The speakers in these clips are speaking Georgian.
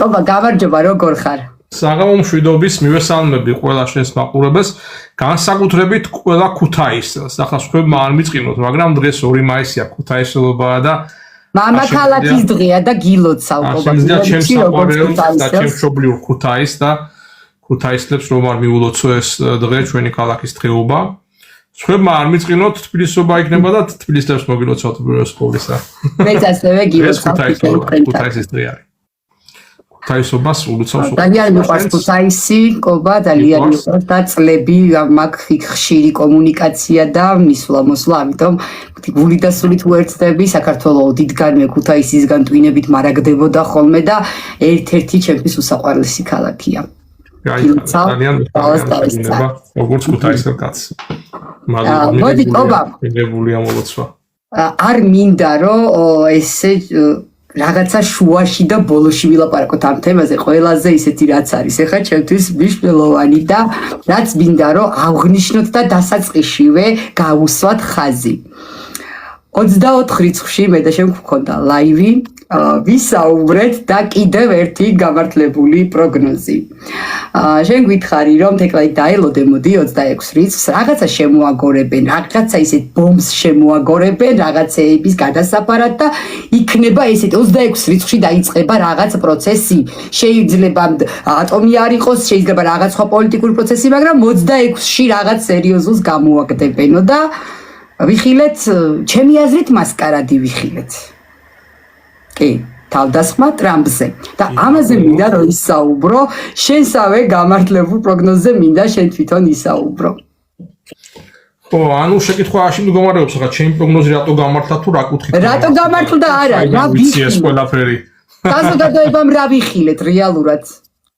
ობა, გამარჯობა, როგორ ხარ? საღამო მშვიდობის მივესალმები ყველა შენს მაყურებელს, განსაკუთრებით ყველა ქუთაისელს. ახლა სხვებმა არ მიწყინოთ, მაგრამ დღეს 2 მაისია ქუთაისელობაა და მამაქალაქის დღეა და გილოცავ ყობა. ჩემს საყვარელ და ჩემს მშობლიურ ქუთაისს და ქუთაისლებს რომ არ მიულოცო ეს დღე ჩვენი ქალაქის დღეობა. სხვებმა არ მიწყინოთ, თბილისობა იქნება და თბილისლებს მოგილოცავთ უპირველეს ყოვლისა. მეც ასევე გილოცავ ქუთაისის დღე არის. ქუთაისობას ულოცავს. ძალიან მიყვარს ქუთაისი, ყობა, ძალიან მიყვარს და წლები მაგ ხშირი კომუნიკაცია და მისვლა-მოსვლა, ამიტომ გული და სულით უერთდები საქართველოს დიდგანვე ქუთაისისგან ტვინებით მარაგდებოდა ხოლმე და ერთ-ერთი ჩემთვის უსაყვარლესი ქალაქია. ძალიან მოგწონება, როგორც ქუთაისელ კაცს. მოდი, ყობა. მიღებულია მოლოცვა. არ მინდა რომ ესე რაღაცა შუაში და ბოლოში ვილაპარაკოთ ამ თემაზე, ყველაზე ისეთი რაც არის ახლა ჩემთვის მნიშვნელოვანი და რაც მინდა რომ აღვნიშნოთ და დასაწყისშივე გავუსვათ ხაზი. 24 რიცხვში მე და შენ გვქონდა ლაივი, ვისაუბრეთ და კიდევ ერთი გამართლებული პროგნოზი. შენ გითხარი რომ თეკლაი დაელოდე მოდი 26 რიცხვს, რაღაცა შემოაგორებენ, რაღაცა ისეთ ბომბს შემოაგორებენ, რაღაცეების გადასაფარად და იქნება ესეთ 26 რიცხვში დაიწყება რაღაც პროცესი. შეიძლება ატომი არ იყოს, შეიძლება რაღაც სხვა პოლიტიკური პროცესი, მაგრამ 26-ში რაღაც სერიოზულს გამოაგდებენო და ვიხილეთ, ჩემი აზრით მასკარადი ვიხილეთ. კი, თავდასხმა ტრამპზე. და ამაზე მინდა რომ ისაუბრო, შენსავე გამართლებულ პროგნოზზე მინდა შენ თვითონ ისაუბრო. ხო, ანუ შეკითხვა აშინ მდგომარეობს, ხა ჩემი პროგნოზი რატო გამართლა თუ რა კუთხით? რატო გამართლა არა, რა ვიცი ეს ყველაფერი. საზოგადოებამ რა ვიხილეთ რეალურად?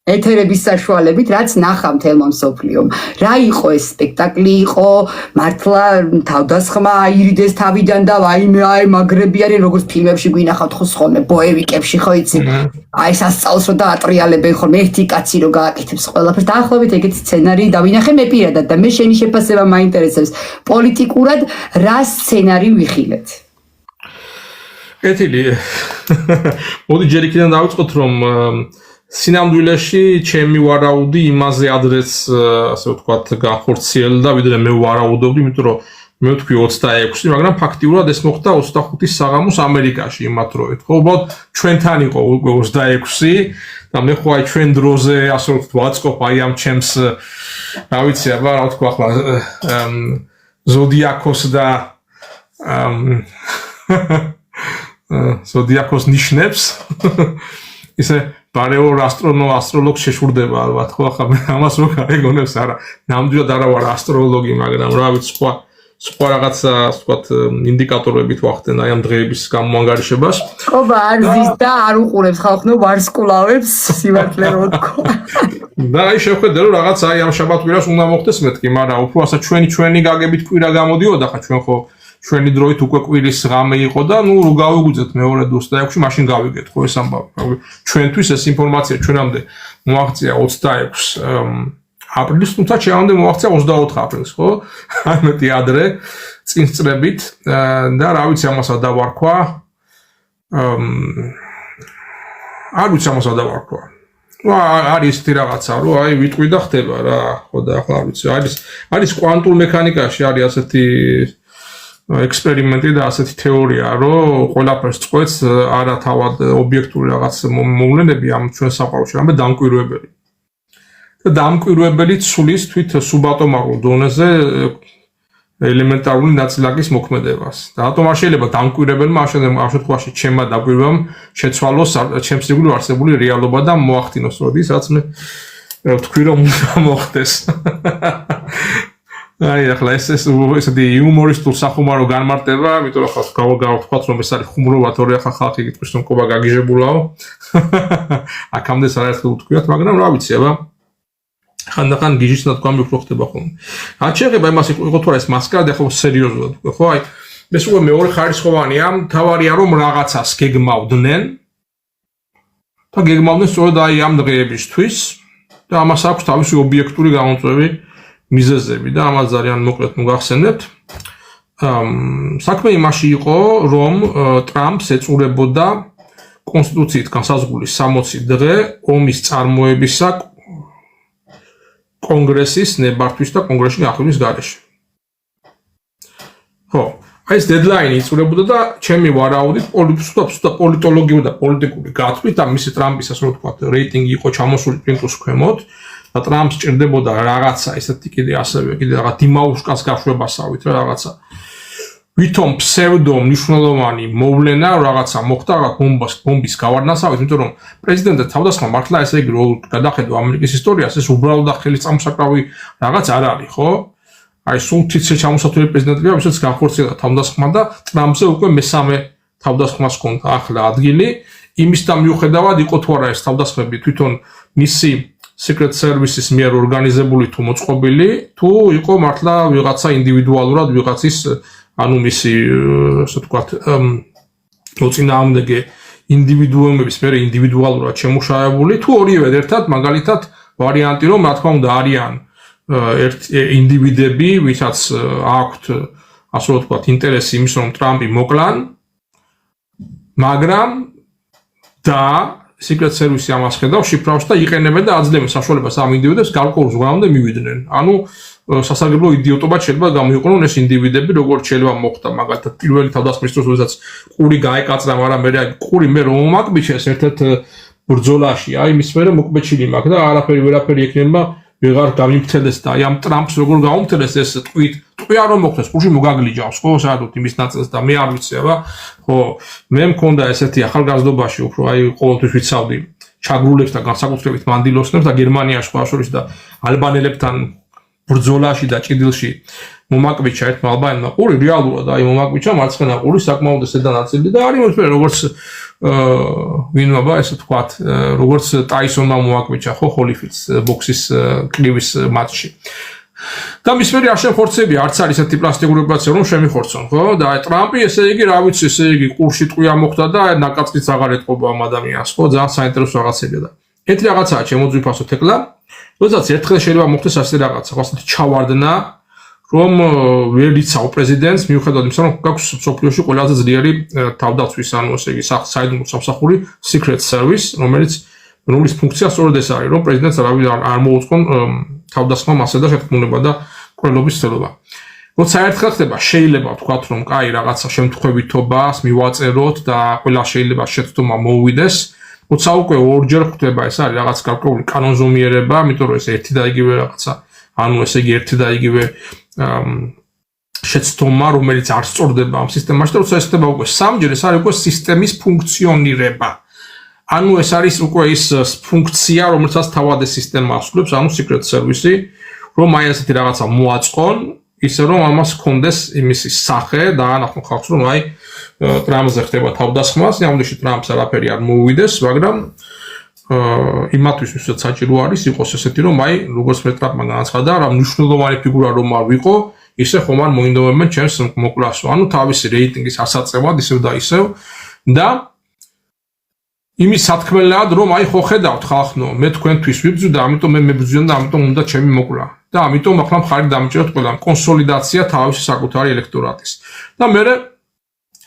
ეთერების საშუალებით, რაც ნახა მთელმა მსოფლიომ. რა იყო ეს სპექტაკლი იყო, მართლა თავდასხმა აირიდეს თავიდან და აი მაგრები არიან, როგორც ფილმებში გვინახავთ ხო ხოლმე, ბოევიკებში ხო იცი? აი სასწაულს რომ დაატრიალებენ ხოლმე ერთი კაცი რომ გააკეთებს ყველაფერს. დაახლოებით ეგეთი სცენარი დავინახე მე პირადად და მე შენი შეფასება მაინტერესებს. პოლიტიკურად რა სცენარი ვიხილეთ? კეთილი. მოდი ჯერ იქიდან დავიწყოთ რომ სინამდვილეში ჩემი ვარაუდი იმაზე ადრეც ასე ვთქვათ განხორციელდა, ვიდრე მე ვარაუდობდი, იმიტომ რომ მე ვთქვი 26, მაგრამ ფაქტიურად ეს მოხდა 25-ის საღამოს ამერიკაში იმათ დროით. ხო, უბრალოდ ჩვენთან იყო უკვე 26 და მე ხო აი ჩვენ დროზე ასე ვთქვათ ვაწყობ აი ამ ჩემს რა ვიცი, აბა რა ვთქვა ახლა ზოდიაქოს და ზოდიაქოს ნიშნებს ისე ბარეულ ასტროლოგს შეშურდება ალბათ ხო ახლა მე ამას რო გაიგონებს არა ნამდვილად არა ვარ ასტროლოგი მაგრამ რა ვიცი სხვა რაღაცა ვთქვათ ინდიკატორებით ვახდენ აი ამ დღეების გამოანგარიშებას ყობა არ ზის და არ უყურებს ხალხო ვარსკვლავებს სიმართლე რო თქვა და აი შევხედე რომ რაღაც აი ამ შაბათ-კვირას უნდა მოხდეს მეთქი მაგრამ უფრო ასა ჩვენი გაგებით კვირა გამოდიოდა ხა ჩვენ ხო ჩვენი დროით უკვე კვირის ღამე იყო და ნუ რო გავიგუძეთ მეორე 26-ში მაშინ გავიგეთ ხო ეს ამბავი ჩვენთვის ეს ინფორმაცია ჩვენამდე მოაღწია 26 აპრილის თუმცა ჩემამდე მოაღწია 24 აპრილს ხო აი მეტი ადრე წინწრებით და რა ვიცი ამას ადავარქვა არ ვიცი ამას ადავარქვა არის ისეთი რაღაცა რომ აი ვიტყვი და ხდება რა ხო და ახლა არ ვიცი არის კვანტურ მექანიკაში არის ასეთი ექსპერიმენტი და ასეთი თეორია, რომ ყველაფერს წყვეტს არა თავად ობიექტური რაღაც მოვლენები ამ ჩვენ საყოველთაო, არამედ დამკვირვებელი. და დამკვირვებელი ცulis თვით სუბატომარულ დონეზე ელემენტარული ნაწილაკის მოქმედებას. და რატომ არ შეიძლება დამკვირვებელმა ამ შემთხვევაში ჩემმა დაკვირვებამ შეცვალოს ჩემს ირგვლივ არსებული რეალობა და მოახდინოს, როდესაც მე ვთქვი რომ უნდა მოხდეს. აი ახლა ეს ესეთი იუმორისტულ სახუმარო განმარტება, იმიტომ რომ ხალხს გავთქვათ რომ ეს არის ხუმრობა, თორე ახლა ხალხი გიტყვის რომ ყობა გაგიჟებულაო. აქამდე საერთოდ უთქვიათ, მაგრამ რა ვიცი, აბა. ხანდახან გიჟის ნათქვამი უფრო ხდება ხოლმე. რაც შეეხება იმას იყო თუ არა ეს მასკარადი ახლა სერიოზულად უკვე, ხო? აი ეს უკვე მეორე ხარისხოვანია, თავარია რომ რაღაცას გეგმავდნენ. და გეგმავდნენ სწორედ აი ამ დღეებისთვის და ამას აქვს თავისი ობიექტური გამოწვევი. მიზეზები და ამას ძალიან მოკლედ მოგახსენებთ. საქმე იმაში იყო, რომ ტრამპს ეწურებოდა კონსტიტუციით განსაზღვრული 60 დღე ომის წარმოებისა კონგრესის ნებართვის და კონგრესში გახსნის გარეშე. ხო, აი ეს დედლაინი იწურებოდა და ჩემი ვარაუდით პოლიტოლოგიური და პოლიტიკური გათვლით და მისი ტრამპის ასე რომ ვთქვათ რეიტინგი იყო ჩამოსული პრინტუს ქვემოთ და ტრამპს ჭირდებოდა რაღაცა ესეთი კიდე რაღაც დიმაუშკას გაშვებასავით რა რაღაცა ვითომ ფსევდო მნიშვნელოვანი მოვლენა რაღაცა მოხდა ბომბის გავარდნასავით, იმიტომ რომ პრეზიდენტი თავდასხმა მართლა ესე იგი რო გადახედო ამერიკის ისტორიას, ეს უბრალოდ ახლის წამსაკრავი რაღაც არ არის, ხო? აი სულ თითქოს ჩამოსათვლელი პრეზიდენტია, ვისაც განხორციელდა თავდასხმა და ტრამპზე უკვე მესამე თავდასხმას ჰქონდა ახლა ადგილი, იმისთან მიუხედავად იყო თუ არა ეს თავდასხმები თვითონ მისი Secret Service-ის მიერ ორგანიზებული თუ მოწყობილი, თუ იყო მართლა ვიღაცა ინდივიდუალურად ვიღაცის ანუ მისი ასე ვთქვათ მოწინააღმდეგე ინდივიდუუმების მე ინდივიდუალურად შემუშავებული თუ ორივე ერთად მაგალითად ვარიანტი რომ რა თქმა უნდა არიან ინდივიდები ვისაც აქვთ ასე ვთქვათ ინტერესი იმის რომ ტრამპი მოკლან მაგრამ და Secret Service ამას ხედავს შიფრავს და იყენებენ და აძლევენ საშუალებას ამ ინდივიდებს გარკვეულ ზღვამდე მივიდნენ ანუ სასარგებლო იდიოტობა შეიძლება გამოიყენონ ეს ინდივიდები როგორც შეიძლება მოხდა მაგალითად პირველი თავდასხმის დროს როდესაც ყური გაეკაცრა მაგრამ ყური მე რომ მომაკბიჩეს ერთ-ერთ ბრძოლაში აი მის მერე მოკბეჩილი მაქვს და ვერაფერი ექნება ვეღარ გამიმთელეს და აი ამ ტრამპს როგორ გაუმთელეს ეს ტყვი არ მოხდეს ყურში მოგაგლიჯავს ხო საერთოდ იმის ნაწილს და მე არ ვიცი აბა ხო მე მქონდა ესეთი ახალგაზრდობაში უფრო აი ყოველთვის ვიცავდი ჩაგრულებს და განსაკუთრებით მანდილოსნებს და გერმანიაში სხვა შორის და ალბანელებთან ბრძოლაში და ჭიდილში მომაკბიჩა ერთმა ალბანელმა ყური რეალურად აი მომაკბიჩა მარცხენა ყური საკმაოდ ესედა ნაწილი და არის მოსწრე როგორც ვინმაბა ესე თქვათ როგორც ტაისონმა მომაკბიჩა ხო ჰოლიფილდს ბოქსის კლივის მატჩში და მის მერე არ შემხორცები არც არის ესეთი პლასტიკური ოპერაცია რომ შემიხორცონ ხო და ტრამპი ესე იგი რა ვიცი ესე იგი ყურში ტყვია მოხდა და ნაკაციც აღარ ეთყობა ამ ადამიანს ხო ძალიან საინტერესო რაღაცებია და ეთი რაღაცაა შემოძვიფასო თეკლა როდესაც ერთხელ შეიძლება მოხდეს ასე რაღაცა ხო ასეთი ჩავარდნა რომ ვერ იცავ პრეზიდენტს მიუხედავად იმისა რომ გაქვს სოფლიოში ყველაზე ძლიერი თავდაცვის ანუ ესე იგი საიდუმლო სამსახური Secret Service რომლის ფუნქცია სწორედ ეს არის რომ პრეზიდენტს არ მოუწყონ თავდასხმა მასე და შეთქმულება და კვლელობის ცდელობა როცა ერთხელ ხდება შეიძლება ვთქვათ რომ კაი რაღაცა შემთხვევითობას მივაწეროთ და ყველა შეიძლება შეცდომა მოუვიდეს როცა უკვე ორჯერ ხდება ეს არის რაღაც გარკვეული კანონზომიერება იმიტომ რომ ეს ერთი და იგივე რაღაცა ანუ ესე იგი ერთი და იგივე შეცდომა რომელიც არ სწორდება ამ სისტემაში და როცა ეს ხდება უკვე სამჯერ ეს არის უკვე სისტემის ფუნქციონირება ანუ ეს არის უკვე ის ფუნქცია რომელსაც თავად ეს სისტემა ასრულებს ანუ Secret Service-ი რომ აი ასეთი რაღაცა მოაწყონ ისე რომ ამას ჰქონდეს იმისი სახე და ანახონ ხალხს რომ აი ტრამპზე ხდება თავდასხმას ნამდვილად ტრამპს არაფერი არ მოუვიდეს მაგრამ იმათვის ვისაც საჭირო არის იყოს ესეთი რომ აი როგორც მე ტრამპმა განაცხადა რა მნიშვნელოვანი ფიგურა რომ არ ვიყო ისე ხომ არ მოინდომებენ ჩემს მოკლასო ანუ თავისი რეიტინგის ასაწევად ისევ და ისევ და იმის სათქმელად რომ აი ხო ხედავთ ხალხნო მე თქვენთვის ვიბრძვი და ამიტომ მე მებრძვიან და ამიტომ უნდა ჩემი მოკლა და ამიტომ ახლა მხარი დამჭეროთ ყველამ კონსოლიდაცია თავისი საკუთარი ელექტორატის და მე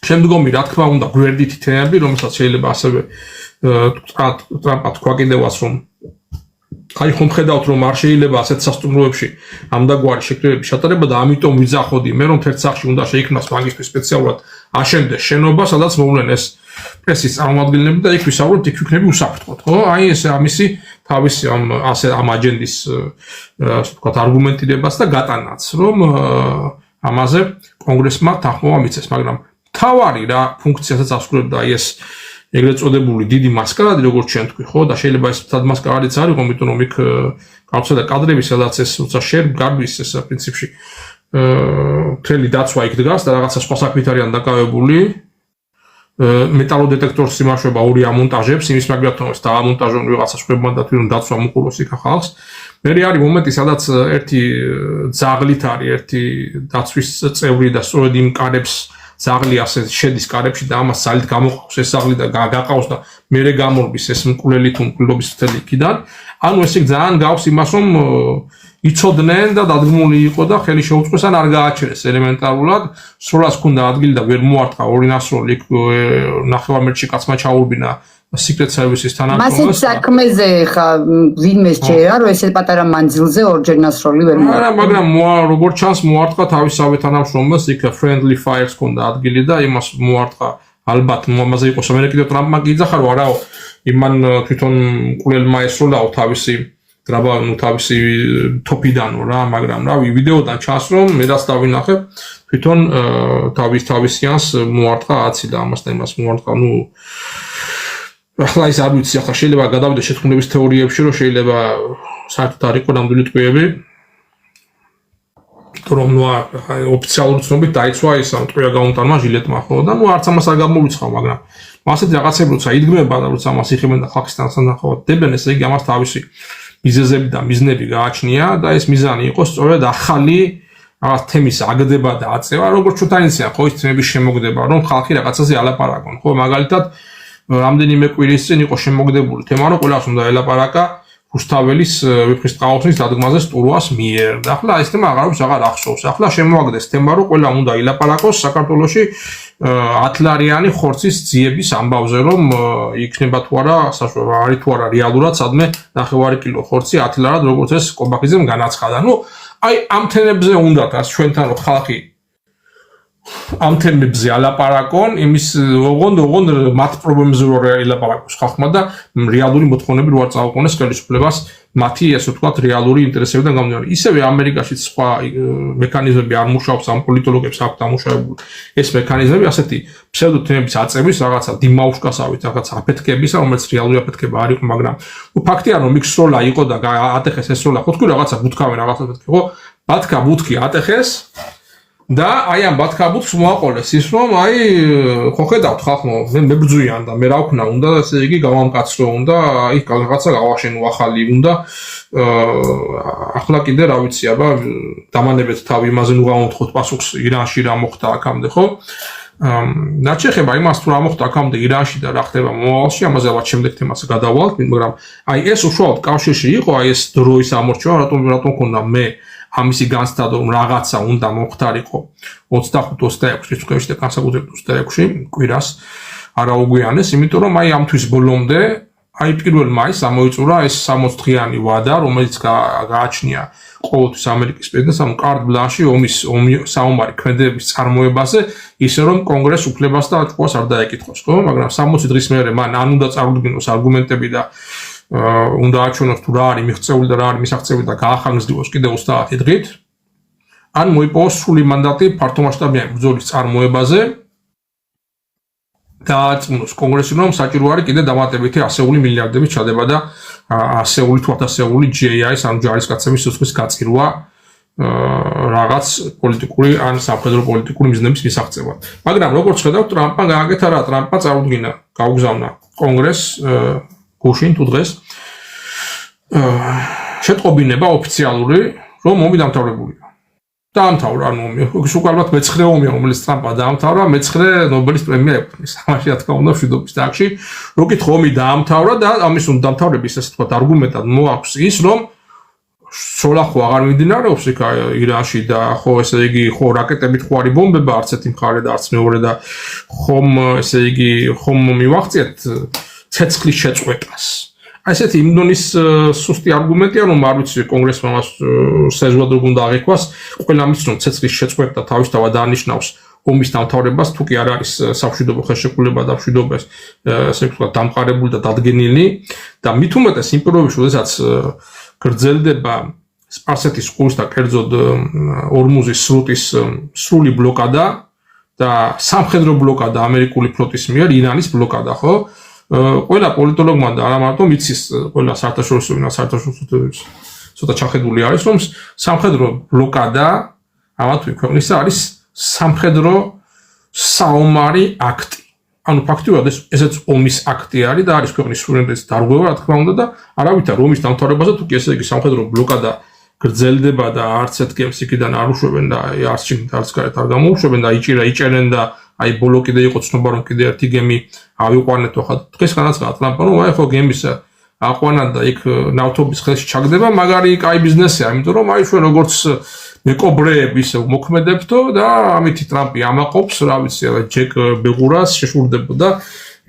შემდგომი რა თქმა უნდა გვერდითი თემები რომელსაც შეიძლება ასევე ტრამპა თქვა კიდევაც რომ აი ხომ ხედავთ რომ არ შეიძლება ასეთ სასტუმროებში ამდაგვარი შეკრებები ჩატარება და ამიტომ ვიძახოდი მე რომ ერთ სახში უნდა შეიქმნას მაგისტრის სპეციალურად აშენდეს შენობა სადაც მოვლენ ეს პრესის წარმომადგენლები და იქ ვისაუბროთ იქ ვიქნები უსაფრთხოდ ხო აი ეს ამისი თავისი ამ აჯენდის ასე ვთქვათ არგუმენტირებას და გატანაც რომ ამაზე კონგრესმა თანხმობა მიცეს მაგრამ თავარი რა ფუნქციასაც ასრულებდა აი ეს ეგრეთ წოდებული დიდი მასკარადი როგორც ჩვენ თქვი ხო და შეიძლება ეს თად მასკარადიც არ იყო იმიტომ რომ იქ გავცედა კადრები სადაც ეს როცა გარბის ეს პრინციპში მთელი დაცვა იქ დგას და რაღაცა სხვა საქმით არიან დაკავებული მეტალოდეტექტორს იმაშვება ორი ამონტაჟებს იმის მაგათ რომ ეს დაამონტაჟონ ვიღაცა ხვებმა და თვითონ დაცვა მოყოლოს იქ ხალხს მე არის მომენტი სადაც ერთი ძაღლით არის ერთი დაცვის წევრი და სწორედ იმ კარებს ზაღლი ასე შედის კარებში და ამას ძალით გამოყავს ეს ზაღლი და გაყავს და მერე გამორბის ეს მკვლელი თუ მკვლობის მთელი იქიდან. ანუ ეს ძალიან გავს იმას რომ იცოდნენ და დადგმული იყო და ხელი შეუწყეს ან არ გააჩერეს ელემენტარულად სრულად ჰქონდა ადგილი და ვერ მოარტყა ორი ნასროლი ნახევარმეტში კაცმა ჩაურბინა Secret Service-ის თანამშრომლებს. მასეთ საქმეზე ხა ვინმე შეერა რომ ესეთ პატარა მანძილზე ორჯერ ნასროლი ვერ მოარტყა. არა, მაგრამ როგორც ჩანს მოარტყა თავისავე თანამშრომლებს, იქ friendly fires ჰქონდა ადგილი და იმას მოარტყა ალბათ მომაზე იყოს მე კიდევ ტრამპმა გიძახა რომ არაო იმან თვითონ მკვლელმა ესროლაო თავისი თავისი თოფიდანო რა, მაგრამ რავი ვიდეოდან ჩანს რომ მე რაც დავინახე თვითონ თავისიანს მოარტყა აცი და ამას და იმას მოარტყა, ნუ ახლა ის არ ვიცი, ახლა შეიძლება გადავიდე შეთქმულების თეორიებში, რომ შეიძლება საერთოდ არ იყო ნამდვილი ტყვიები. რომ ნუ ოფიციალური ცნობით დაიცვა ის ამ ტყვია გაუნტარმა ჟილეტმა ხო და ნუ არც ამას არ გამოვიწყავ, მაგრამ ასეთი რაღაცები როცა იდგმება და როცა ამას იხებენ და ხალხისთან სანახავად დებენ, ესე იგი ამას თავისი მიზეზები და მიზნები გააჩნია და ეს მიზანი იყო სწორედ ახალი რაღაც თემის აგდება და აწევა, როგორც ჩუთაინციან ხო ის თემების შემოგდება, რომ ხალხი რაღაცაზე ალაპარაკონ, ხო მაგალითად რამდენიმე კვირის წინ იყო შემოგდებული თემა, რომ ყველას უნდა ელაპარაკა რუსთაველის ვეფხისტყაოსნის დადგმაზე სტურვას მიერ. და ახლა ეს თემა აღარ ახსოვს. ახლა შემოაგდეს თემა, რომ ყველა უნდა ილაპარაკოს საქართველოში 10 ლარიანი ხორცის ძიების ამბავზე, რომ იქნება თუ არა საშუალო არის თუ არა რეალურად სადმე 9 კილო ხორცი 10 ლარად როგორც ეს კობახიძემ განაცხადა. ნუ აი ამ თემებზე უნდათ ჩვენთან რომ ხალხი ამ თემებზე ალაპარაკონ, იმის ოღონდ მათ პრობლემებზე რო ელაპარაკოს ხალხმა და რეალური მოთხოვნები რო არ წაუყენეს ხელისუფლებას მათი ასე ვთქვათ რეალური ინტერესებიდან გამომდინარე. ისევე ამერიკაშიც სხვა მექანიზმები არ მუშაობს, ამ პოლიტოლოგებს აქვთ დამუშავებული ეს მექანიზმები, ასეთი ფსევდო თემების აწევრის რაღაცა დიმაუშკასავით, რაღაცა აფეთქების, რომელიც რეალური აფეთქება არ იყო, მაგრამ ფაქტია რომ იქ სროლა იყო და ატეხეს ეს სროლა, ხო თქვი რაღაცა ბუთქავენ, რაღაცა აფეთქე, ხო? ბათქა ბუთქი ატეხეს და აი ამ ბათქაბუთს მოაყოლეს ის რომ აი ხო ხედავთ ხალხო მე მებრძვიან და მე რა ვქნა უნდა ესე იგი გავამკაცრო უნდა აი რაღაცა გავაშენო ახალი უნდა ახლა კიდე რა ვიცი აბა დამანებეთ თავი იმაზე ნუ გავამთხოთ პასუხს ირანში რა მოხდა აქამდე ხო ნაჩეხება იმას თუ რა მოხდა აქამდე ირანში და რა ხდება მომავალში ამაზე ალბათ შემდეგ თემაზე გადავალთ მაგრამ აი ეს უშუალოდ კავშირში იყო აი ეს დროის ამორჩევა რატომ ქონდა მე ამისი განცდა რომ რაღაცა უნდა მოხდარიყო 25-26 თვეში და განსაკუთრებით 26-ში კვირას არაუგვიანეს, იმიტომ რომ აი ამ თვის ბოლომდე აი 1 მაისს ამოიწურა ეს 60 დღიანი ვადა, რომელიც გააჩნია ყოველთვის ამერიკის პრეზიდენტს, ანუ კარტ ბლანში საომარი ქმედებების წარმოებაზე, ისე რომ კონგრესს უფლებას და ჭკუას არ დაეკითხოს, ხო? მაგრამ 60 დღის მერე მან ან უნდა წარუდგინოს არგუმენტები და უნდა აჩვენოს თუ რა არის მიღწეული და რა არის მისაღწევი და გაახანგრძლიოს კიდევ 30 დღით. ან მოიპოვოს სრული მანდატი ფართომასშტაბიანი ბრძოლის წარმოებაზე და აწმუნოს კონგრესში რომ საჭირო არის კიდე დამატებითი ასეული მილიარდების ჩადება და ასეული თუ 1000-ეული GAI-ის ანუ ჯარისკაცების სიცხვის გაწირვა რაღაც პოლიტიკური ან სამხედრო პოლიტიკური მიზნების მისაღწევად. მაგრამ როგორც ხედავთ ტრამპმა გააკეთა რა ტრამპმა წარუდგინა გაუგზავნა კონგრესს გუშინ თუ დღეს შეტყობინება ოფიციალური რომ ომი დამთავრებულია. დაამთავრა ანუ უკალბათ მე-9 ომია რომელიც ტრამპმა დაამთავრა, მე-9 ნობელის პრემია ეკუთვნის. ამაში რა თქმა უნდა მშვიდობის დარგში რო კითხო ომი დაამთავრა და ამის დამთავრების ასე თქვა არგუმენტად მოაქვს ის რომ სროლა ხო აღარ მიმდინარეობს იქ ირანში და ხო ესე იგი ხო რაკეტებით ხო არის ბომბება არც ერთი მხარე და არც მეორე და ხომ ესე იგი ხომ მივახციეთ ცეცხლის შეწყვეტას. აი ესეთი იმდონის სუსტი არგუმენტია რომ არ ვიცი კონგრესმა მას სერიოზულად როგორ უნდა აღიქვას, ყველა მის რომ ცეცხლის შეწყვეტა თავისთავად დანიშნავს ომის დამთავრებას, თუ კი არ არის სამშვიდობო ხელშეკრულება და მშვიდობა ესე ვთქვათ დამყარებული და დადგენილი და მით უმეტეს იმ პირობებში, როდესაც გრძელდება სპარსეთის ყურის და კერძოდ ორმუზის სრუტის სრული ბლოკადა და სამხედრო ბლოკადა ამერიკული ფლოტის მიერ, ირანის ბლოკადა, ხო? ყველა პოლიტოლოგმა და არა მარტო მიცის ყველა საერთაშორისო ცოტა ჩახედული არის რომ სამხედრო ბლოკადა ამა თუ ქვეყნისა არის სამხედრო საომარი აქტი. ანუ ფაქტიურად ესეც ომის აქტი არის და არის ქვეყნის სუვერენიტეტის დარღვევა რა თქმა უნდა და არავითარ ომის დამთავრებაზე თუ კი ესე იგი სამხედრო ბლოკადა გრძელდება და არც ეთქებს იქიდან არ უშვებენ და არც შიგნით არც გარეთ არ გამოუშვებენ და იჭერენ და აი ბოლო კიდე იყო ცნობა რომ კიდე ერთი გემი ავიყვანეთო ხა დღეს განაცხადა ტრამპმა რომ აი ხო გემის აყვანა და იქ ნავთობის ხელში ჩაგდება მაგარი კაი ბიზნესია იმიტომ რომ აი ჩვენ როგორც მეკობრეები ისე მოქმედებთო და ამით ტრამპი ამაყობს რა ვიცი ჯეკ ბეღურას შეშურდებოდა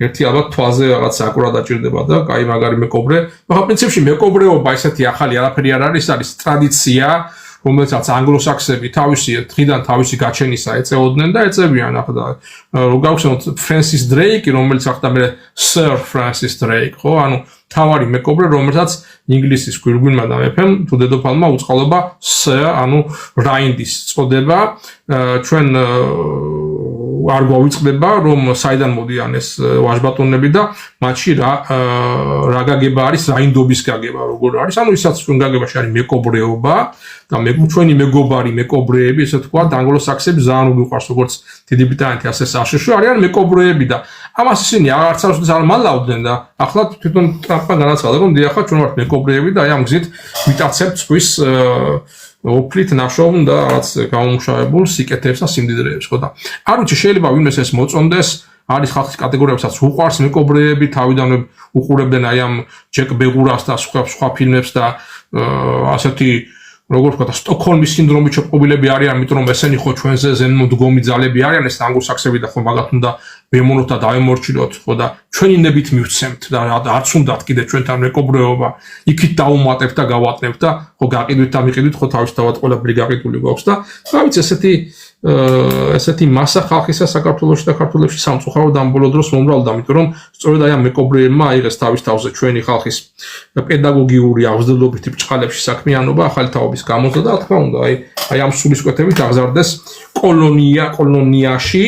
ერთი ალბათ თვალზე რაღაც აკურა დაჭირდება და კაი მაგარი მეკობრე მაგრამ პრინციპში მეკობრეობა ისეთი ახალი არაფერი არ არის არის ტრადიცია რომელსაც ანგლოსაქსები თავისი დღიდან თავისი გაჩენისა ეწეოდნენ და ეწევიან ახლა რო გავხსენოთ ფრენსის დრეიკი რომელიც ახლა მე სერ ფრენსის დრეიკ ხო ანუ თავარი მეკობრე რომელსაც ინგლისის გვირგვინმა და მეფემ თუ დედოფალმა უწყალობა სერ ანუ რაინდის წოდება ჩვენ არ გვავიწყდება რომ საიდან მოდიან ეს ვაჟბატონები და მათში რა გაგება არის რაინდობის გაგება როგორ არის ანუ ისაც ჩვენ გაგებაში არის მეკობრეობა და ჩვენი მეგობარი მეკობრეები ესე თქვა ანგლოსაქსები ძალიან უყვარს როგორც დიდი ბრიტანეთი ასე საშიშო არიან მეკობრეები და ამას ისინი არც არ მალავდნენ და ახლა თვითონ ტრამპმა განაცხადა რომ დიახ ჩვენ ვართ მეკობრეები და აი ამ გზით ვიტაცებთ სხვის ოფლით ნაშოვნ და რაღაც გამომუშავებულ სიკეთეებს და სიმდიდრეებს ხო და არ ვიცი შეიძლება ვინმეს ეს მოწონდეს არის ხალხის კატეგორიებსაც უყვარს მეკობრეები თავიდანვე უყურებდნენ აი ამ ჯეკ ბეღურას და სხვა ფილმებს და ასეთი როგორ ვთქვა სტოკჰოლმის სინდრომით შეპყობილები არიან იმიტომ რომ ესენი ხო ჩვენზე ზემოდგომი ძალები არიან ეს ანგლოსაქსები და ხო მაგათ უნდა ვემონოთ და დავემორჩილოთ ხო და ჩვენი ნებით მივცემთ და არც უნდათ კიდე ჩვენთან მეკობრეობა იქით დაუმატებთ და გავატნებთ და ხო გაყიდვით და მიყიდვით ხო თავისთავად ყველაფერი გაყიდული გვაქვს და რა ვიცი ესეთი მასა ხალხისა საქართველოში და ქართულებში სამწუხაროდ ამ ბოლო დროს მომრავლდა იმიტომ რომ სწორედ აი ამ მეკობრეებმა აიღეს თავის თავზე ჩვენი ხალხის პედაგოგიური აღზრდობითი ბრჭყალებში საქმიანობა ახალი თაობის გამოსდა და თქმა უნდა აი ამ სულისკვეთებით აღზარდეს კოლონიაში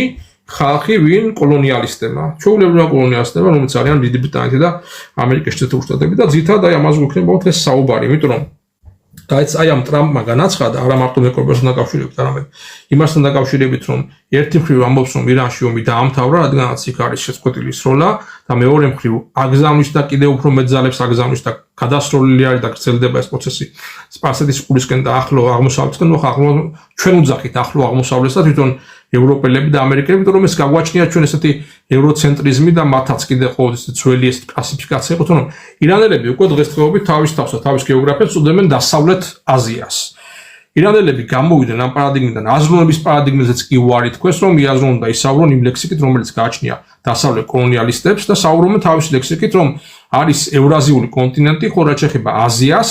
ხალხი ვინ კოლონიალისტებმა ჩვეულებრივმა კოლონიალისტებმა რომელიც არიან დიდი ბრიტანეთი და ამერიკის შეერთებული შტატები და ძირითადად აი ამაზე გვექნება დღეს საუბარი იმიტომ რომ დაიც აი ამ ტრამპმა განაცხადა არა მარტო მეკობრეებთან დაკავშირებით არამედ იმასთან დაკავშირებით რომ ერთი მხრივ ამბობს რომ ირანში ომი დაამთავრა რადგანაც იქ არის შეწყვეტილი სროლა და მეორე მხრივ აგზავნის და კიდევ უფრო მეტ ძალებს აგზავნის და გადასროლილი არის და გრძელდება ეს პროცესი სპარსეთის ყურისკენ და ახლო აღმოსავლეთისკენ ჩვენ უძახით ახლო აღმოსავლეთს და თვითონ ევროპელები და ამერიკელები იმიტომ რომ ეს გაგვაჩნია ჩვენ ესეთი ევროცენტრიზმი და მათაც კიდე ყოველ ეს ძველი ეს კლასიფიკაცია იყო რომ ირანელები უკვე დღესდღეობით თავის თავს და თავის გეოგრაფიას უწოდებენ დასავლეთ აზიას ირანელები გამოვიდნენ ამ პარადიგმიდან აზროვნების პარადიგმაზეც კი უარი თქვეს რომ იაზრონ და ისავრონ იმ ლექსიკით რომელიც გააჩნია დასავლეთ კოლონიალისტებს და საუბრობენ თავის ლექსიკით რომ არის ევრაზიული კონტინენტი ხო რაც შეეხება აზიას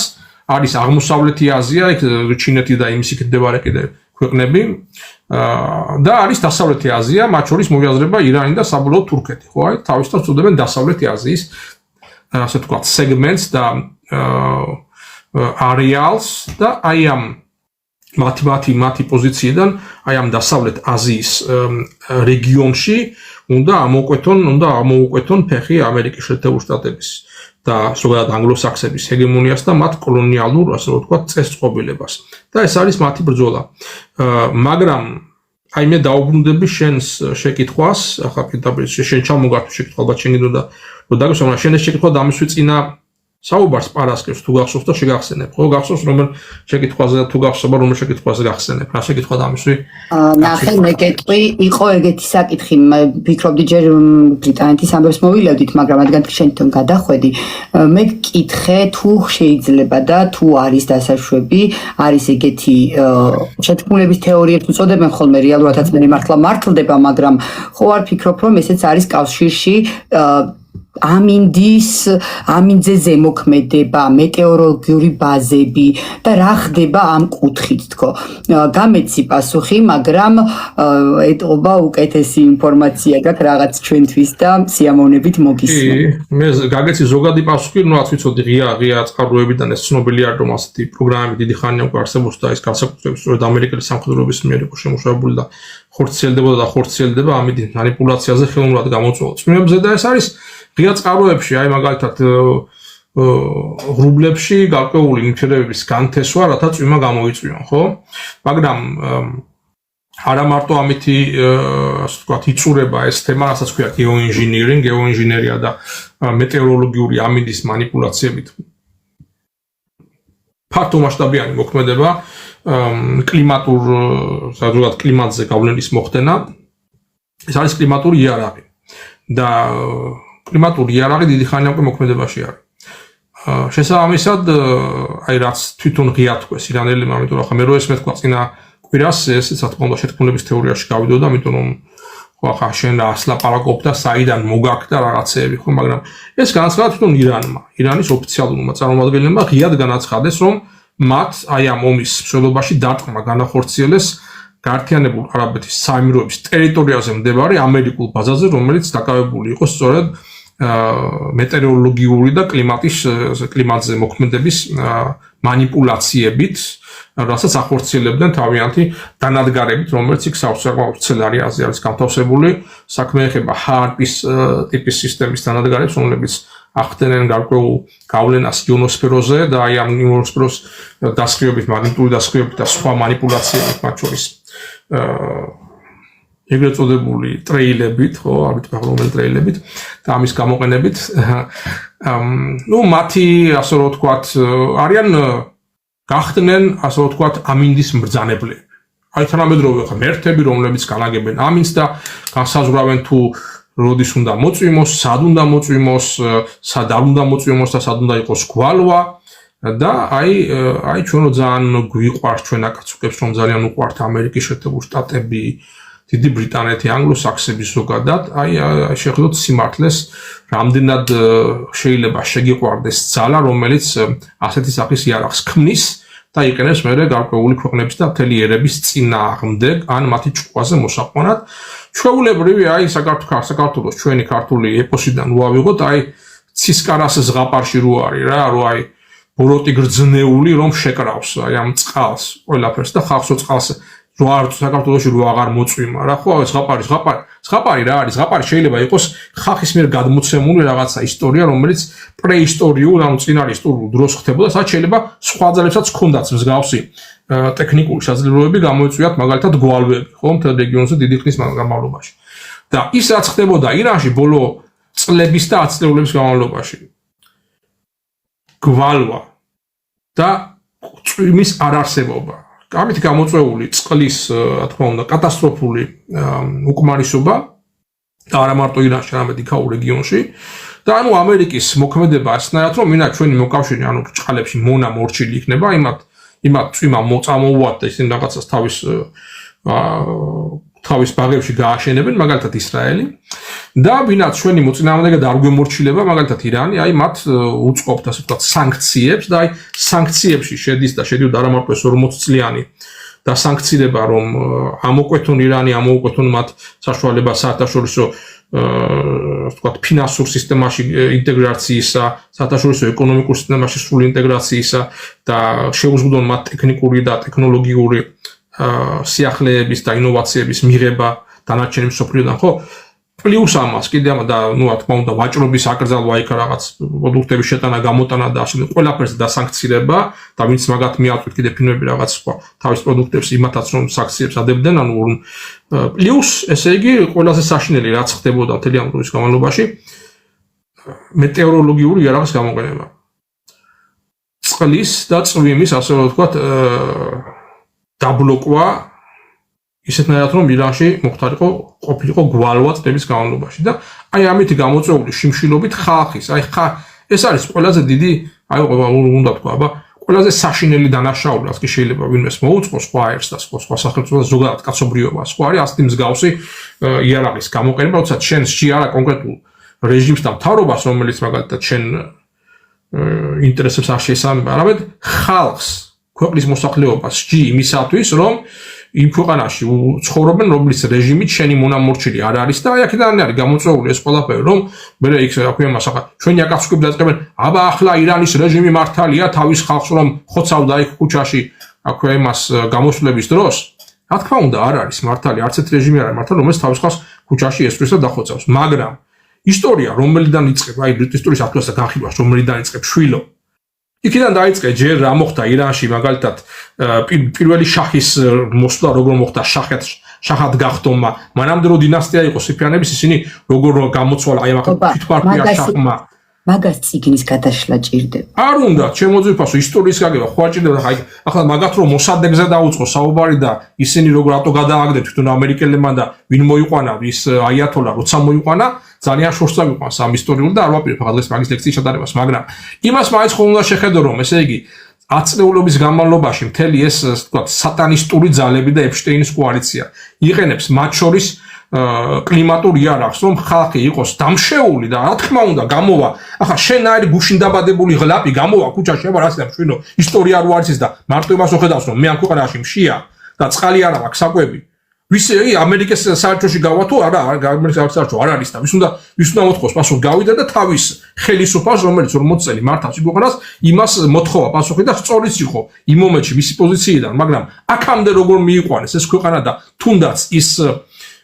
არის აღმოსავლეთი აზია იქ ჩინეთი და იმის იქ მდებარე კიდე ქვეყნები და არის დასავლეთი აზია მათ შორის მოიაზრება ირანი და საბოლოოდ თურქეთი ხო აი თავის თავს უწოდებენ დასავლეთი აზიის ასე ვთქვათ სეგმენტს და არეალს და აი ამ მათი პოზიციიდან აი ამ დასავლეთ აზიის რეგიონში უნდა ამოუკვეთონ ფეხი ამერიკის შეერთებული შტატების და ზოგადად ანგლოსაქსების ჰეგემონიას და მათ კოლონიალურ ასე ვთქვათ წესწყობილებას და ეს არის მათი ბრძოლა მაგრამ აი მე დაუბრუნდები შენს შეკითხვას ახლა პირდაპირ შენ ჩამოგართო შეკითხვა ალბათ შენ გინდოდა რომ დაგესვენა შენ ეს შეკითხვა დამისვი წინა საუბარს პარასკევს თუ გახსოვს და შეგახსენებ ხო გახსოვს რომ შეკითხვაზე თუ გახსოვს რომ შეკითხვაზე გახსენებ რა შეკითხვა დამისვი ნახე მეკეთყვი იყო ეგეთი საკითხი ვფიქრობდი ჯერ ბრიტანეთის ამბებს მოვილევდით მაგრამ რადგან შენთან გადახვედი მე გკითხე თუ შეიძლება და თუ არის დასაშვები არის ეგეთი შეთქმულების თეორიებს უწოდებენ ხოლმე რეალურადაც მე მართლა მართლდება მაგრამ ხო არ ფიქრობ რომ ესეც არის კავშირში ამინძე ზემოქმედება, მეტეოროლოგიური ბაზები და რა ხდება ამ კუთხით თქო. გამეცი პასუხი, მაგრამ ეტყობა უკეთესი ინფორმაცია გაქვს რაღაც ჩვენთვის და სიამოვნებით მოგისმენთ. მე გაგეცი ზოგადი პასუხი, ნუ რაც ვიცოდი ღია წყაროებიდან ეს ცნობილი არ რომ ასეთი პროგრამები დიდი ხანია უკვე არსებობს და ეს განსაკუთრებით სწორედ ამერიკელი სამხედროების მიერ იყო შემუშავებული და ხორციელდება ამით მანიპულაციაზე ხელოვნურად გამოწვეულ წვიმებზე და ეს არის ღია წყაროებში, აი მაგალითად ღრუბლებში გარკვეული ნივთიერებების განთესვა, რათა წვიმა გამოიწვიონ, ხო? მაგრამ არა მარტო ამითი, ასე ვთქვათ, იწურება ეს თემა, რასაც ქვია გეოინჟინერია და მეტეოროლოგიური ამინდის მანიპულაციებით. ფართომასშტაბიანი მოქმედება კლიმატურ, საზოგადოებრივ კლიმატზე გავლენის მოხდენა ეს არის კლიმატური იარაღი და კლიმატური იარაღი დიდი ხანია უკვე მოქმედებაში არის. შესაბამისად, აი რაც თვითონ ღია თქვეს ირანელებმა, იმიტომ რომ ხა მე რო ეს მეთქვა წინა კვირას ეს რა თქმა უნდა შეთქმულების თეორიაში გავიდოდა, იმიტომ რომ ხა შენ რას ლაპარაკობ და საიდან მოგაქდა რაღაცეები ხო, მაგრამ ეს განაცხადა თვითონ ირანის ოფიციალურმა წარმომადგენლებმა ღიად განაცხადეს, რომ მათ აი ამ ომის მსვლელობაში დარტყმა განახორციელეს გაერთიანებულ არაბეთის საამიროების ტერიტორიაზე მდებარე ამერიკულ ბაზაზე, რომელიც დაკავებული იყო სწორედ მეტეოროლოგიური და კლიმატზე მოქმედების მანიპულაციებით, რასაც ახორციელებდნენ თავიანთი დანადგარებით, რომელიც იქ საოცრად აზრი არის განთავსებული. საქმე ეხება ჰარტის ტიპის სისტემის დანადგარებს, რომლებიც ახდენენ გარკვეულ გავლენას იონოსფეროზე და აი ამ იონოსფეროს დასხივებით, მაგნიტური დასხივებით და სხვა მანიპულაციებით, მათ შორის ეგრეთ წოდებული ტრეილებით, ხო, არ ვიცი რომელი ტრეილებით და ამის გამოყენებით, მათი ასე რომ ვთქვათ, არიან გახდნენ ასე რომ ვთქვათ ამინდის მბრძანებლები. აი თანამედროვე ხა მერთები, რომლებიც განაგებენ ამინს და განსაზღვრავენ თუ როდის უნდა მოწვიმოს, სად უნდა მოწვიმოს, სად არ უნდა მოწვიმოს და სად უნდა იყოს გვალვა და აი ჩვენ რო ძალიან გვიყვარს ჩვენ აკაცუკებს, რომ ძალიან უყვართ ამერიკის შეერთებული შტატები, დიდი ბრიტანეთი, ანგლო-საქსები ზოგადად, აი შეხედოთ სიმართლეს, რამდენად შეიძლება შეგიყვარდეს ძალა, რომელიც ასეთი სახის იარაღს ქმნის და იყენებს მერე გარკვეული ქვეყნების და მთელი ერების წინააღმდეგ ან მათი ჭკუაზე მოსაყვანად. ჩვეულებრივი აი საქართველოს ჩვენი ქართული ეპოსიდან ვავიღოთ, აი ცისკარას ზღაპარში რო არის რა, რო აი ბოროტი გრძნეული რომ შეკრავს აი ამ წყალს, ყველაფერს და ხახსო წყალს რო არ საქართველოში რო აღარ მოწვიმა რა, ხო ზღაპარი რა არის, ზღაპარი შეიძლება იყოს ხახის მიერ გადმოცემული რაღაცა ისტორია, რომელიც პრეისტორიულ, ანუ წინაისტორიულ დროს ხდებოდა, სადაც შეიძლება სხვა ძალებსაც ჰქონდაც მსგავსი ტექნიკური შესაძლებლობები გამოიწვიათ მაგალითად გვალვები, ხო, მთელ რეგიონზე დიდი ხნის განმავლობაში. და ის რაც ხდებოდა ირანში ბოლო წლების და ათწლეულების განმავლობაში, გვალვა და წვიმის არარსებობა, ამით გამოწვეული წყლის, რა თქმა უნდა, კატასტროფული უკმარისობა და არა მარტო ირანში, არამედ იქაურ რეგიონში და ანუ ამერიკის მოქმედება ასნაირად, რომ მინა ჩვენი მოკავშირე, ანუ ბრჭყალებში მონა მორჩილი იქნება, იმათ წვიმა მოწამოუვათ და ისინი რაღაცას თავის ბაღებში გააშენებენ, მაგალითად ისრაელი და ვინაც ჩვენი მოწინააღმდეგე არ გვემორჩილება, მაგალითად ირანი, აი მათ უწყობთ ასე ვთქვათ სანქციებს და აი სანქციებში შედის და შედიოდა არა მარტო ეს 40 წლიანი და სანქცირება, რომ ამოკვეთონ ირანი, ამოუკვეთონ მათ საშუალება საერთაშორისო ვთქვათ ფინანსურ სისტემაში ინტეგრაციისა, საერთაშორისო ეკონომიკურ სისტემაში სრული ინტეგრაციისა და შეუზღუდონ მათ ტექნიკური და ტექნოლოგიური სიახლეების და ინოვაციების მიღება დანარჩენი მსოფლიოდან, ხო? პლუს ამას კიდე და ნუ რა თქმა უნდა ვაჭრობის აკრძალვა იქ რაღაც პროდუქტების შეტანა, გამოტანა და ასე ყველაფერს დასანქცირება და ვინც მაგათ მიაწვით კიდე ფინები რაღაც სხვა თავის პროდუქტებს იმათაც რომ სანქციებს ადებდნენ, ანუ პლუს ესე იგი ყველაზე საშინელი რაც ხდებოდა მთელი ამ დროის განმავლობაში მეტეოროლოგიური იარაღის გამოყენება. წყლის და წვიმის ასე რომ ვთქვათ დაბლოკვა ისეთნაირად რომ ირანში მოხდარიყო ყოფილიყო გვალვა წლების განმავლობაში და აი ამით გამოწვეული შიმშილობით ხალხის აი ეს არის ყველაზე დიდი აი უნდა თქვა აბა ყველაზე საშინელი დანაშაული რაც კი შეიძლება ვინმეს მოუწყოს სხვა ერს და სხვა სახელმწიფოს ზოგადად კაცობრიობა სხვა არის ასეთი მსგავსი იარაღის გამოყენება როცა შენ სჯი არა კონკრეტულ რეჟიმს და მთავრობას რომელიც მაგალითად შენ ინტერესებს არ შეესაბამება არამედ ხალხს ქვეყნის მოსახლეობას სჯი იმისათვის რომ იმ ქვეყანაში ცხოვრობენ რომლის რეჟიმით შენი მონამორჩილი არ არის და აი აქედან არის გამოწვეული ეს ყველაფერი რომ მე იქ აქვია მასახა ჩვენი აკაცუკები დაწყებენ აბა ახლა ირანის რეჟიმი მართალია თავის ხალხს რომ ხოცავდა იქ ქუჩაში აქვია იმას გამოსვლების დროს რა თქმა უნდა არ არის მართალი არც ერთ რეჟიმი არ არის მართალი რომელიც თავის ხალხს ქუჩაში ესწრებს და დახოცავს მაგრამ ისტორია რომელიდან იწყება აი ბრიტის ისტორიის აქტუას და განხილვას რომელიდან იწყებს შვილო იქიდან დაიწყე ჯერ რა მოხდა ირანში მაგალითად პირველი შაჰის მოსვლა როგორ მოხდა შაჰად გახდომა მანამდე რომ დინასტია იყო სიფიანების ისინი როგორ გამოცვალა აი ახლა თვითმფარქვია შაჰმა მაგას წიგნის გადაშლა ჭირდება. არ უნდა, ჩემო ძვირფასო, ისტორიის გაგება ხო არ ჭირდება, ხა ახლა მაგათ რომ მოსადეგზე დაუწყო საუბარი და ისინი როგორ რატო გადააგდნენ თვითონ ამერიკელებმა და ვინ მოიყვანა ის აიათოლა როცა მოიყვანა, ძალიან შორს წავიყვანს ამ ისტორიულ და არ ვაპირებ ახლა დღეს მაგის ლექციის ჩატარებას, მაგრამ იმას მაინც ხომ უნდა შეხედო რომ ესე იგი აწლეულობის განმავლობაში მთელი ეს თქვა სატანისტური ძალები და ეპშტეინის კოალიცია იყენებს მათ შორის კლიმატურ იარაღს რომ ხალხი იყოს დამშეული და რა თქმა უნდა გამოვა ახლა შენაირი გუშინ დაბადებული ღლაპი გამოვა ქუჩაში აბა რა შეიძლება ისტორია რო არის და მარტო იმას ვხედავს რომ მე ამ ქვეყანაში მშია და წყალი არ აქვს საკვები ვისი ამერიკის საერთაშორისო გავა თუ არა ამერიკის საერთაშორისო არ არის და ვის უნდა მოთხოვს პასუხი გავიდა და თავის ხელისუფლებას რომელიც 40 წელი მართავს იგვეყნას იმას მოთხოვა პასუხი და სწორიც იყო იმ მომენტში მისი პოზიციიდან მაგრამ აქამდე როგორ მიიყვანეს ეს ქვეყანა და თუნდაც ის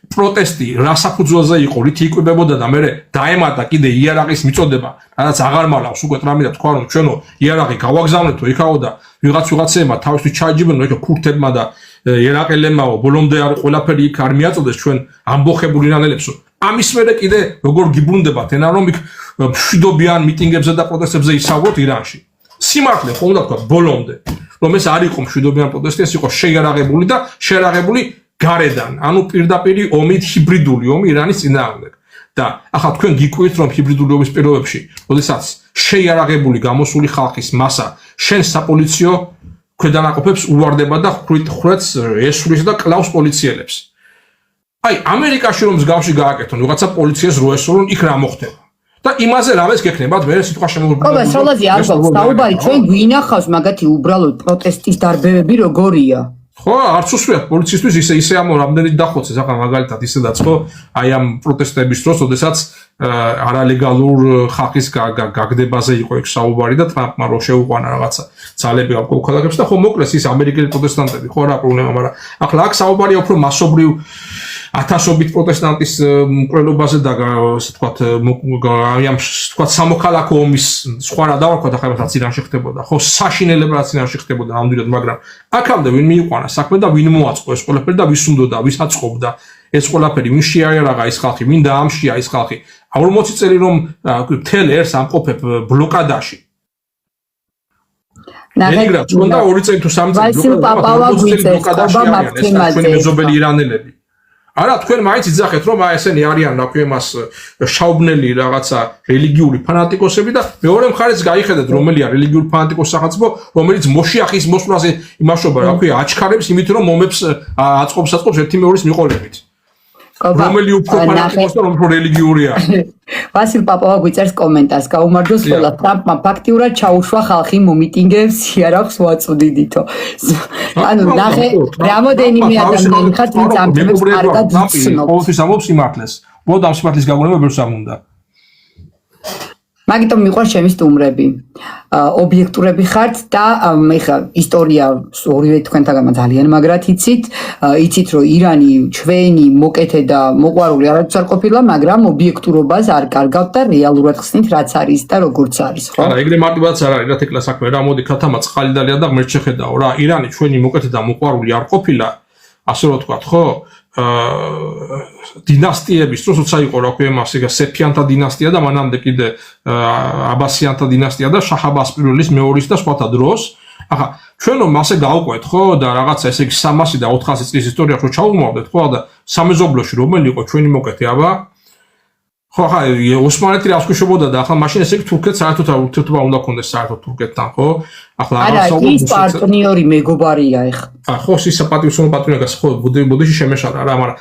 პროტესტი რა საფუძველზე იყო რითი იკვებებოდა და მე დაემატა კიდე იარაღის მიწოდება რაც აღარ მალავს უკვე ტრამპი და თქვა რომ ჩვენო იარაღი გავაგზავნეთო იქაო და ვიღაცებმა თავისთვის ჩაიჯიბნო იქ ქურთებმა და ერაყელებმაო ბოლომდე არ ყველაფერი იქ არ მიაწოდეს ჩვენ ამბოხებული რანელებსო ამის მერე კიდე როგორ გიბრუნდებათ ენა რომ იქ მშვიდობიან მიტინგებზე და პროტესტებზე ისაუბროთ ირანში სიმართლე ხო უნდა თქვა ბოლომდე რომ ეს არ იყო მშვიდობიან პროტესტი ეს იყო შეიარაღებული და შეიარაღებული გარედან ანუ პირდაპირ ომით ჰიბრიდული ომი ირანის წინააღმდეგ და ახლა თქვენ გიკვირთ რომ ჰიბრიდული ომის პირობებში როდესაც შეიარაღებული გამოსული ხალხის მასა შენ საპოლიციო ქვედანაყოფებს უვარდება და ხრეთს ესვრის და კლავს პოლიციელებს აი ამერიკაში რომ მსგავსი გააკეთონ ვიღაცა პოლიციას რო ესვრონ იქ რა მოხდება და იმაზე რამეს გექნებათ მე სიტყვა შემოგვიყვება ობა სროლაზე არ გვაქვს საუბარი ჩვენ გვინახავს მაგათი უბრალოდ პროტესტის დარბევები როგორია ხო არც უსვიათ პოლიციისთვის ისე ამ რამდენიც დახოცეს ახლა მაგალითად ისედაც ხო აი ამ პროტესტების დროს ოდესაც არალეგალურ ხალხის გაგდებაზე იყო იქ საუბარი და ტრამპმა რო შეუყვანა რაღაცა ძალები ამ ქალაქებში და ხო მოკლეს ის ამერიკელი პროტესტანტები ხო რა პრობლემა მაგრამ ახლა აქ საუბარია უფრო მასობრივ ათასობით პროტესტანტის მკვლელობაზე და ასე ვთქვათ ამ ვთქვათ სამოქალაქო ომის სხვა რა დავარქვათ ახლა რაც ირანში ხდებოდა ხო საშინელება რაც ირანში ხდებოდა ნამდვილად მაგრამ აქამდე ვინ მიიყვანა საქმე და ვინ მოაწყო ეს ყველაფერი და ვის უნდოდა ვის აწყობდა ეს ყველაფერი ვინ შეაერაღა ეს ხალხი ვინ დაამშია ეს ხალხი 40 წელი რომ მთელ ერს ამყოფებ ბლოკადაში ლენინგრადს უნდა 2 წელი თუ 3 წელი ბლოკადაში ირანელები არა თქვენ მაინც იძახეთ რომ აი ესენი არიან რა ქვია მას შაუბნელი რაღაცა რელიგიური ფანატიკოსები და მეორე მხარეს გაიხედეთ რომელია რელიგიური ფანატიკოს სახელმწიფო რომელიც მოშიახის მოსვლაზე იმაშობა რა ქვია აჩქარებს იმით რომ მომებს აწყობს ერთი მეორის მიყოლებით რომელი უფრო ფანატიკოს და უფრო რელიგიურია ვასილ პაპავა გვიწერს კომენტარს გაუმარჯოს ყველა ტრამპმა ფაქტიურად ჩაუშვა ხალხი მომიტინგეებს იარაღს უაწოდიდითო ანუ ნახე რამოდენიმე ადამიანი ხართ ვინც ამბობს კარგად იცნობ ყოველთვის ამბობს სიმართლეს ბოდ ამ სიმართლის გაგონება ბევრს ამ უნდა მაგიტომ მიყვარს ჩემი სტუმრები ობიექტურები ხართ და ეხლა ისტორია ორივე თქვენთაგან ძალიან მაგრად იცით რომ ირანი ჩვენი მოკეთე და მოყვარული არც არ ყოფილა მაგრამ ობიექტურობას არ კარგავთ და რეალურად ხსნით რაც არის და როგორც არის ხო არა ეგრე მარტივადაც არ არის რა თქმა უნდა საქმე რა მოდი ქათამა წყალი დალია და ღმერთ შეხედაო რა ირანი ჩვენი მოკეთე და მოყვარული არ ყოფილა ასე რომ ვთქვათ ხო დინასტიების დროს როცა იყო რა ქვია მას ეგა სეფიანთა დინასტია და მანამდე კიდე აბასიანთა დინასტია და შაჰ-აბას პირველის მეორის და სხვათა დროს ახლა ჩვენ რომ მასე გავყვეთ ხო და რაღაცა ესე იგი 300 და 400 წლის ისტორიას რო ჩავუმოვდეთ ხო და სამეზობლოში რომელი იყო ჩვენი მოკეთე აბა ხო ახლა ოსმალეთი რას გვიშობოდა და ახლა მაშინ ესე იგი თურქეთს საერთოდ ურთიერთობა უნდა ქონდეს საერთოდ თურქეთთან ხო ახლა არა ის პარტნიორი მეგობარია ეხლა ხო ის საპატიოსო პატრონიკას ხო ბუდეში შემეშალა რა მაგრამ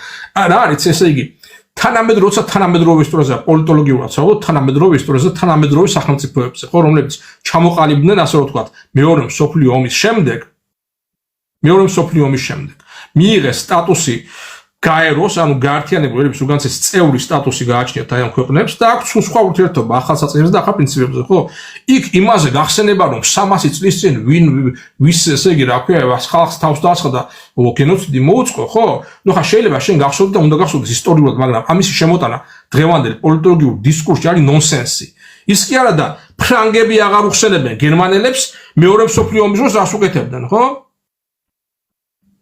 რა არის ესე იგი თანამედროვე როცა თანამედროვე ისტორიაზე პოლიტოლოგიურად საუბრობთ თანამედროვე ისტორიაზე თანამედროვე სახელმწიფოებზე ხო რომლებიც ჩამოყალიბდნენ ასე რომ ვთქვათ მეორე მსოფლიო ომის შემდეგ მიიღეს სტატუსი გაეროს ანუ გაერთიანებული ერების ორგანიზაციის წევრი სტატუსი გააჩნიათ აი ამ ქვეყნებს და აქვს სხვა ურთიერთობა ახალ საწინააღმდეგო და ახალ პრინციპებზე ხო იქ იმაზე გახსენება რომ 300 წლის წინ ვის ესე იგი რა ქვია ხალხს თავს დაასხა და გენოციდი მოუწყო ხო ნუ ხა შეიძლება შენ გახსოვდეს და უნდა გახსოვდეს ისტორიულად მაგრამ ამის შემოტანა დღევანდელი პოლიტოლოგიური დისკურსი არის ნონსენსი ის კი არა და ფრანგები აღარ უხსენებენ გერმანელებს მეორე მსოფლიო ომის დროს რას უკეთებდნენ ხო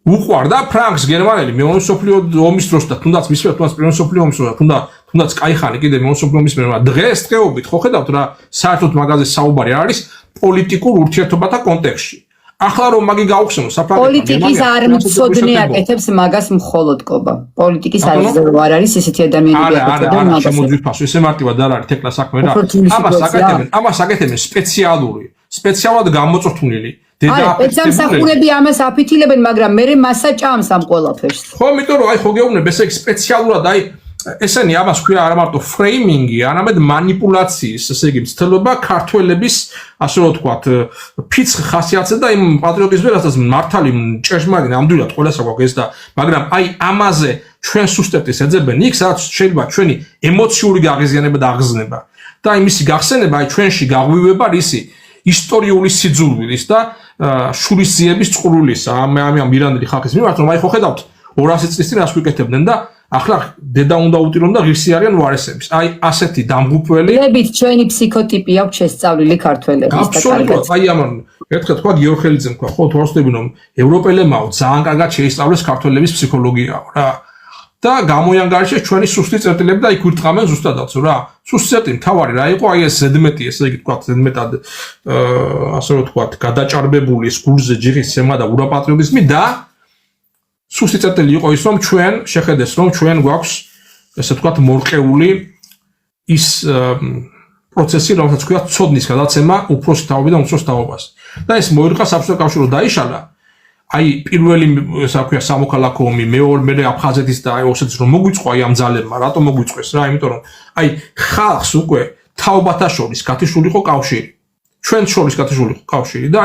უყვარდა ფრანგს გერმანელი მეორე მსოფლიო ომის დროს და თუნდაც მის თუნდაც პირველ მსოფლიო ომის დროს და თუნდაც კაიხანი კიდე მოსოფლომის მიერ დღესდღეობით ხო ხედავთ რა საერთოდ მაგაზე საუბარი არის პოლიტიკურ ურთიერთობათა კონტექსტში. ახლა რომ მაგი გაუხსენო საფრანგეთმა პოლიტიკის არ მწოდნე აკეთებს მაგას მხოლოდ კობა. პოლიტიკის არიზო არ არის ესეთი ადამიანები აკეთებენ მაგას. შემოძვიფასო ესე მარტივად არ არის თეკლა საქმე რა. ამას აკეთებენ სპეციალურად გამოწვრთნილი სამსახურები ამას აფითილებენ, მაგრამ მე მასა ჭამს ამ ყველაფერს. ხო, იმიტომ რომ აი ხო გეუბნებ, ესე იგი სპეციალურად აი ესენი ამას ქვია არა მარტო ფრეიმინგი, არამედ манипуляციის, ესე იგი მცდელობა ქართველების, ასე რომ ვთქვათ, ფიცხ ხასიათზე და იმ პატრიოტიზმზე, რასაც მართალი ჭეშმარიტი ნამდვილად ყველას აქვს ეს და მაგრამ აი ამაზე ჩვენ სუსტებთ ეძებენ იქ, სადაც შეიძლება ჩვენი ემოციური გაღიზიანება და აღზნება. და აი მისი გახსენება აი ჩვენში გაღვივება რისი ისტორიული სიძულვილის და შურისძიების წყურულის ამ მირანდელი ხალხის მიმართ რომ აი ხო ხედავთ 200 წლის წინ რას ვიკეთებდნენ და ახლა დედა უნდა უტირონ და ღირსი არიან ვარესების. აი ასეთი დამღუპველი დებით ჩვენი ფსიქოტიპი აქვს შესწავლილი ქართველების და კარგად. აი ამან ერთხელ თქვა გიორხელიძემ თქვა ხო თორსტებინო ევროპელებმაო ძალიან კარგად შეისწავლეს ქართველების ფსიქოლოგიაო რა. და გამოიანგარიშეს ჩვენი სუსტი წერტილები და იქ ვირტყამენ ზუსტადაც რა. სუსტი წერტილი თავარი რა იყო აი ეს ზედმეტი ესე იგი თქვა ზედმეტად ასე რომ თქვა გადაჭარბებული სგურზე ჯირის სემა და ურაპატრიოტიზმი და სუსტი წერტილი იყო ის რომ ჩვენ შეხედეს რომ ჩვენ გვაქვს ესე თქვა მორყეული ის პროცესი რომელსაც ქვია ცოდნის გადაცემა უფროსი თაობიდან უმცროს თაობას. და ეს მოირყა საბჭოთა კავშირო დაიშალა აი პირველი საქმეა სამოქალაქო ომი მეორე აფხაზეთის და ოსეთის რომ მოგვიწყო აი ამ ძალებმა რატომ მოგვიწყეს რა იმიტომ რომ აი ხალხს უკვე თაობათა შორის გათიშული იყო კავშირი ჩვენ შორის გათიშული იყო კავშირი და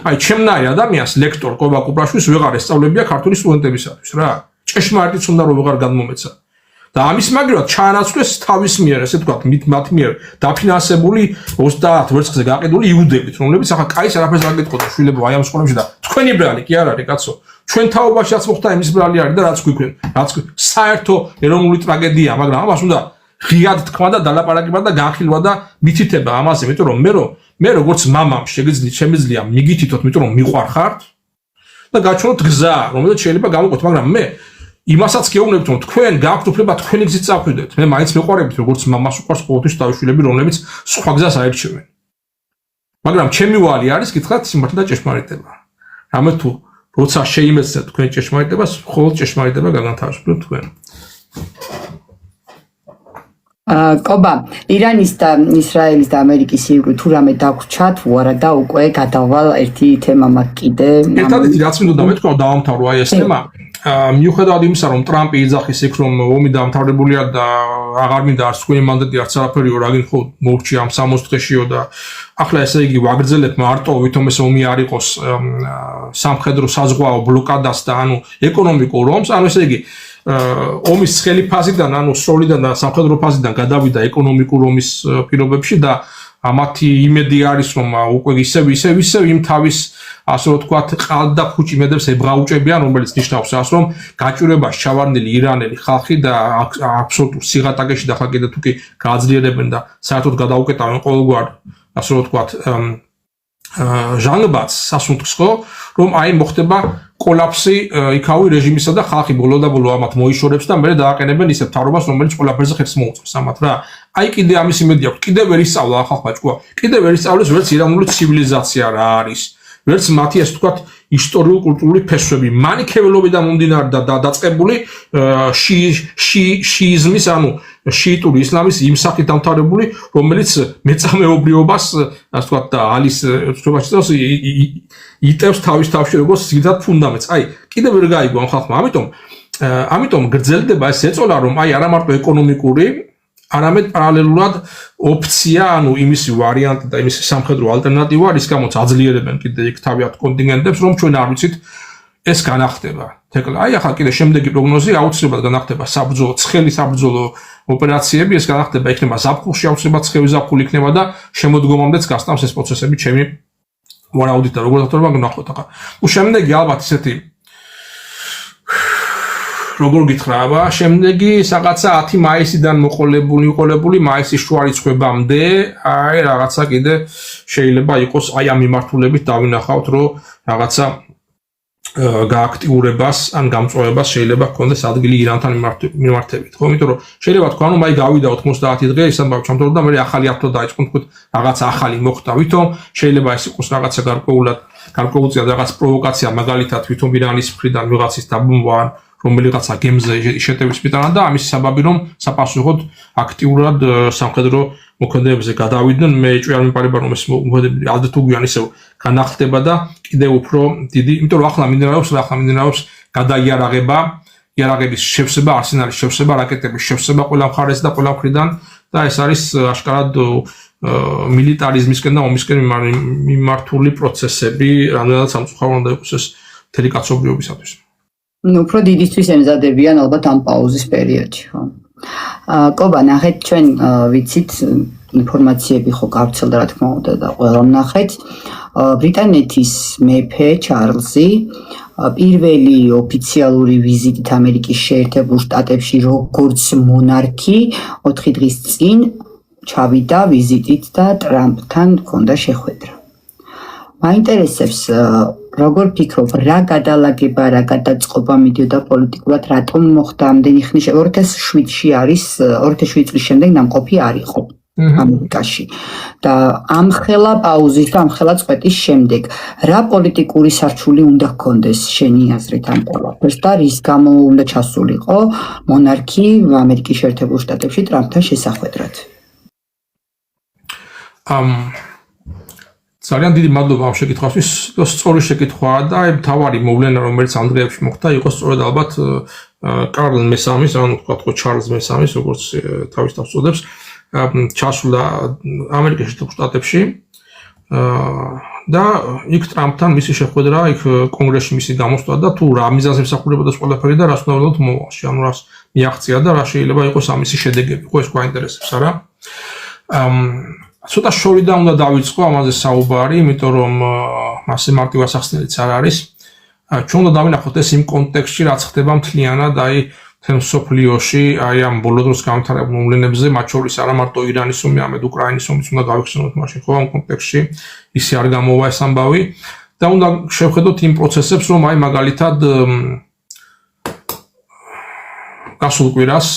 აი ჩემნაირ ადამიანს ლექტორ კობა კუპრაშვილს ვეღარ ესწავლებია ქართული სტუდენტებისათვის რა ჭეშმარიტიც უნდა რომ ვეღარ გადმომეცა და ამის მაგივრად ჩაანაცვლეს თავის მიერ ესე ვთქვათ მათ მიერ დაფინანსებული 30 ვერცხლზე გაყიდული იუდებით რომლებიც ახლა კაის არაფერს არ გეტყოდა შვილებო აი ამ სკოლებში და თქვენი ბრალი კი არ არის კაცო ჩვენ თაობაშიაც მოხდა იმის ბრალი არის და რაც გვიქვენ რაც საერთო ეროვნული ტრაგედია მაგრამ ამას უნდა ღიად თქვა და დალაპარაკება და განხილვა და მითითება ამაზე იმიტომ რომ მე როგორც მამამ შემიძლია მიგითითოთ იმიტომ რომ მიყვარხართ და გაჩვენოთ გზა რომელიც შეიძლება გამოვყოთ მაგრამ მე იმასაც გეუბნებთ რომ თქვენ გაქვთ უფლება თქვენი გზით წავხვიდეთ მე მაინც მეყვარებით როგორც მამას უყვარს ყოველთვის თავისშვილები რომლებიც სხვა გზას აირჩევენ მაგრამ ჩემი ვალი არის გითხრათ სიმართლე და ჭეშმარიტება რამე თუ როცა შეიმეცნეთ თქვენ ჭეშმარიტებას მხოლოდ ჭეშმარიტება გაგანთავისუფლებთ თქვენ კობა ირანის და ისრაელის და ამერიკის ირგვლივ თუ რამე დაგვრჩა თუ არა და უკვე გადავალ ერთი თემა მაქვს კიდე ერთადერთი რაც მინდოდა მეთქვა დავამთავრო აი ეს თემა მიუხედავად იმისა რომ ტრამპი იძახის იქ რომ ომი დამთავრებულია და აღარ მინდა არც თქვენი მანდატი არც არაფერიო რაგინ ხო მოვრჩი ამ 60 დღეშიო და ახლა ესე იგი ვაგრძელებ მარტო ვითომ ეს ომი არ იყოს სამხედრო საზღვაო ბლოკადას და ანუ ეკონომიკურ ომს ანუ ესე იგი ომის ცხელი ფაზიდან ანუ სროლიდან და სამხედრო ფაზიდან გადავიდა ეკონომიკურ ომის პირობებში და ამათი იმედი არის რომ უკვე ისევ იმ თავის ასე რომ თქვათ ყალდა ხუჭი მედებს ებრაუჭებიან რომელიც ნიშნავს azt რომ გაჭირვებას ჩავარდნილი ირანელი ხალხი და აბსოლუტურ სიღატაკეში და ხა კიდე თუ კი გააძლიერებენ და საერთოდ გადაუკეტავენ ყოველგვარ ასე რომ თქვათ ჟანგბადს სასუნთქს ხო რომ აი მოხდება კოლაფსი იქავი რეჟიმისა და ხალხი ბოლო ამათ მოიშორებს და მე დააყენებენ ისეთ თავრობას რომელიც ყველაფერზე ხერხს მოუწევს ამათ რა აი კიდე ამის იმედი აქვს კიდე ვერ ისწავლა ხალხმა ჭკუა კიდე ვერ ისწავლეს ვერც ირანული ცივილიზაცია რა არის ვერც მათი ასე ვთქვათ ისტორიულ-კულტურული ფესვები მანიქეველობიდან მომდინარე და დაწყებული შიიზმის ანუ შიიტური ისლამის იმ სახით დამთავრებული რომელიც მეწამეობრიობას ასე ვთქვათ და ალის ცნობაშიც იტევს თავის თავში როგორც სიგრძად ფუნდამენტს აი კიდე ვერ გაიგო ამ ხალხმა ამიტომ გრძელდება ეს ეწოლა რომ აი არა მარტო ეკონომიკური არამედ პარალელურად ოფცია, ანუ იმისი ვარიანტი და იმისი სამხედრო ალტერნატივა, რის გამოც აძლიერებენ კიდე იქ თავიანთ კონტინგენტებს, რომ ჩვენ არ ვიცით ეს განახდება. თეკლა, აი ახლა კიდე შემდეგი პროგნოზი აუცილებლად განახდება საბრძოლო, ცხელი საბრძოლო ოპერაციები, ეს განახდება იქნება ზაფხულში, აუცილებლად ცხელი ზაფხული იქნება და შემოდგომამდეც გასტამს ეს პროცესები ჩემი ვარაუდით და როგორ დაქტორმა გნახოთ ახლა. შემდეგი ალბათ ისეთი როგორ გითხრა, შემდეგი რაღაცა 10 მაისიდან მოყოლებული მაისის შუარიცხვებამდე, აი რაღაცა კიდე შეიძლება იყოს აი ამ მიმართულებით დავინახავთ, რომ რაღაცა გააქტიურებას ან გამწვავებას შეიძლება ჰქონდეს ადგილი ირანთან მიმართებით, ხო? იმიტომ რომ შეიძლება თქვა, რომ აი გავიდა 90 დღე ის ამბავი ჩამოთვალა და მე ახალი აქტო დაიწყო, თქვით, რაღაცა ახალი მოხდა, ვითომ შეიძლება ეს იყოს რაღაცა გარკვეულწილად რაღაც პროვოკაცია, მაგალითად ვითომ ირანის მხრიდან ვიღაცის დაბომბვა ან რომელიღაცა გემზე შეტევის მიტანა და ამის საბაბი რომ საპასუხოდ აქტიურად სამხედრო მოქმედებებზე გადავიდნენ. მე ჭვი არ მიპარება რომ ეს მოქმედებები ადრე თუ გვიან ისევ განახლდება და კიდევ უფრო დიდი, იმიტომ რომ ახლა მიმდინარეობს გადაიარაღება, იარაღების შევსება, არსენალის შევსება, რაკეტების შევსება ყველა მხარეს და ყველა მხრიდან და ეს არის აშკარად მილიტარიზმისკენ და ომისკენ მიმართული პროცესები, რამდენადაც სამწუხარო უნდა იყოს ეს მთელი კაცობრიობისათვის. უფრო დიდისთვის ემზადებიან ალბათ ამ პაუზის პერიოდში, ხო? კობა, ნახეთ, ჩვენ ვიცით ინფორმაციები ხო გავრცელდა რა თქმა უნდა და ყველამ ნახეთ. ბრიტანეთის მეფე ჩარლზი პირველი ოფიციალური ვიზიტით ამერიკის შეერთებულ შტატებში როგორც მონარქი 4 დღის წინ ჩავიდა ვიზიტით და ტრამპთან ჰქონდა შეხვედრა. მაინტერესებს როგორ ფიქრობ, რა გადალაგება, რა გადაწყობა მიდიოდა პოლიტიკურად, რატომ მოხდა ამდენი ხნის 2007-ში არის 2007 წლის შემდეგ ნამყოფი არ იყო ამერიკაში და ამხელა პაუზის და ამხელა წვეტის შემდეგ რა პოლიტიკური სარჩული უნდა ჰქონდეს შენი აზრით ამ ყველაფერს და რის გამო უნდა ჩასულიყო მონარქი ამერიკის შეერთებულ შტატებში ტრამპთან შესახვედრად? ძალიან დიდი მადლობა ამ შეკითხვისთვის. სწორი შეკითხვაა და აი მთავარი მოვლენა რომელიც ამ დღეებში მოხდა იყო სწორედ ალბათ კარლ მესამის, ანუ თქვა ჩარლზ მესამის, როგორც თავის თავს უწოდებს, ჩასვლა ამერიკის შეერთებულ შტატებში და იქ ტრამპთან მისი შეხვედრა, იქ კონგრესში მისი გამოსვლა და თუ რა მიზანს ემსახურებოდა ყველაფერი და რას უნდა ველოდოთ მომავალში, ანუ რას მიაღწია და რა შეიძლება იყოს ამისი შედეგები, ხო ეს გვაინტერესებს, არა? ცოტა შორიდან უნდა დავიწყო ამაზე საუბარი, იმიტომ რომ მასე მარტივ ასახსნელიც არ არის. ჩვენ უნდა დავინახოთ ეს იმ კონტექსტში, რაც ხდება მთლიანად აი თემ სოფლიოში, აი ამ ბოლო დროს გამთარებულ მოვლენებზე, მათ შორის არა მარტო ირანის ომი, ამედ უკრაინის ომიც უნდა გავიხსენოთ მაშინ, ხო, ამ კონტექსტში ისე არ გამოვა ეს ამბავი და უნდა შევხედოთ იმ პროცესებს, რომ აი მაგალითად გასულ კვირას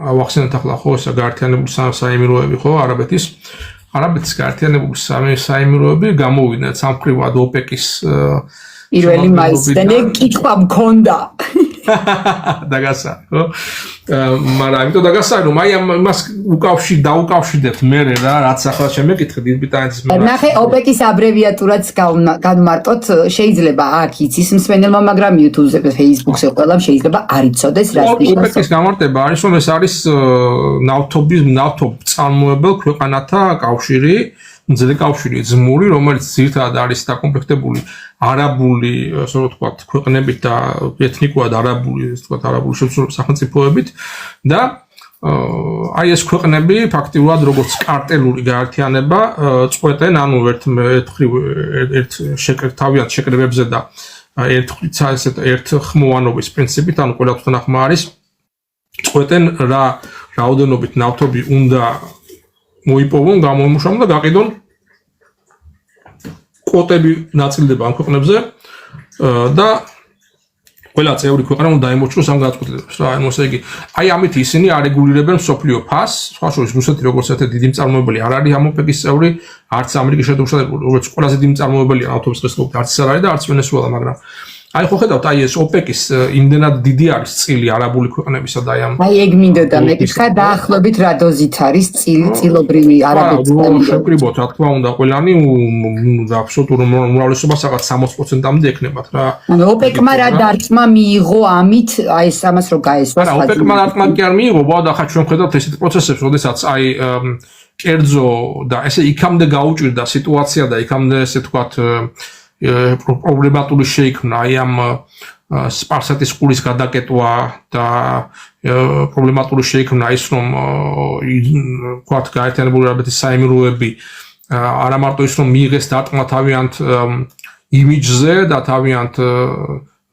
ავახსენეთ ახლა ხო ეს გაერთიანებული საემიროები ხო არაბეთის გაერთიანებული საემიროები გამოვიდნენ სამხრივად ოპეკის პირველი მაისდენე კითხვა მქონდა დაგასა ხო მაგრამ ამიტომ დაგასა რომ აი ამას დაუკავშირდებთ მე რა რაც ახლა შემეკითხე დიდ ბრიტანეთის ნახე ოპეკის აბრევიატურაც განმარტოთ შეიძლება აქ იცის მსმენელმა მაგრამ YouTube-ზე Facebook-ზე ყველამ შეიძლება არ იცოდეს რა ნიშნავს ოპეკის გამარტება არის რომ ეს არის ნავთობწარმოებელ ქვეყანათა კავშირი მძიმე კავშირი ძმური რომელიც ძირითადად არის დაკომპლექტებული არაბული ასე ვთქვათ ქვეყნებით და ეთნიკურად არაბული ასე ვთქვათ არაბული სახელმწიფოებით და აი ეს ქვეყნები ფაქტიურად როგორც კარტელური გაერთიანება წყვეტენ ანუ ერთ თავიანთ შეკრებებზე და ერთ ხმოვანობის პრინციპით ანუ ყველა თვითონახმა არის წყვეტენ რა რაოდენობით ნავთობი უნდა მოიპოვონ გამოიმუშავონ და გაყიდონ კვოტები ნაწილდება ამ ქვეყნებზე და ყველა წევრი ქვეყანა უნდა დაიმორჩილოს ამ გადაწყვეტილებებს რა ანუ ესე იგი აი ამით ისინი არეგულირებენ მსოფლიო ფასს სხვა შორის რუსეთი როგორც ერთ-ერთი დიდი მწარმოებელი არ არის ამ ოპეკის წევრი არც ამერიკის შეერთებულ შტატებში როგორც ყველაზე დიდი მწარმოებელია ნავთობის დღესდღეობით არც არ არის და არც ვენესუელა მაგრამ აი ხო ხედავთ აი ეს ოპეკის იმდენად დიდი არის წილი არაბული ქვეყნებისა და აი ეგ მინდოდა მეკითხა დაახლოებით რა დოზით არის წილობრივი არაბეთის შევკრიბოთ რა თქმა უნდა ყველანი და აბსოლუტურ უმრავლესობა რაღაც 60%-მდე ექნებათ რა ანუ ოპეკმა რა დარტყმა მიიღო ამით აი ეს ამას რო გაესვა არა ოპეკმა დარტყმა კი არ მიიღო ბავდა ხა ჩვენ ხედავთ ესეთ პროცესებს როდესაც აი კერძო და ესე იქამდე გაუჭირდა სიტუაცია და იქამდე ესე თქვათ პრობლემატური შეიქმნა აი ამ სპარსეთის ყურის გადაკეტვა და პრობლემატური შეიქმნა ის რომ ვთქვათ გაერთიანებული არაბეთის საემიროები არა მარტო ის რომ მიიღეს დარტყმა თავიანთ იმიჯზე და თავიანთ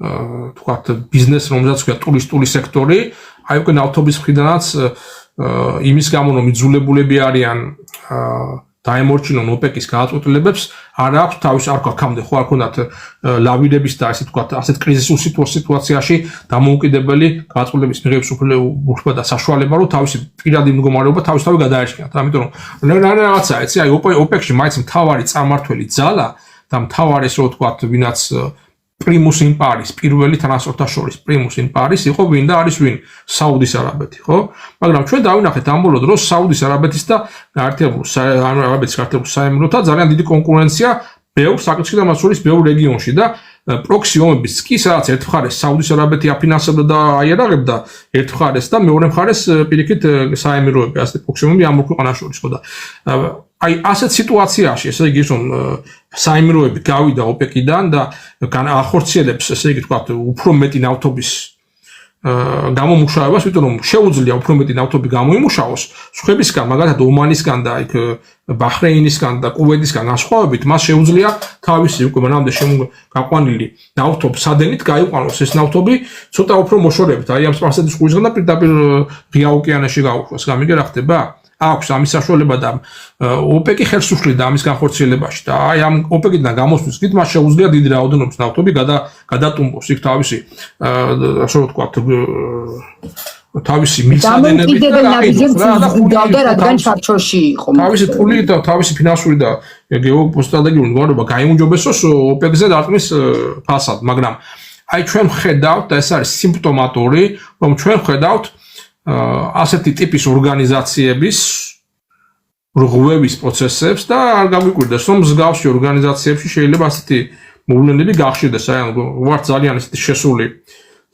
ვთქვათ ბიზნესს რომელსაც ქვია ტურისტული სექტორი აი უკვე ნავთობის მხრიდანაც იმის გამო რომ იძულებულები არიან დაემორჩილონ ოპეკის გადაწყვეტილებებს, არ აქვს თავის არ აქამდე ხო არ ქონდათ ლავირების და ასე თქვა ასეთ კრიზისულ სიტუაციაში დამოუკიდებელი გადაწყვეტილების მიღების უფლება და საშუალება რომ თავისი პირადი მდგომარეობა თავისთავად გადაერჩინათ. ამიტომ რომ რაღაცა ეცი აი ოპეკში მაინც მთავარი წარმართველი ძალა და მთავარი ესე რომ თქვა ვინაც primus in paris, პირველი ტრანსპორტთა შორის primus in paris იყო ვინ და არის ვინ? საუდის არაბეთი, ხო? მაგრამ ჩვენ დავინახეთ ამ ბოლო დროს საუდის არაბეთის და არაბეთის გაერთიანებულ საემიროთა ძალიან დიდი კონკურენცია ბევრ საკითხში და მათ შორის ბევრ რეგიონში და პროქსი ომების კი სადაც ერთ მხარეს საუდის არაბეთი აფინანსებდა და აიარაღებდა ერთ მხარეს და მეორე მხარეს პირიქით საემიროები ასე პროქსი ომები ამ ქვეყანას შორის ხო და აი ასეთ სიტუაციაში ესე იგი რომ საემიროები გავიდა ოპეკიდან და ახორციელებს ესე იგი თქვა უფრო მეტი ნავთობის გამომუშავებას, ვიტყვი რომ შეუძლია უფრო მეტი ნავთობი გამოიმუშაოს სხვებისგან, მაგალითად ომანისგან და იქ ბაჰრეინისგან და კუვეიტისგან განსხვავებით, მას შეუძლია თავისი უკვე მანამდე გაყვანილი ნავთობსადენით გაიყვანოს ეს ნავთობი ცოტა უფრო მოშორებით, აი ამ სპარსეთის ყურისგან და პირდაპირ ღია ოკეანეში გაუშვას. გამიგე რა ხდება? აქვს ამის საშუალება და ოპეკი ხელს უშლიდა ამის განხორციელებაში და აი ამ ოპეკიდან გამოსვლის გით მას შეუძლია დიდი რაოდენობის ნავთობი გადატუმბოს იქ თავისი ასე რომ ვთქვათ თავისი მიწადენებით და რადგან ჩარჩოში იყო თავისი ფული და თავისი ფინანსური და გეოსტრატეგიული მდგომარეობა გაიმუნჯობესოს ოპეკზე დარტყმის ფასად, მაგრამ აი ჩვენ ხედავთ და ეს არის სიმპტომატური, რომ ჩვენ ხედავთ ასეთი ტიპის ორგანიზაციების რღვევის პროცესებს და არ გაგვიკვირდეს რომ მსგავსი ორგანიზაციებში შეიძლება ასეთი მოვლენები გახშირდეს აი ვართ ძალიან ესეთი შესული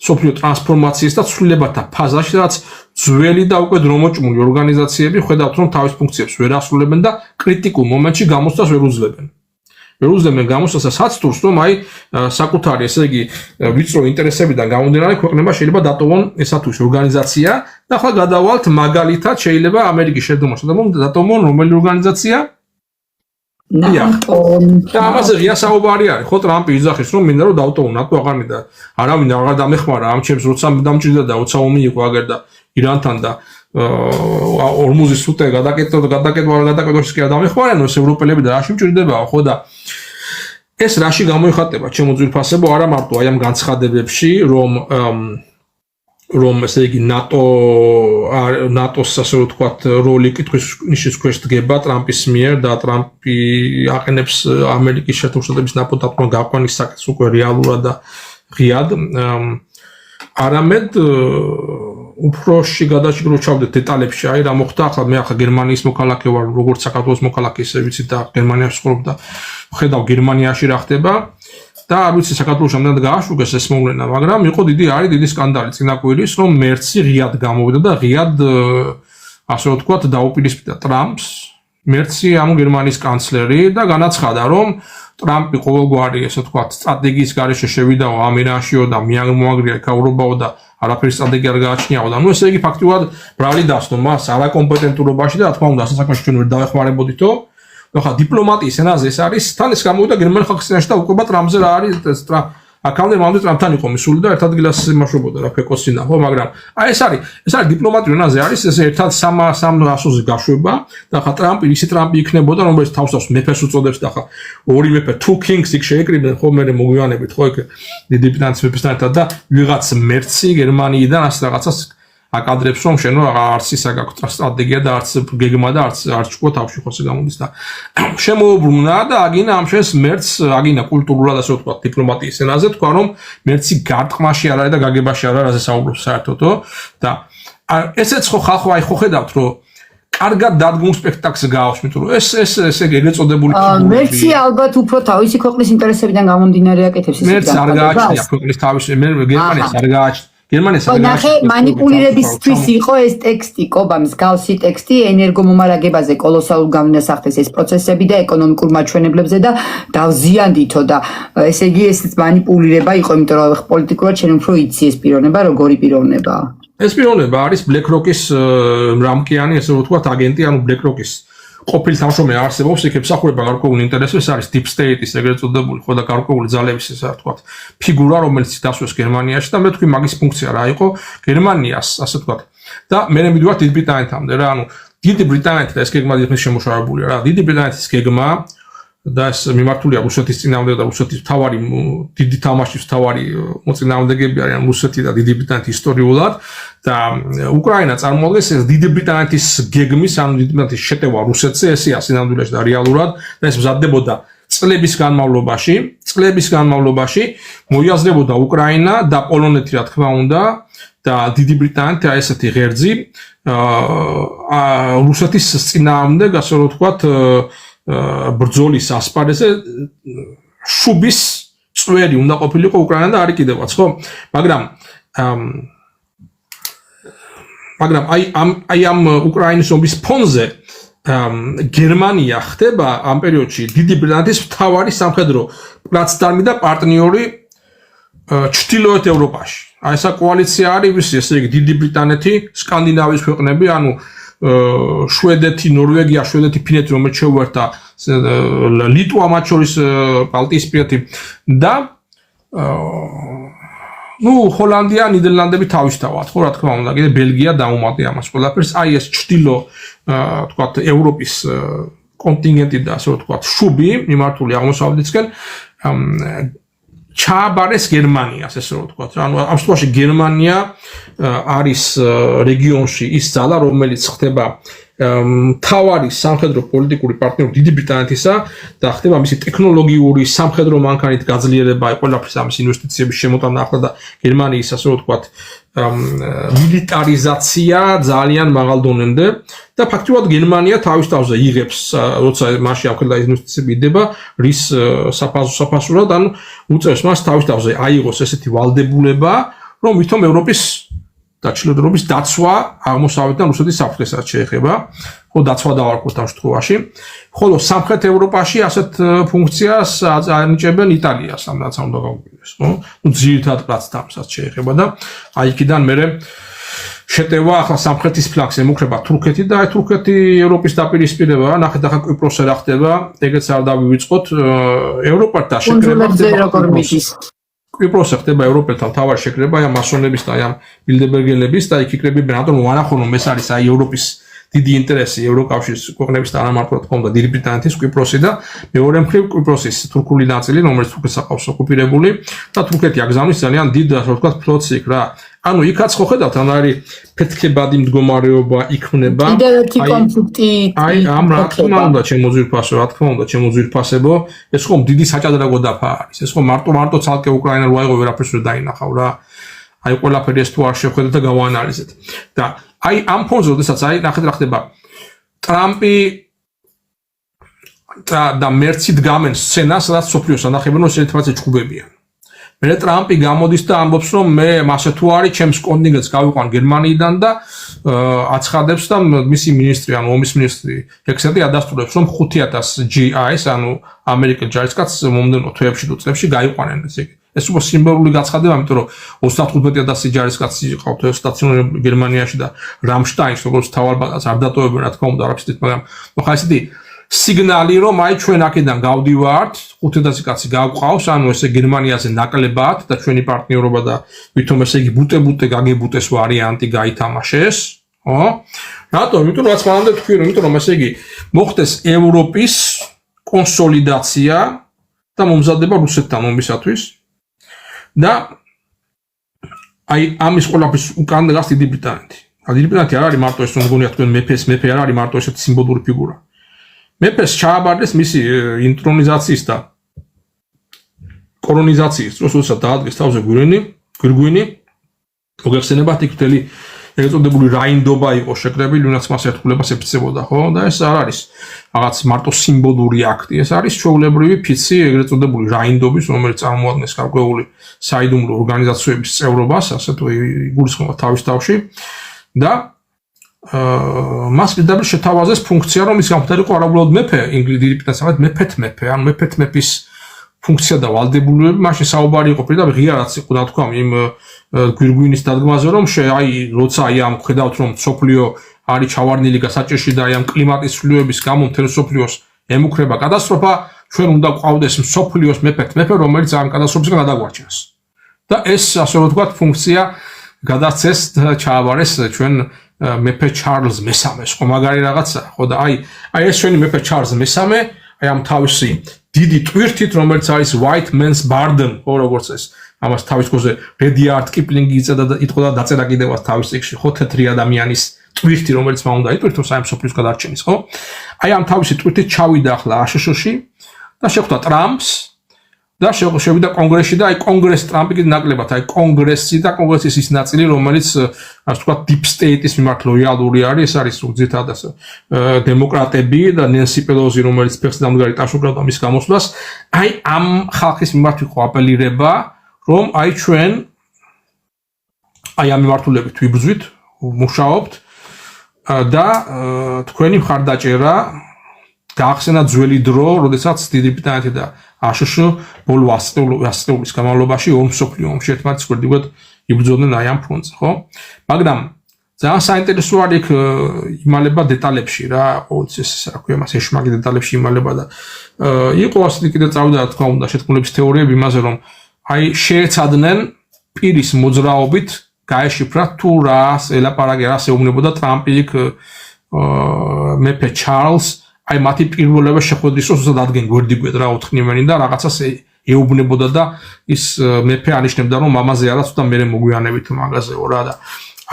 სოფლიო ტრანსფორმაციის და ცვლილებათა ფაზაში რაც ძველი და უკვე დრომოჭმული ორგანიზაციები ხედავთ რომ თავის ფუნქციებს ვერ ასრულებენ და კრიტიკულ მომენტში გამოსვლას ვერ უძლებენ გამოსვლას საცდურს რომ აი საკუთარი ესე იგი ვიწრო ინტერესებიდან გამომდინარე ქვეყნება შეიძლება დატოვონ ესა თუ ის ორგანიზაცია და ახლა გადავალთ მაგალითად შეიძლება ამერიკის შეერთებულ შტატებში დატოვონ რომელი ორგანიზაცია და ამაზე ღია საუბარი არის ხო ტრამპი იძახის რომ მინდა რომ დავტოვო ნატო აღარ მინდა არავინ აღარ დამეხმარა ამ ჩემს როცა დამჭირდა და როცა ომი იყო აგერ და ირანთან და ორმუზის სუტე გადაკეთებაში კი არ დამეხმარენ ეს ევროპელები და რაში მჭირდებაო ხო და ეს რაში გამოიხატება ჩემო ძვირფასებო არა მარტო აი ამ განცხადებებში რომ ესე იგი ნატოს ასე რომ ვთქვათ როლი კითხვის ნიშნის ქვეშ დგება ტრამპის მიერ და ტრამპი აყენებს ამერიკის შეერთებულ შტატების ნაპოტაპმა გაყვანის საკითხს უკვე რეალურად და ღიად არამედ უფროსში გადაჭრილ ჩავდეთ დეტალებში აი რა მოხდა ახლა მე ახლა გერმანიის მოქალაქე ვარ როგორც საქართველოს მოქალაქე ისე ვიცი და გერმანიაში ვცხოვრობ და ხედავ გერმანიაში რა ხდება და არ ვიცი საქართველოს ამდენად გააშუქეს ეს მოვლენა მაგრამ იყო დიდი სკანდალი წინაკვირის რომ მერცი ღიად გამოვიდა და ღიად ასე რომ ვთქვათ დაუპირისპირდა ტრამპს მერცი ამ გერმანიის კანცლერი და განაცხადა რომ ტრამპი ყოველგვარი ესე ვთქვათ სტრატეგიის გარეშე შევიდაო ამ ირანშიო და მიამოაგრია ქაურობაო და არაფერი სტრატეგია არ გააჩნიაო და ნუ ესე იგი ფაქტიურად ბრალი დასდო მას არაკომპეტენტურობაში და რა თქმა უნდა ასეთ საქმეში ჩვენ ვერ დავეხმარებოდითო ხა დიპლომატიის ენაზე ეს არის თან ეს გამოვიდა გერმანიის ხალხის წინაშე და უკვე ტრამპზე რა არის აქამდე მანამდე ტრამპთან იყო მისული და ერთ ადგილას იმაშობოდა რა ფეკოსინა ხო მაგრამ აი ეს არის დიპლომატიურ ენაზე არის ეს ერთად 300-ზე გაშვება და ხა ტრამპი ისე ტრამპი იქნებოდა რომელიც თავს მეფეს უწოდებს და ხა ორი მეფე two kings იქ შეეკრიბნენ ხო მე მოგვიანებით ხო იქ დიდი ბრიტანეთის მეფესთან ერთად და ვიღაც მერცი გერმანიიდან ასე რაღაცას აკადრებს რომ შენ არც ისა გაქვს სტრატეგია და არც გეგმა და არც ჭკუა თავში ხოსე გამოდის და შემოუბრუნა და აგინა ამ შენს მერც აგინა კულტურულად ასე ვთქვათ დიპლომატიის ენაზე თქვა რომ მერცი გარტყმაში არ არის და გაგებაში არ არის ასე საუბრობს საერთოდო და ესეც ხო ხალხო აი ხო ხედავთ რომ კარგად დადგმულ სპექტაკლს გააქვს იმიტომ რომ ეს ესე ეგეწოდებული მერცი ალბათ უფრო თავისი ქვეყნის ინტერესებიდან გამომდინარე აკეთებს ისე მერცი არ გააჩნია ქვეყნის თავის გერმანიას არ გააჩნია ნახე მანიპულირებისთვის იყო ეს ტექსტი კობა მსგავსი ტექსტი ენერგომომარაგებაზე კოლოსალურ გავლენას ახდენს ეს პროცესები და ეკონომიკურ მაჩვენებლებზე და დავზიანდითო და ესე იგი ეს მანიპულირება იყო იმიტომ რომ პოლიტიკურად შენ უფრო იცი ეს პიროვნება როგორი პიროვნებაა ეს პიროვნება არის BlackRock-ის რამკიანი ესე ვთქვათ აგენტი ანუ BlackRock-ის ყოფილი თანამშრომელი არსებობს იქ ემსახურება გარკვეული ინტერესები ეს არის Deep State-ის ეგრეთ წოდებული ხო და გარკვეული ძალების ესე ვთქვათ ფიგურა რომელიც დასვეს გერმანიაში და მე თქვი მაგის ფუნქცია რა იყო გერმანიას ასე ვთქვათ და მე მივიდივარ დიდ ბრიტანეთამდე რა ანუ დიდი ბრიტანეთი და ეს გეგმა დიდხანს შემუშავებულია რა. დიდი ბრიტანეთის გეგმა და ეს მიმართულია რუსეთის წინააღმდეგ და რუსეთის მთავარი დიდი თამაშის მთავარი მოწინააღმდეგეები არიან რუსეთი და დიდი ბრიტანეთი ისტორიულად და უკრაინა წარმოადგენს ეს დიდი ბრიტანეთის გეგმის ანუ დიდი ბრიტანეთის შეტევა რუსეთზე ესეა სინამდვილეში და რეალურად და ეს მზადდებოდა წლების განმავლობაში მოიაზრებოდა უკრაინა და პოლონეთი რა თქმა უნდა და დიდი ბრიტანეთი ესეთი ღერძი რუსეთის წინააღმდეგ ასე რომ ვთქვათ ბრძოლის ასპარეზზე შუბის წვერი უნდა ყოფილიყო უკრაინა და არის კიდევაც ხო მაგრამ აი ამ უკრაინის ომის ფონზე გერმანია ხდება ამ პერიოდში დიდი ბრიტანეთის მთავარი სამხედრო პლაცდარმი და პარტნიორი ჩრდილოეთ ევროპაში. აი ესა კოალიცია არის, ესე იგი დიდი ბრიტანეთი, სკანდინავიის ქვეყნები, ანუ შვედეთი, ნორვეგია, შვედეთი, ფინეთი, რომელიც შეუერთდა ლიტვა მათ შორის ბალტიისპირეთი და ჰოლანდია, ნიდერლანდები თავისთავად, ხო რა თქმა უნდა, კიდე ბელგია დაუმატე ამას ყველაფერს. აი ეს ჩრდილო თქვათ ევროპის კონტინენტი და ასე ვთქვათ შუბი მიმართული აღმოსავლეთისკენ ჩააბარეს გერმანიას ესე რომ ვთქვათ. ანუ ამ შემთხვევაში გერმანია არის რეგიონში ის ძალა, რომელიც ხდება მთავარი სამხედრო პოლიტიკური პარტნიორი დიდი ბრიტანეთისა და ხდება მისი ტექნოლოგიური სამხედრო მანქანით გაძლიერება, ყველაფრის ამის ინვესტიციების შემოტანა ახლა და გერმანიის ასე რომ ვთქვათ მილიტარიზაცია ძალიან მაღალ დონემდე და ფაქტობრივად გერმანია თავის თავზე იღებს როცა მასში ახლა ინვესტიციები იდება რის საფასურად ანუ უწევს მას თავის თავზე აიღოს ესეთი ვალდებულება რომ ვითომ ევროპის და ჩრდილოეთის დაცვა აღმოსავლეთიდან რუსეთის საფრთხესაც შეეხება, ხო დაცვა დავარქვათ ამ შემთხვევაში, ხოლო სამხრეთ ევროპაში ასეთ ფუნქციას ანიჭებენ იტალიას, ამაც უნდა გავუგებდეს, ხო? ძირითად პლაცდარმსაც შეეხება და აი იქიდან მერე შეტევა ახლა სამხრეთის ფლანგს ემუქრება თურქეთი და აი თურქეთი ევროპის დაპირისპირება, ნახეთ ახლა კვიპროსზე რა ხდება, ეგეც არ დავივიწყოთ, ევროპად და შეკრება კვიპროსზე ხდება ევროპელთა მთავარი შეკრება აი მასონების და აი ამ ბილდებერგელების და იქ იკრებებიან რატომ ვანახონ რომ ეს არის აი ევროპის დიდი ინტერესი ევროკავშირის ქვეყნების და არამარტო თქო და დიდი ბრიტანეთის კვიპროსი და მეორე მხრივ კვიპროსის თურქული ნაწილი რომელიც თურქეთს აყავს ოკუპირებული და თურქეთი აგზავნის ძალიან დიდ ასე ვთქვათ ფლოტს იქ რა ანუ იქაც ხო ხედავთ ან არის ფეთქებადი მდგომარეობა იქმნება კიდევ კონფლიქტი აი ამ რა თქმა უნდა ჩემო ძვირფასებო ეს ხომ დიდი საჭადრაკო დაფა არის ეს ხომ მარტო ცალკე უკრაინა რო აიღო ვერაფერს ვერ დაინახავ რა აი ყველაფერი ეს თუ არ შევხედოთ და გავაანალიზეთ და აი ამ ფონზე როდესაც აი ნახეთ რა ხდება ტრამპი და მერცი დგამენ სცენას სადაც სოფლიოს ანახებენ რომ ერთმანეთზე ჭუბებიან მე ტრამპი გამოდის და ამბობს რომ მე მასე თუ არის ჩემს კონტინენტს გავიყვან გერმანიიდან და აცხადებს და მისი მინისტრი ანუ ომის მინისტრი ექსერტი ადასტურებს რომ 5000 GIs ანუ ამერიკელ ჯარისკაცს მომდენო თვეებში თუ წლებში გაიყვანენ ეს უკვე სიმბოლური გაცხადება იმიტომ რომ 35000 ჯარისკაცი ყავთ სტაციონარულად გერმანიაში და რამშტაინს როგორც თავალბატონს არ დატოვებენ რა თქმა უნდა არაფერით მაგრამ ხა ესეთი სიგნალი რომ აი ჩვენ აქედან გავდივართ 5000 კაცი გავყავს ანუ ესე გერმანიაზე ნაკლებად და ჩვენი პარტნიორობა და ვითომ ესე იგი ბუტე გაგებუტეს ვარიანტი გაითამაშეს ხო რატომ იმიტომ რომ რაც მანამდე თქვი რომ იმიტომ რომ ესე იგი მოხდეს ევროპის კონსოლიდაცია და მომზადება რუსეთთან ომისათვის და აი ამის ყველაფრის უკან დგას დიდი ბრიტანეთი დიდი ბრიტანეთი არ არის მარტო ეს რომ გონიათ თქვენ მეფე არ არის მარტო ესეთი სიმბოლური ფიგურა მეფეს ჩააბარდეს მისი ინტრონიზაციის და კორონიზაციის დროს როდესაც დაადგეს თავზე გვირგვინი მოგეხსენებათ იქ მთელი ეგრეთ წოდებული რაინდობა იყო შეკრებილი ვინაც მას ერთგულებას ეფიცებოდა ხო და ეს არ არის რაღაც მარტო სიმბოლური აქტი ეს არის ჩვეულებრივი ფიცი ეგრეთ წოდებული რაინდობის რომელიც წარმოადგენს გარკვეული საიდუმლო ორგანიზაციების წევრობას ასე თუ იგულისხმება თავის თავში და მას პირდაპირ შეთავაზეს ფუნქცია რომ ის გამხდარიყო არაუბრალოდ მეფე ინგლისის პირდაპირ მეფეთ ანუ მეფეთ-მეფის ფუნქცია და ვალდებულებები მაშინ საუბარი იყო პირდაპირ ღიარაც იყო და თქვა იმ გვირგვინის დადგმაზე რომ აი როცა აი ამ ხედავთ რომ სოფლიო არის ჩავარდნილი გასაჭირში და აი ამ კლიმატის ცვლილებების გამო მთელ სოფლიოს ემუქრება კატასტროფა ჩვენ უნდა გვყავდეს სოფლიოს მეფე რომელიც ამ კატასტროფისგან გადაგვარჩენს და ეს ასე რომ ვთქვათ ფუნქცია გადაცეს და ჩააბარეს ჩვენ მეფე ჩარლზ მესამეს, ხო მაგარი რაღაცა, ხო და აი ეს ჩვენი მეფე ჩარლზ მესამე, აი ამ თავისი დიდი ტვირთით, რომელიც არის White Man's Burden, ხო როგორც ეს ამას თავის გოზე Rudyard Kipling იწოდა და იტყოდა დაწერა კიდევაც თავის წიგნში, ხო თეთრი ადამიანის ტვირთი, რომელიც მან უნდა იტვირთოს აი ამ სოფლის გადარჩენის, ხო? აი ამ თავისი ტვირთით ჩავიდა ახლა აშშ-ში და შეხვდა ტრამპს და შევიდა კონგრესში და აი კონგრესი ტრამპი კიდე ნაკლებად აი კონგრესი და კონგრესის ის ნაწილი რომელიც ასე ვთქვათ deep state-ის მიმართ ლოიალური არის, ეს არის ზოგადად დემოკრატები და ნენსი პელოზი რომელიც ფეხს დამდგარი ტაშუქრავდა მის გამოსვლას, აი ამ ხალხის მიმართ იყო აპელირება, რომ აი ჩვენ აი ამ მიმართულებით ვიბრძვით, მუშაობთ და თქვენი მხარდაჭერა გაახსენა ძველი დრო, როდესაც დიდი ბრიტანეთი და აშშ ბოლო 100 წლის განმავლობაში ორმ მსოფლიო ომში ერთმანეთის გვერდიგვერდ იბრძოდნენ აი ამ ფრონტზე, ხო? მაგრამ ძალიან საინტერესო არის იქ იმალება დეტალებში რა, ყოველთვის ეს რა ქვია, მას ეშმაკი დეტალებში იმალება და იყო ასეთი კიდე წავიდა რა თქმა უნდა შეთქმულების თეორიები იმაზე, რომ აი შეეცადნენ პირის მოძრაობით გაეშიფრათ თუ რას ელაპარაკე, რას ეუბნებოდა ტრამპი იქ მეფე ჩარლზ აი მათი პირბოლება შეხვედრის დროს უბრალოდ ადგენ გვერდიგვერდ რა ოთხნივანი და რაღაცას ეუბნებოდა და ის მეფე ანიშნებდა რომ მამაზე არაც და მე მოგვიანებით მაგაზეო რა და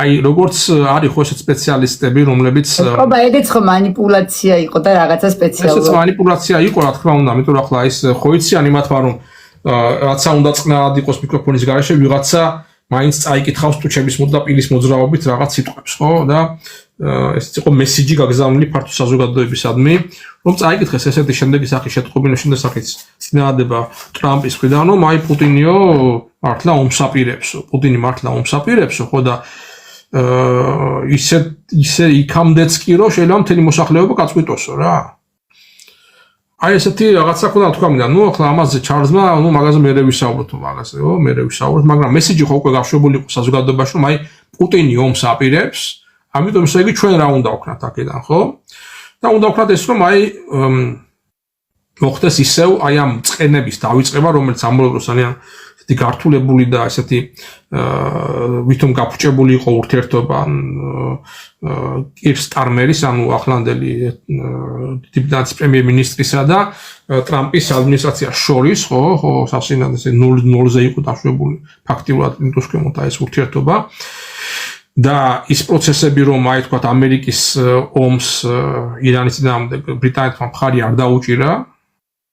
აი როგორც არის ხო ესეთ სპეციალისტები რომლებიც ყობა ეგეც ხო манипуляция იყო და რაღაცა სპეციალური ესეც манипуляция იყო რა თქმა უნდა ამიტომ ახლა ის ხო იციან იმათმა რომ რაცა უნდა წყნარად იყოს მიკროფონის გარეშე ვიღაცა მაინც წაიკითხავს თუ ჩემის მოდ და პირის მოძრაობით რაღაც სიტყვებს ხო და ეს იყო მესიჯი გაგზავნილი ფართო საზოგადოებისადმი რომ წაიკითხეს ესეთი შემდეგი სახის შეტყობინა შემდეგ სახის წინააღმდება ტრამპის მხრიდან რომ აი პუტინიო მართლა პუტინი მართლა ომსაპირებსო ხო და ისე იქამდეც კი რომ შეიძლება მთელი მოსახლეობა გაწყვიტოსო რა აი ესეთი რაღაცა ხოდა თქვა მინდა ნუ ახლა ამაზე ჩარლზმა ნუ მაგაზე მე ვისაუბროთ მაგაზეო მე ვისაუბროთ მაგრამ მესიჯი ხო უკვე გაშვებული იყო საზოგადოებაში რომ აი პუტინი ომს აპირებს ამიტომ ესე იგი ჩვენ რა უნდა ვქნათ აქედან ხო და უნდა ვქნათ ეს რომ აი მოხდეს ისევ აი ამ წყენების დავიწყება რომელიც ამბობს ძალიან ესეთი გართულებული და ესეთი ვითომ გაფუჭებული იყო ურთიერთობა კირ სტარმერის ანუ ახლანდელი ბრიტანეთის პრემიერ-მინისტრისა და ტრამპის ადმინისტრაციას შორის ხო სასინად ესე 0-0-ზე იყო დაშვებული ფაქტიურად ინტუსკემოთ ეს ურთიერთობა და ის პროცესები რომ აი თქვა ამერიკის ომს ირანის წინააღმდეგ ბრიტანეთმა მხარი არ დაუჭირა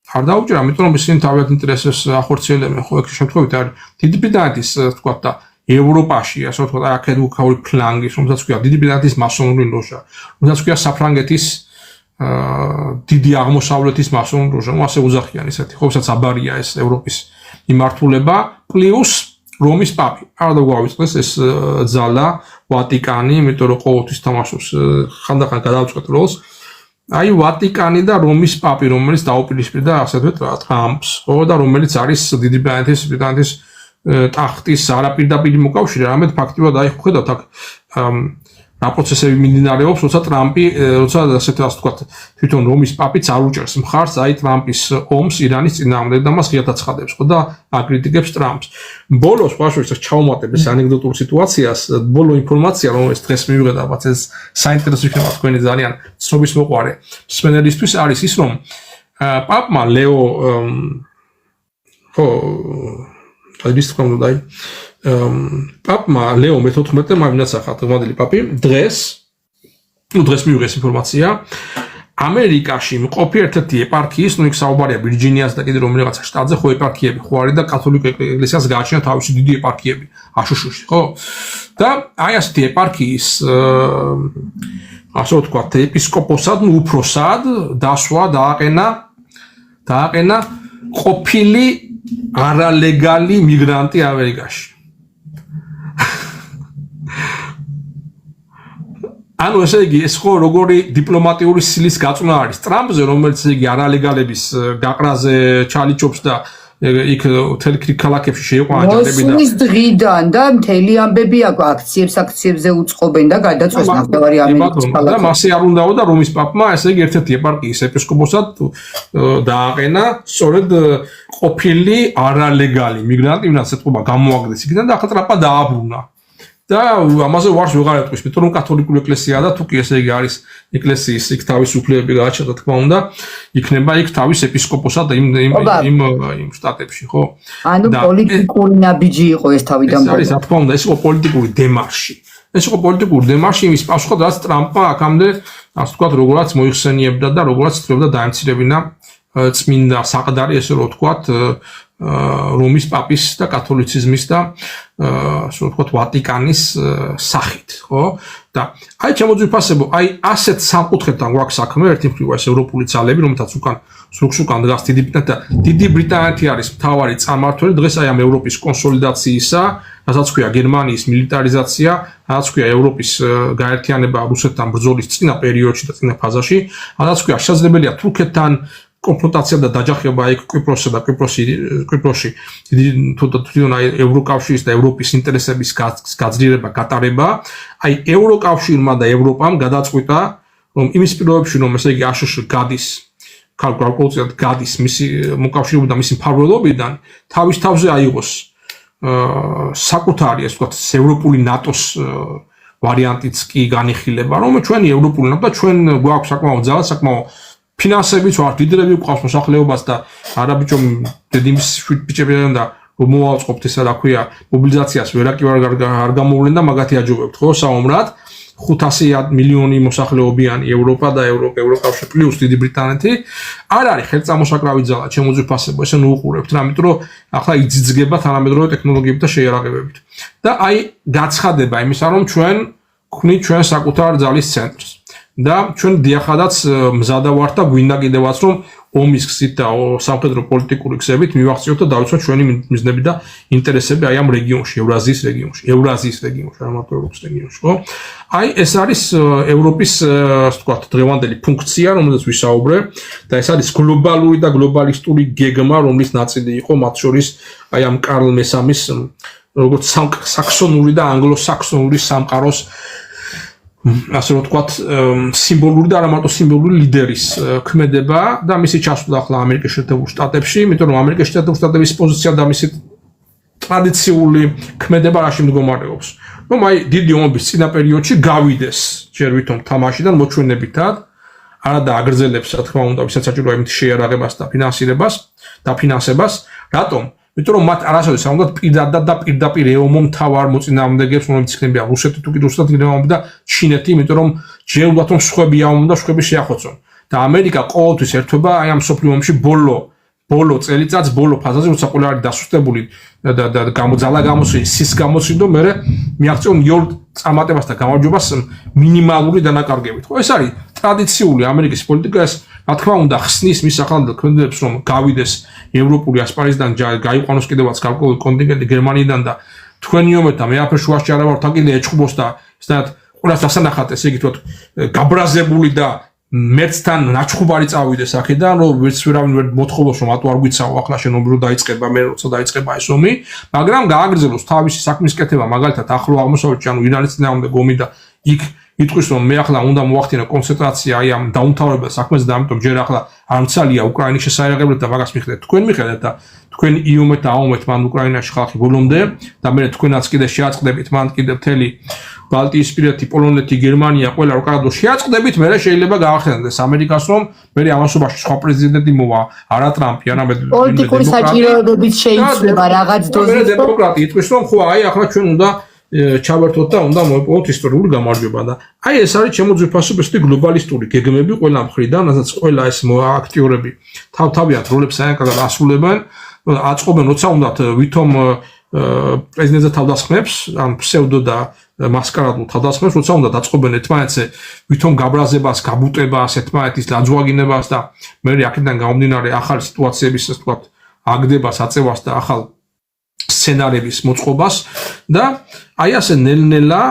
ამიტომ რომ ისინი თავიანთ ინტერესებს ახორციელებენ ხო ეგ შემთხვევით არის დიდი ბრიტანეთის თქვა და ევროპაში ასე ვთქვა აკადემიკური ფლანგის რომელსაც ქვია დიდი ბრიტანეთის მასონური ლოჟა რომელსაც ქვია საფრანგეთის დიდი აღმოსავლეთის მასონური ლოჟა ასე უძახიან ესეთი ხო ვსაც აბარია ეს ევროპის მიმართულება პლუს რომის პაპი არ დაგვავიწყდეს ეს ძალა ვატიკანი იმიტომ რომ ყოველთვის თამაშობს ხანდახან გადავწყვეტ როლს აი ვატიკანი და რომის პაპი რომელიც დაუპირისპირდა ასე ვთქვათ ტრამპს ხო და რომელიც არის დიდი ბრიტანეთის ტახტის არაპირდაპირი მოკავშირე არამედ ფაქტიურად აი ხედავთ აქ რა პროცესები მიმდინარეობს როცა ტრამპი როცა ასეთ ვთქვათ თვითონ რომის პაპიც არ უჭერს მხარს აი ტრამპის ომს ირანის წინააღმდეგ და მას ღიად აცხადებს ხო და აკრიტიკებს ტრამპს ბოლოს ხაშურის ჩაუმატებ ეს ანეკდოტურ სიტუაციას ბოლო ინფორმაცია რომელიც დღეს მივიღეთ ალბათ ეს საინტერესო იქნება თქვენი ძალიან ცნობის მოყვარე მსმენელისთვის არის ის რომ პაპმა ლეო ხო ის თქვა უნდა აი პაპმა ლეო მე-14-მა მინაცახა დღევანდელი პაპი დღეს მივიღეს ინფორმაცია ამერიკაში მყოფი ერთ-ერთი ეპარქიის ნუ იქ საუბარია ვირჯინიას და კიდე რომელიღაცა შტატზე ხო ეპარქიები ხო არის და კათოლიკე ეკლესიას გააჩნია თავისი დიდი ეპარქიები აშშ-ში ხო და აი ასეთი ეპარქიის ასე ვთქვათ ეპისკოპოსად ნუ უფროსად დასვა დააყენა ყოფილი არალეგალი მიგრანტი ამერიკაში ანუ ესე იგი ეს ხო როგორი დიპლომატიური სილის გაწვნა არის ტრამპზე რომელიც იგი არალეგალების გაყრაზე ჩალიჩობს და იქ თელი ქალაქებში შეიყვანა ჯარები და მოსვლის დღიდან და მთელი ამბები აქვს აქციებზე უწყობენ და გადაწყვეტს ნახევარი ამერიკის ქალაქი და მასე არ უნდაო და რომის პაპმა ესე იგი ერთ-ერთი ეპარქიის ეპისკოპოსად დააყენა სწორედ ყოფილი არალეგალი მიგრანტი ვინაც ეთყობა გამოაგდეს იქიდან და ახლა ტრამპა დააბრუნა და ამაზე ვარს ვეღარ ეტყვის, იმიტომ რომ კათოლიკური ეკლესიაა და თუ კი ესე იგი არის ეკლესიის იქ თავისუფლებები გააჩნდა, თქმა უნდა, იქნება იქ თავის ეპისკოპოსად იმ შტატებში, ხო? ანუ პოლიტიკური ნაბიჯი იყო ეს თავიდან. ეს არის, რა თქმა უნდა, ეს იყო პოლიტიკური დემარში. ეს იყო პოლიტიკური დემარში იმის პასუხად, რაც ტრამპმა აქამდე, ასე ვთქვათ, როგორაც მოიხსენიებდა და როგორაც ცდილობდა დაემცირებინა წმინდა საყდარი, ესე რომ ვთქვათ, რომის პაპის და კათოლიციზმის და ასე ვთქვათ, ვატიკანის სახით, ხო? და აი ჩემოძვირფასებო, აი ასეთ სამკუთხედთან გვაქვს საქმე, ერთი მხრივ ეს ევროპული ძალები, რომელთაც უკან დგას დიდი ბრიტანეთი და დიდი ბრიტანეთი არის მთავარი წარმმართველი დღეს აი ამ ევროპის კონსოლიდაციისა, რასაც ქვია გერმანიის მილიტარიზაცია, რასაც ქვია ევროპის გაერთიანება რუსეთთან ბრძოლის წინა პერიოდში და წინა ფაზაში, რასაც ქვია შესაძლებელია თურქეთთან კონფრონტაცია და დაჯახება იქ კვიპროსსა და კვიპროსში თვითონ აი ევროკავშირის და ევროპის ინტერესების გაძლიერება, გატარება, აი ევროკავშირმა და ევროპამ გადაწყვიტა, რომ იმის პირობებში, რომ ესე იგი აშშ გადის გარკვეულწილად გადის მისი მოკავშირეობა და მისი მფარველობიდან, თავის თავზე აიღოს საკუთარი, ასე ვთქვათ, ევროპული ნატოს ვარიანტიც კი განიხილება, რომ ჩვენი ევროპული ნატო და ჩვენ გვაქვს საკმაოდ ძალა, საკმაოდ ფინანსებიც ვარ, ლიდერები გვყავს მოსახლეობას და არაბიჭო დედიმის ბიჭებიდან და მოვაწყობთ ესა რა ქვია მობილიზაციას არ გამოვლენ და მაგათი აჯობებთ, ხო, საომრად 500 მილიონი მოსახლეობიანი ევროპა და ევროკავშირი პლუს დიდი ბრიტანეთი არ არის ხელწამოსაკრავი ძალა, ჩემოძვირფასებო, ესე ნუ უყურებთ რა, იმიტომ რომ ახლა იძიძგება თანამედროვე ტექნოლოგიებით და შეიარაღებებით. და აი გაცხადება იმისა, რომ ჩვენ გვქნით ჩვენ საკუთარ ძალის ცენტრს. და ჩვენ დიახადაც მზადა ვართ და გვინდა კიდევაც რომ ომის გზით და სამხედრო პოლიტიკური გზებით მივახციოთ და დავიცვათ ჩვენი მიზნები და ინტერესები აი ამ რეგიონში, ევრაზიის რეგიონში, არ მარტო ევროპის რეგიონში, ხო? აი ეს არის ევროპის, ასე ვთქვათ, დღევანდელი ფუნქცია, რომელზეც ვისაუბრე და ეს არის გლობალური და გლობალისტური გეგმა, რომლის ნაწილი იყო მათ შორის აი ამ კარლ მესამის როგორც საქსონური და ანგლო-საქსონური სამყაროს ასე რომ ვთქვათ, სიმბოლური და არა მარტო სიმბოლური ლიდერის ქმედება და მისი ჩასვლა ახლა ამერიკის შეერთებულ შტატებში, იმიტომ რომ ამერიკის შეერთებულ შტატების პოზიცია და მისი ტრადიციული ქმედება რაში მდგომარეობს. რომ აი დიდი ომების წინა პერიოდში გავიდეს ჯერ ვითომ თამაშიდან მოჩვენებითად, არა და აგრძელებს, რა თქმა უნდა, ვისაც საჭიროა იმით შეიარაღებას და ფინანსებას, რატომ? იმიტომ რომ მათ არასოდეს არ უნდათ პირდაპირ ეომო მთავარ მოწინააღმდეგეებს, რომელიც იქნებიან რუსეთი, თუ კი რუსეთი და ჩინეთი, იმიტომ რომ ჯერ უნდათ რომ სხვები აუმონ და სხვები შეახოცონ. და ამერიკა ყოველთვის ერთვება აი ამ მსოფლიო ომში ბოლო წელიწადს, ბოლო ფაზაზე, როცა ყველა არის დასუსტებული და ძალა გამოსვლი, სის გამოსვლი და მე მიაღწევ იოლ წარმატებას და გამარჯვებას მინიმალური დანაკარგებით. ხო, ეს არის ტრადიციული ამერიკის პოლიტიკა, ეს რა თქმა უნდა ხსნის მის ახალ ქმედებს, რომ გავიდეს ევროპული ასპარეზიდან, გაიყვანოს კიდევაც გარკვეული კონტინგენტი გერმანიიდან და თქვენი ომეთ და მე აფერ შუაში არა ვარ, თან კიდე ეჭხბოს და ისეთ ყველას დასანახად ესე იგი თქო გაბრაზებული და მერცთან ნაჩხუბარი წავიდეს აქედან, რომ ვერც ვერავინ ვერ მოთხოვოს, რომ ატო არ გვიცავ, ახლა შენობრივ დაიწყება, მე როცა დაიწყება ეს ომი, მაგრამ გააგრძელოს თავისი საქმის კეთება, მაგალითად ახლო აღმოსავლეთში, ანუ ირანის წინააღმდეგ ომი და იქ იტყვის, რომ მე ახლა უნდა მოვახდინო კონცენტრაცია აი ამ დაუმთავრებელ საქმეზე და ამიტომ ჯერ ახლა არ მცალია უკრაინის შესაერაღებლად და მაგას მიხედეთ, თქვენ მიხედეთ და თქვენ იომეთ და აუმეთ მან უკრაინაში ხალხი ბოლომდე და მე თქვენაც კიდე შეაწყდებით მან კიდე მთელი ბალტიისპირეთი, პოლონეთი, გერმანია, ყველა უკრაინას შეაწყდებით, მე შეიძლება გაახსენდეს ამერიკას, რომ მე ამასობაში სხვა პრეზიდენტი მოვა, არა ტრამპი, არამედ პოლიტიკური საჭიროებებით შეიცვლება რაღაც დოზით. დემოკრატი იტყვის, რომ ხო, აი ახლა ჩვენ უნდა ჩავერთოთ და უნდა მოიპოვოთ ისტორიული გამარჯვება და აი ეს არის შემოძვირფასებითი გლობალისტური გეგმები ყველა მხრიდან, რასაც ყველა ეს აქტიორები თავთავიანთ როლებს საერთოდ ასრულებენ, აწყობენ, როცა უნდათ ვითომ პრეზიდენტზე თავდასხმებს, ან ფსევდო და მასკარადულ თავდასხმებს, როცა უნდა დაწყობენ ერთმანეთზე ვითომ გაბრაზებას, გაბუტებას, ერთმანეთის დაძვაგინებას და მე აქედან გამომდინარე ახალი სიტუაციების, ასე ვთქვათ, აგდებას, აწევას და ახალ სცენარების მოწყობას და აი ასე ნელ-ნელა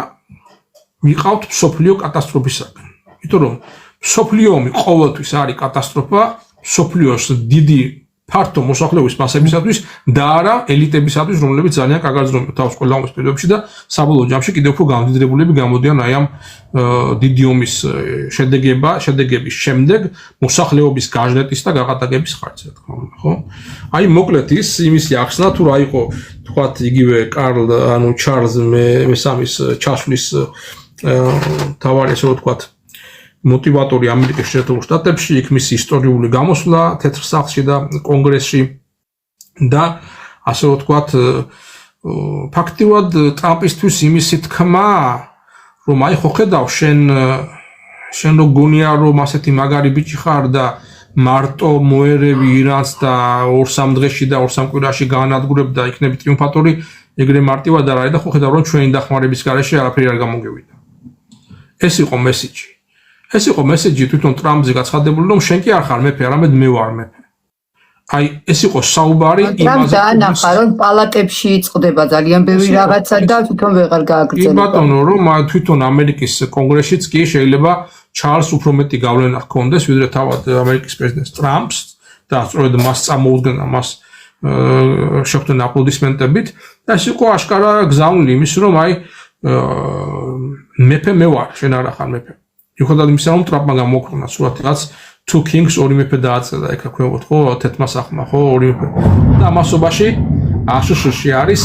მიყავთ მსოფლიო კატასტროფისაგან. იმიტომ რომ მსოფლიო ომი ყოველთვის არის კატასტროფა, მსოფლიოს დიდი ფართო მოსახლეობის მასებისათვის და არა ელიტებისათვის, რომლებიც ძალიან კარგად ზრუნავდნენ თავს ყველა ომის პერიოდებში და საბოლოო ჯამში კიდევ უფრო გამდიდრებულები გამოდიან აი ამ დიდი ომის შედეგების შემდეგ მოსახლეობის გაჟღეტის და გაღატაკების ხარჯზე, რა თქმა უნდა, ხო? აი მოკლედ იმისი ახსნა თუ რა იყო, თქვათ იგივე ჩარლზ მესამის ჩასვლის თავარი ესე ვთქვათ მოტივატორი ამერიკის შეერთებულ შტატებში, იქ მისი ისტორიული გამოსვლა თეთრ სახლში და კონგრესში და ასე ვთქვათ ფაქტიურად ტრამპისთვის იმისი თქმა, რომ აი ხო ხედავ შენ რო გონია რომ ასეთი მაგარი ბიჭი ხარ და მარტო მოერევი ირანს და 2-3 დღეში და 2-3 კვირაში გაანადგურებ და იქნები ტრიუმფატორი, ეგრე მარტივად არ არის და ხო ხედავ რომ ჩვენი დახმარების გარეშე არაფერი არ გამოგევიდა. ეს იყო მესიჯი. ეს იყო მესეჯი თვითონ ტრამპზე გაცხადებული, რომ შენ კი არ ხარ მეფე, არამედ მე ვარ მეფე. აი, ეს იყო საუბარი იმაზე, დაანახა, რომ პალატებში იწყდება ძალიან ბევრი რაღაცა და თვითონ ვეღარ გააგრძელება. კი ბატონო, რომ თვითონ ამერიკის კონგრესშიც კი შეიძლება ჩარლზ უფრო მეტი გავლენა ჰქონდეს, ვიდრე თავად ამერიკის პრეზიდენტს ტრამპს და სწორედ მას წამოუდგენა, მას შეხვდნენ აპლოდისმენტებით და ეს იყო აშკარა გზავნილი იმის, რომ აი მეფე მე ვარ, შენ არ ხარ მეფე. მიუხედავად იმისა, რომ ტრამპმა გამოკრონა სულად რაღაც two kings ორი მეფე დააწერა, ეგ ქვევოთ ხო, თეთრმა სახმა ხო, ორი მეფე. და ამასობაში აშშ-ში არის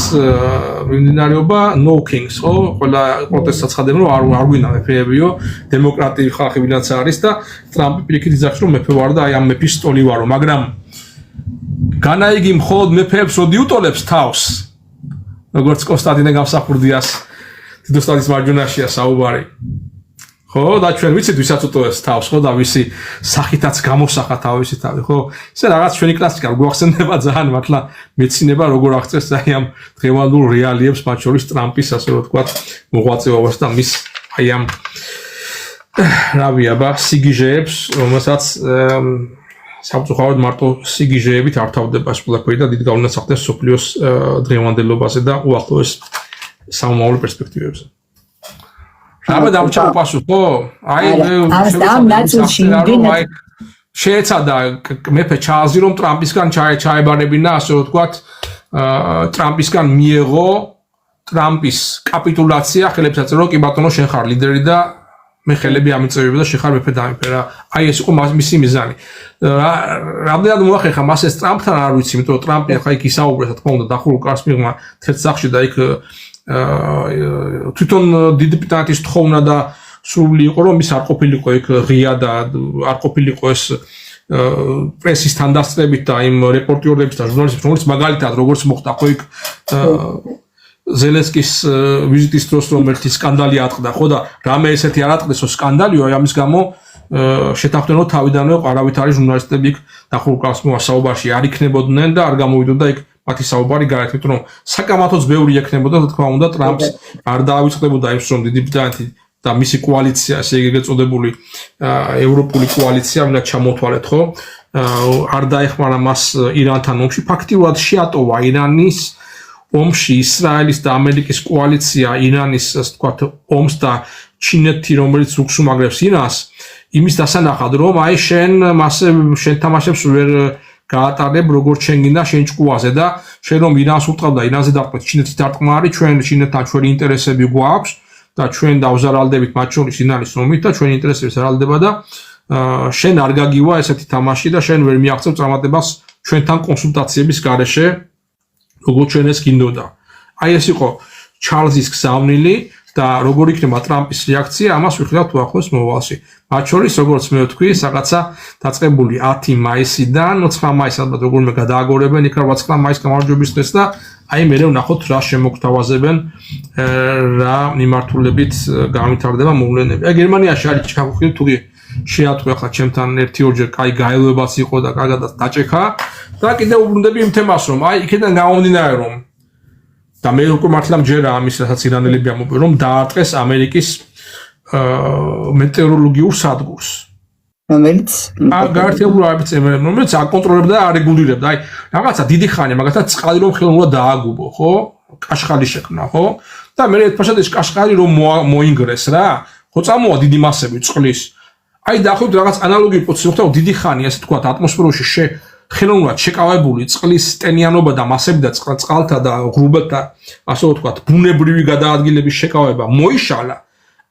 მიმდინარეობა no kings ხო, ყველა პროტესტს აცხადებენ, რომ არ გვინდა მეფეებიო, დემოკრატიული ხალხი ვინაც არის და ტრამპი პირიქით იძახს, რომ მეფე ვარ და აი ამ მეფის სტოლი ვარო, მაგრამ განაიგი მხოლოდ მეფეებს როდი უტოლებს თავს, როგორც კონსტანტინე გამსახურდიას დიდოსტანის მარჯვენაშია საუბარი. ხო და ჩვენ ვიცით ვისაც უტოვებს თავს ხო და ვისი სახითაც გამოსახა თავისი თავი ხო ესე რაღაც ჩვენი კლასიკა გვახსენდება ძალიან მართლა მეცინება როგორ აღწევს აი ამ დღევანდელ რეალიებს მათ შორის ტრამპის ასე რომ ვთქვათ მოღვაწეობას და მის აი ამ რავია სიგიჟეებს რომელსაც სამწუხაროდ მარტო სიგიჟეებით არ თავდება ეს ყველაფერი და დიდ გავლენას ახდენს სოფლიოს დღევანდელობაზე და უახლოეს სამომავლო პერსპექტივებზე. აბა დამჭა პასუხო აი ამ ნაწილში შეეცადა მეფე ჩარლზი რომ ტრამპისგან ჩაებარებინა ასე რომ ვთქვათ ტრამპისგან მიეღო ტრამპის კაპიტულაცია ხელებსაც რომ კი ბატონო შენ ხარ ლიდერი და მე ხელები ამიწევები და შენ ხარ მეფე დამიფე რა აი ეს იყო მისი მიზანი რამდენად მოახერხა მას ეს ტრამპთან არ ვიცი იმიტომ რომ ტრამპი ახლა იქ ისაუბრეს რა თქმა უნდა დახურულ კარს მიღმა თერთ სახში და იქ თვითონ დიდი ბრიტანეთის თხოვნა და სრული იყო რომ ის არ ყოფილიყო იქ ღია და არ ყოფილიყო ეს პრესისთან დასწრებით და იმ რეპორტიორების და ჟურნალისტებს რომელიც მაგალითად როგორც მოხდა ხო იქ ზელენსკის ვიზიტის დროს რომ ერთი სკანდალი ატყდა ხო და რამე ესეთი არ ატყდესო სკანდალიო აი ამის გამო შეთანხმდნენ რომ თავიდანვე არავითარი ჟურნალისტები იქ დახურულ კარს მოასაუბარში არ იქნებოდნენ და არ გამოვიდოდა იქ მათი საუბარი გარეთ, იმიტომ რომ საკამათოც ბევრი ექნებოდა, თქმა უნდა, ტრამპს არ დაავიწყდებოდა ის, რომ დიდი ბრიტანეთი და მისი კოალიცია, ესე იგი ეწოდებული ევროპული კოალიცია, უნდა ჩამოთვალეთ, ხო? არ დაეხმარა მას ირანთან ომში, ფაქტიურად შეატოვა ირანის ომში ისრაელის და ამერიკის კოალიცია ირანის, ასე ვთქვათ, ომს და ჩინეთი, რომელიც ზუგს უმაგრებს ირანს, იმის დასანახად, რომ აი შენ თამაშებს ვერ გაატარებ როგორც შენ გინდა შენ ჭკუაზე და შენ რომ ირანს უტყავ და ირანზე დარწმუნ ჩინეთის დარტყმა არის ჩვენ ჩინეთთან ჩვენი ინტერესები გვაქვს და ჩვენ დავზარალდებით მათ შორის ირანის ომით და ჩვენი ინტერესები ზარალდება და შენ არ გაგივა ესეთი თამაში და შენ ვერ მიაღწევ წარმატებას ჩვენთან კონსულტაციების გარეშე როგორც ჩვენ ეს გინდოდა აი ეს იყო ჩარლზის გზავნილი და როგორ იქნება ტრამპის რეაქცია ამას ვიხილავთ უახლოეს მოვალში მათ შორის როგორც მე ვთქვი რაღაცა დაწყებული 10 მაისიდან 9 მაისს ალბათ როგორმე გადააგორებენ იქ 9 მაისს გამარჯვების დღეს და აი მე ვნახოთ რა შემოგთავაზებენ რა მიმართულებით განვითარდება მოვლენები აი გერმანიაში არის ჩახუხილი თუ შეატყვი ახლა ჩემთან 1-2 კაი გაელვებაც იყო და კარგადაც დაჭექა და კიდევ უბრუნდები იმ თემას რომ აი იქიდან გამომდინარე რომ და მე უკვე მართლა მჯერა ამის რასაც ირანელები ამბობენ რომ დაარტყეს ამერიკის მეტეოროლოგიურ სადგურს რომელიც გაერთიანებული არაბეთს რომელიც აკონტროლებდა და არეგულირებდა აი რაღაცა დიდი ხანი მაგათაც წყალი რომ ხელოვნურად დააგუბო ხო კაშხალი შექმნა ხო და მე ერთფაშად ეს კაშხალი რომ მოინგრეს რა ხო წამოვა დიდი მასები წყლის აი დაახლოებით რაღაც ანალოგიური პროცესი ხდება დიდი ხანი ასე თქვა ატმოსფეროში ხელოვნურად შეკავებული წყლის ტენიანობა და მასები და წყალთა და ღრუბელთა ასე ვთქვათ ბუნებრივი გადაადგილების შეკავება მოიშალა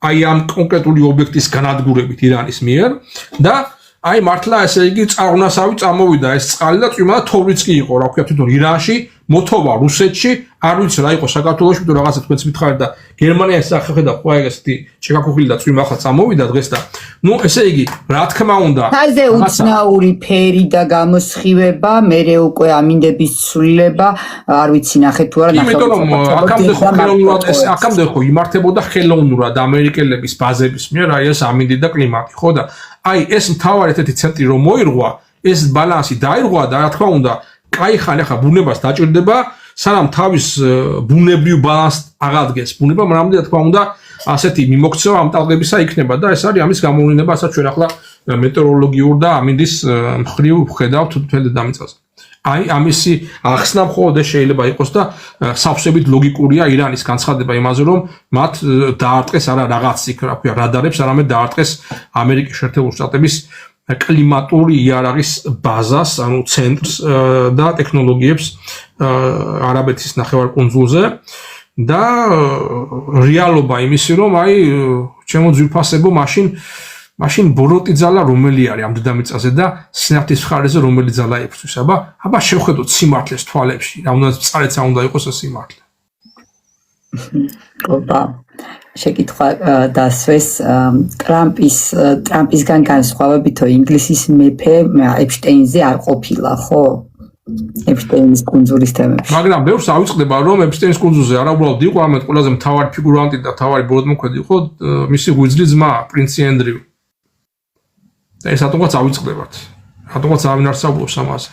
აი ამ კონკრეტული ობიექტის განადგურებით ირანის მიერ და აი მართლა ესე იგი წარღვნასავი წამოვიდა ეს წყალი და წვიმა და თოვლიც კი იყო რა ვქია თვითონ ირანში მოთოვა რუსეთში არ ვიცი რა იყო საქართველოში თუ რაღაცა თქვენც მითხარით და გერმანიაში სახეხედა ხო აი ესეთი ჩეკაკუხილი და წვიმა ხა წამოვიდა დღეს და ნუ ესე იგი რა თქმა უნდა თაზე უცნაური ფერი და გამოსხივება მერე უკვე ამინდების ცვლილება არ ვიცი ნახეთ თუ არა იმიტომ რომ აქამდე ხო ხელოვნურად ეს აქამდე ხო იმართებოდა ხელოვნურად ამერიკელების ბაზების მიერ აი ეს ამინდი და კლიმატი ხო და აი ეს მთავარი ერთ-ერთი ცენტრი რომ მოირღვა ეს ბალანსი დაირღვა და რა თქმა უნდა კაი ხან ახლა ბუნებას დაჭირდება სანამ თავის ბუნებრივ ბალანსს აღადგენს ბუნება მანამდე რა თქმა უნდა ასეთი მიმოქცევა ამ ტალღებისა იქნება და ეს არის ამის გამოვლენა ასაც ჩვენ ახლა მეტეოროლოგიურ და ამინდის მხრივ ვხედავთ თელ დედამიწაზე აი ამისი ახსნა მხოლოდ შეიძლება იყოს და სავსებით ლოგიკურია ირანის განცხადება იმაზე რომ მათ დაარტყეს არა რაღაც იქ რა ქვია რადარებს არამედ დაარტყეს ამერიკის შეერთებული შტატების კლიმატური იარაღის ბაზას, ანუ ცენტრს და ტექნოლოგიებს არაბეთის ნახევარკუნძულზე და რეალობა იმისი რომ აი ჩემო ძვირფასებო მაშინ ბოროტი ძალა რომელი არის ამ დედამიწაზე და სინათლის მხარეზე რომელი ძალა იფრთვის აბა შევხედოთ სიმართლეს თვალებში რა უნდა წარეც არ უნდა იყოს ეს სიმართლე ოპა შეკითხვა დასვეს ტრამპისგან განსხვავებით ინგლისის მეფე ეპშტეინზე არ ყოფილა ხო ეპშტეინის კუნძულის თემებში მაგრამ ბევრს ავიწყდება რომ ეპშტეინის კუნძულზე არა უბრალოდ იყო ამეთ ყველაზე მთავარი ფიგურანტი და მთავარი ბოროტმოქმედი იყო მისი ღვიძლი ძმა პრინცი ენდრიუ და ეს რატომაც ავიწყდებათ რატომაც არავინ არ საუბრობს ამაზე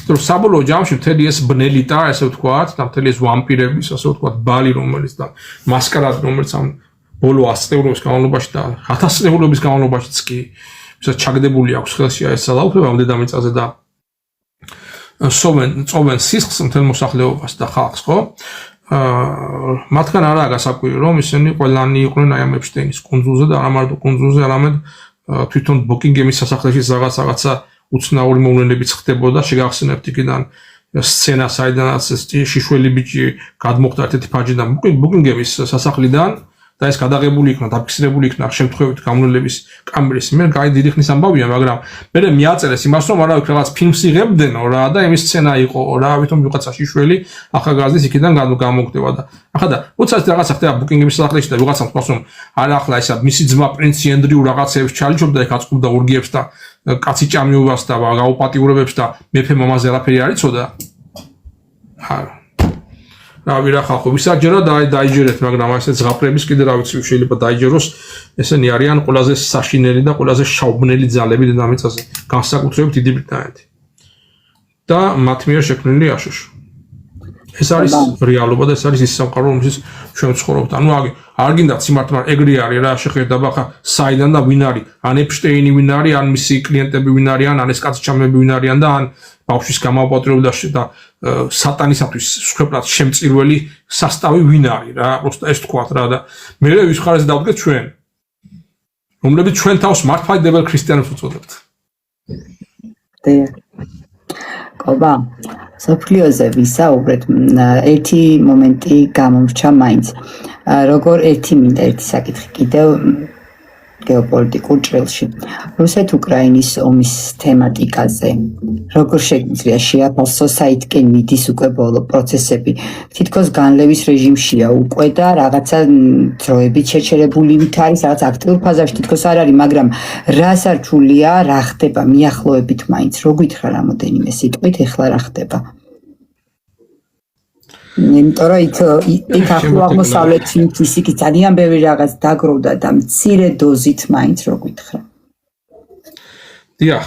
რომ საბოლოო ჯამში მთელი ეს ბნელიტა ესე ვთქვათ და მთელი ეს ვამპირების ასე ვთქვათ ბალი რომელიც და მასკარადი რომელიც ამ ბოლო 100 წლების განმავლობაში და 1000 წლების განმავლობაშიც კი ვისაც ჩაგდებული აქვს ხელში ეს ძალაუფლება ამ დედამიწაზე და წოვენ სისხლს მთელ მოსახლეობას და ხალხს ხო მათგან არაა გასაკვირი რომ ისინი ყველანი იყვნენ აი ამ ეპშტეინის კუნძულზე და არა მარტო კუნძულზე არამედ თვითონ ბუკინგემის სასახლეში რაღაცა უცნაური მოვლენებიც ხდებოდა შეგახსენებთ იქიდან სცენა საიდანაც შიშველი ბიჭი გადმოხდა ერთ-ერთი ფაჯიდან ბუკინგემის სასახლიდან და ეს გადაღებული იქნა დაფიქსირებული იქნა შემთხვევით გამონელების კამერის მიერ გაი დიდი ხნის ამბავია მაგრამ მე მიაწერეს იმას რომ არავის რაღაც ფილმს იღებდნო რა და იმის სცენა იყო რა ვითომ ვიღაცა შიშველი ახალგაზრდის იქიდან გამოგდება და ახლა და უცად რაღაცა ხდება ბუკინგემის სასახლეში და ვიღაცამ თქვას რომ არა ახლა ისა მისი ძმა პრინცი ენდრიუ რაღაცებს ჩალიჩობდა იქ აწყობდა ორგიებს და კაცი ჭამიობას და გაუპატიურებებს და მეფე მამაზე არაფერი არ იცოდა რავი რა ხალხო ვისაჯერა დაიჯერეთ მაგრამ ესე ზღაპრების კიდე რა ვიცი შეიძლება დაიჯეროს ესენი არიან ყველაზე საშინელი და ყველაზე შავბნელი ძალები დედამიწაზე განსაკუთრებით დიდი ბრიტანეთი და მათ მიერ შექმნილი აშშ ეს არის რეალობა და ეს არის ის სამყარო რომელშიც ჩვენ ვცხოვრობთ ანუ არ გინდათ სიმართლე მაგრამ ეგრე არის რა შეხედება ხა საიდან და ვინ არის ან ეპშტეინი ვინ არის ან მისი კლიენტები ვინ არიან ან ეს კაცი ჩამები ვინ არიან და ან ბავშვის გამაუპატრიობდა და სატანისათვის სუხეპრად შემწირველი სასტავი ვინ არის რა პროსტა ეს თქვათ რა და მე ვის ხარეს დავდგეთ ჩვენ რომლებიც ჩვენ თავს მართლმადიდებელ ქრისტიანებს უწოდებთ კობა სოფლიოზე ვისაუბრეთ ერთი მომენტი გამომრჩა მაინც როგორ ერთი მინდა ერთი საკითხი კიდევ გეოპოლიტიკურ ჭრილში რუსეთ-უკრაინის ომის თემატიკაზე როგორ შეგვიძლია შეაფასოს საითკენ მიდის უკვე ბოლო პროცესები თითქოს განლევის რეჟიმშია უკვე და რაღაცა დროებით შეჩერებული ვით არის რაღაც აქტიურ ფაზაში თითქოს არ არის მაგრამ რა სარჩულია რა ხდება მიახლოებით მაინც რო გითხრა რამოდენიმე სიტყვით ეხლა რა ხდება იმიტომ რომ იქ ახლო აღმოსავლეთში ისიქი ძალიან ბევრი რაღაც დაგროვდა და მცირე დოზით მაინც რო გითხრა დიახ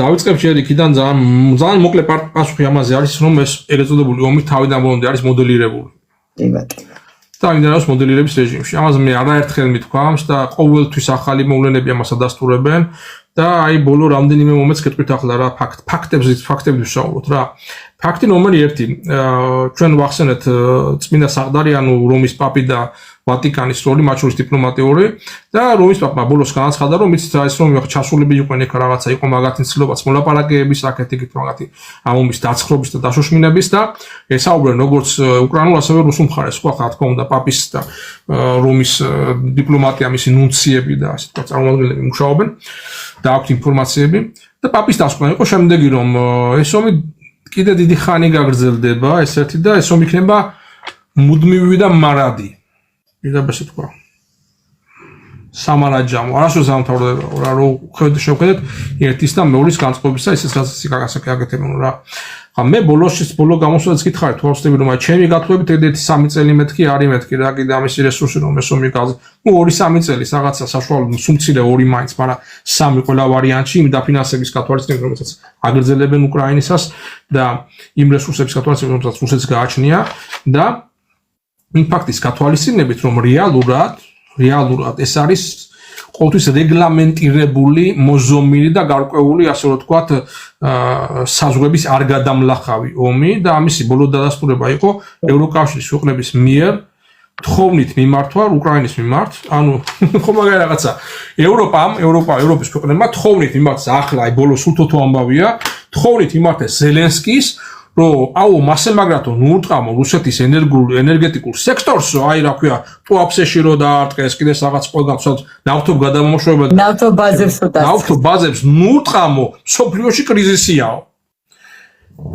დავიწყებ ჯერ იქიდან ძალიან მოკლე პასუხი ამაზე არის რომ ეს ეგრეთ წოდებული ომი თავიდან ბოლომდე არის მოდელირებული და იმდენად მოდელირების რეჟიმში ამაზე მე არაერთხელ მithქვამს და ყოველთვის ახალი მოვლენები ამას ადასტურებენ და აი ბოლო რამდენიმე მომენტს გეტყვით ახლა რა ფაქტებზე ვსაუბრობთ რა ფაქტი ნომერი 1 ჩვენ ვახსენეთ წმინდა საყდარი ანუ რომის პაპი და ვატიკანის როლი, მათ შორის დიპლომატიური და რომის პაპმა ბოლოს განაცხადა, რომ იცით რა ის რომ ჩასულები იყვნენ იქ რაღაცა იყო მაგათი ცდილობაც მოლაპარაკებების, რაკეთიკით მაგათი ამ ომის დაწყრობის და დაშოშმინების და ესაუბრენ როგორც უკრაინულ, ასევე რუსულ მხარეს, ხო რა თქმა უნდა, პაპის და რომის დიპლომატია, მისი ნუნციები და ასე თქვა წარმომადგენლები მუშაობენ და აქვთ ინფორმაციები და პაპის დასკვნა იყო შემდეგი, რომ ეს ომი კიდე დიდი ხანი გაგრძელდება, ეს ერთი და ეს ომი იქნება მუდმივი და მარადი. იდაბ ესე თქვა. სამარაჯამო, არასდროს ამთავრდება, რა შევხედეთ ერთის და მეორის განწყობისა, ისიც რაც აკეთებენ რა. მე ბოლო გამოსვლაც გითხარით, თუ ავსწრები რომ აი ჩემი გათვლებით ერთ-ერთი 3 წელი მეთქი არის მეთქი რა კიდე ამისი რესურსი რომ ეს ომი გაზ. 2-3 წელი რაღაცა საშუალო სუმცირე 2 მაინც, მაგრამ 3 ყველა ვარიანტში იმ დაფინანსების გათვალისწინებით რომელსაც აგრძელებენ უკრაინისას და იმ რესურსების გათვალისწინებით რომელსაც რუსეთს გააჩნია და იმ ფაქტის გათვალისწინებით რომ რეალურად ეს არის ყოველთვის რეგლამენტირებული, მოზომილი და გარკვეული, ასე რომ ვთქვათ, საზღვრების არ გადამლახავი ომი და ამისი ბოლო დადასტურება იყო ევროკავშირის ქვეყნების მიერ თხოვნით მიმართვა უკრაინის მიმართ, ანუ ხო მაგარი რაღაცა ევროპის ქვეყნებმა თხოვნით მიმართეს ახლა აი ბოლოს უთოთო ამბავია, თხოვნით მიმართეს ზელენსკის რომ აუ მასე მაგრათო ნურტყამო რუსეთის ენერგეტიკულ სექტორსო აი რა ქვია ტუაფსეში რო დაარტყეს კიდე რაღაც ყველგან ნავთობ გადამამოშვება ნავთობაზებს ნურტყამო სოფლიოში კრიზისიაო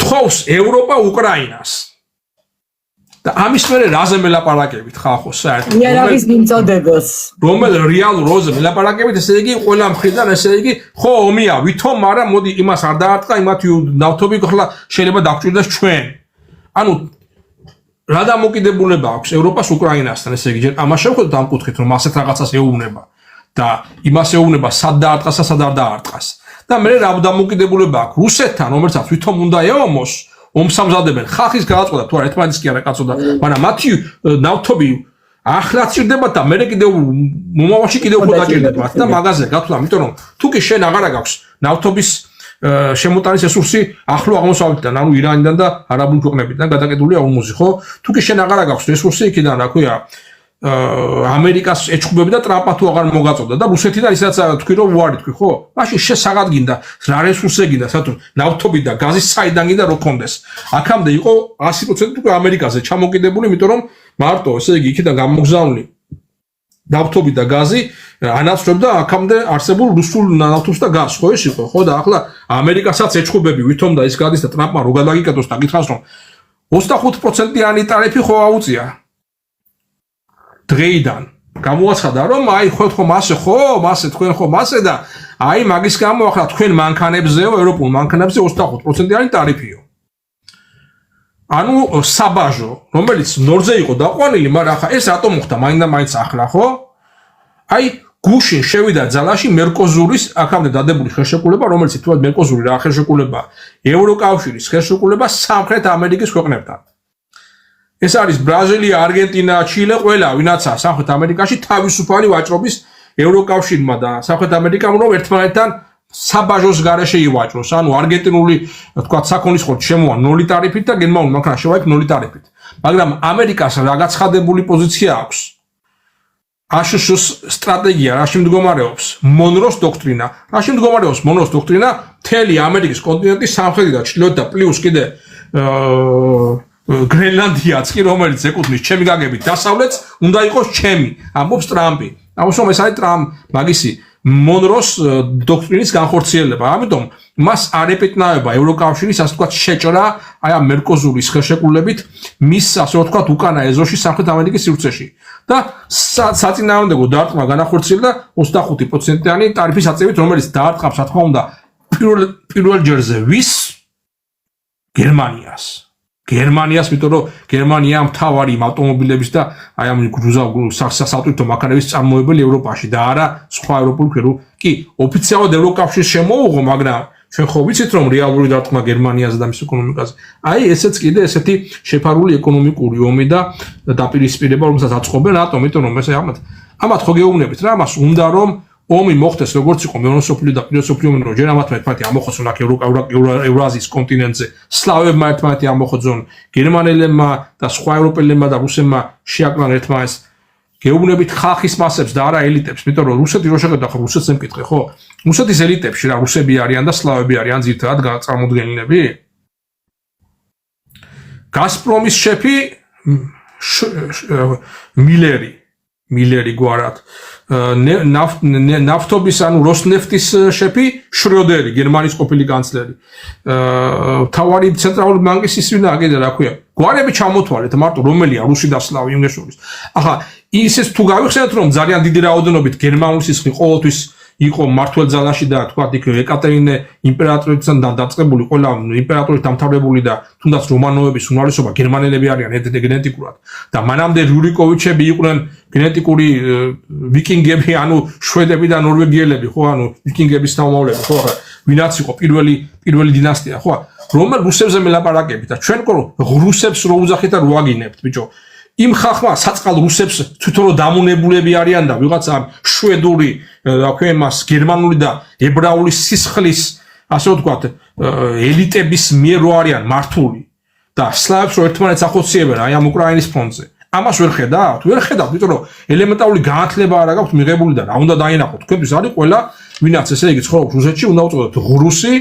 თხოვს ევროპა უკრაინას და ამის მერე რაზე მელაპარაკებით ხალხო საერთოდ იარაღის მიმწოდებას რომელ რეალურ როზე მელაპარაკებით ესე იგი ყველა მხრიდან ესე იგი ხო ომია ვითომ მაგრამ მოდი იმას არ დაარტყა იმათი ნავთობი ხლა შეიძლება დაგჭირდეს ჩვენ ანუ რა დამოკიდებულება აქვს ევროპას უკრაინასთან ესე იგი ჯერ ამას შევხედოთ ამ კუთხით რომ ასეთ რაღაცას ეუბნება და იმას ეუბნება სად დაარტყას და სად არ დაარტყას და მე რა დამოკიდებულება აქვს რუსეთთან რომელსაც ვითომ უნდა ეომოს ომსამზადებენ ხალხის გადაწყვეტა თუ არა ერთმანეთს კი არა კაცოდა მაგრამ მათი ნავთობი ახლა წირდება და მე კიდევ მომავალში კიდევ უფრო დაჭირდება და მაღაზია გათვლა იმიტომ რომ თუ კი შენ აღარა გაქვს ნავთობის შემოტანის რესურსი ახლო აღმოსავლეთიდან ანუ ირანიდან და არაბულ ქვეყნებიდან გადაკეტული ორმოზი ხო თუ კი შენ აღარა გაქვს რესურსი იქიდან რა ქვია ამერიკას ეჭუბები და ტრამპა თუ აღარ მოგაწოდა და რუსეთიდან ისაც თქვი რომ უარი თქვი ხო მაშინ შესაგად გინდა რა რესურსი გინდა საერთოდ ნავთობი და გაზი საიდან გინდა რო კონდეს აქამდე იყო 100% უკვე ამერიკაზე ჩამოკიდებული იმიტომ რომ მარტო ესე იგი იქიდან გამოგზავნილი ნავთობი და გაზი ანაცვლებდა აქამდე არსებულ რუსულ ნავთობს და გაზს ხო ეს იყო ხო და ახლა ამერიკასაც ეჭუბები ვითომ და ის გადის და ტრამპმა რო გადაგიკეთოს და გითხრას რომ 25%-იანი ტარიფი ხო აუწია დღეიდან გამოაცხადა რომ აი ხო მასე თქვენ ხო მასე და აი მაგის გამო ახლა თქვენ მანქანებზეო ევროპულ მანქანებზე 25%-იანი ტარიფიო ანუ საბაჟო რომელიც ნორზე იყო დაყვანილი მაგრამ ახლა ეს რატომ მოხდა მაინდა-მაინც ახლა ხო აი გუშინ შევიდა ძალაში მერკოზურის აქამდე დადებული ხელშეკრულება რომელიც თუნდაც მერკოზური რა ხელშეკრულება ევროკავშირის ხელშეკრულება სამხრეთ ამერიკის ქვეყნებთან ეს არის ბრაზილია, არგენტინა, ჩილე, ყველა ვინაცა სამხრეთ ამერიკაში თავისუფალი ვაჭრობის ევროკავშირმა და სამხრეთ ამერიკამ რომ ერთმანეთთან საბაჟოს გარეშე ივაჭროს. ანუ არგენტინული თქვა საქონლის შემოვა 0 ტარიფით და გერმანული მანქანა შევა იქ 0 ტარიფით. მაგრამ ამერიკას რა გაცხადებული პოზიცია აქვს? აშშ-ის სტრატეგია რაში მდგომარეობს? მონროს დოქტრინა. რაში მდგომარეობს მონროს დოქტრინა? მთელი ამერიკის კონტინენტის სამხრეთი და ჩრდილოეთი და პლუს კიდე გრენლანდიაც კი რომელიც ეკუთვნის ჩემი გაგებით დასავლეთს უნდა იყოს ჩემი ამბობს ტრამპი ამბობს რომ ეს არის მაგისი მონროს დოქტრინის განხორციელება ამიტომ მას არ ეპეტნაება ევროკავშირის ასე ვთქვათ შეჭრა აი ამ მერკოზურის ხელშეკრულებით მის ასე ვთქვათ უკანა ეზოში სამხრეთ ამერიკის სივრცეში და საწინააღმდეგო დარტყმა განახორციელდა 25%-იანი ტარიფის აწევით რომელიც დაარტყამს რა თქმა უნდა პირველ ჯერზე ვის გერმანიას, იმიტომ რომ გერმანია მთავარი ავტომობილების და აი ამ სატვირთო მანქანების წარმოებელი ევროპაში და არა სხვა ევროპულ ქვეყნებში. კი, ოფიციალურად ევროკავშირს შემოუღო, მაგრამ ჩვენ ხო ვიცით რომ რეალური დარტყმა გერმანიაზე და მის ეკონომიკაზე. აი ესეც კიდე ესეთი შეფარული ეკონომიკური ომი და დაპირისპირება, რომელსაც აწყობენ რატომ? იმიტომ რომ ესე ამათ ხო გეუბნებით რა, მას უნდა რომ ომი მოხდეს როგორც იყო მეორე სოფლიო და პირველ სოფლიო ომი რომ ჯერ ამათმა ერთმანეთი ამოხოცონ აქ ევრაზიის კონტინენტზე სლავებმა ერთმანეთი ამოხოცონ გერმანელებმა და სხვა ევროპელებმა და რუსებმა შეაკლან ერთმანეთს გეუბნებით ხალხის მასებს და არა ელიტებს, იმიტომ რომ რუსეთი რო შეგედა ხო რუსეთს ემკითხე ხო? რუსეთის ელიტებში რა რუსები არიან და სლავები არიან ძირითადად წარმოდგენილები? გაზპრომის შეფი მილერი გვარად ნავთობის ანუ როსნეფტის შეფი შრიოდერი გერმანიის ყოფილი კანცლერი თავარი ცენტრალური ბანკის ის ვინა კიდე რა ქვია გვარები ჩამოთვალეთ მარტო რომელია რუსი და სლავი იმის შორის ახლა ისიც თუ გავიხსენოთ რომ ძალიან დიდი რაოდენობით გერმანული სისხლი ყოველთვის იყო მართლ ძალაში და თქვა იქ ეკატერინე იმპერატრიციდან დაწყებული ყველა იმპერატორის დამთავრებული და თუნდაც რომანოვების უმრავლესობა გერმანელები არიან გენეტიკურად და მანამდე რიურიკოვიჩები იყვნენ გენეტიკური ვიკინგები ანუ შვედები და ნორვეგიელები ხო ანუ ვიკინგების თავმოვლები ხო ვინაც იყო პირველი დინასტია ხო რომელ რუსებზე მელაპარაკებით და ჩვენ ყო რუსებს რო უძახით და რო აგინებთ ბიჭო იმ ხალხმა საწყალ რუსებს თვითონ დამონებულები არიან და ვიღაცა შვედური რა ქვია მას გერმანული და ებრაული სისხლის ასე ვთქვათ ელიტების მიერ რო არიან მართული და სლავებს რო ერთმანეთს ახოციებენ აი ამ უკრაინის ფრონტზე ამას ვერ ხედავთ იმიტომ რომ ელემენტარული განათლება არ აქვს მიღებული და რა უნდა დაინახოთ თქვენთვის არის ყველა ვინაც ესე იგი ცხოვრობს რუსეთში უნდა უწოდოთ ღრუსი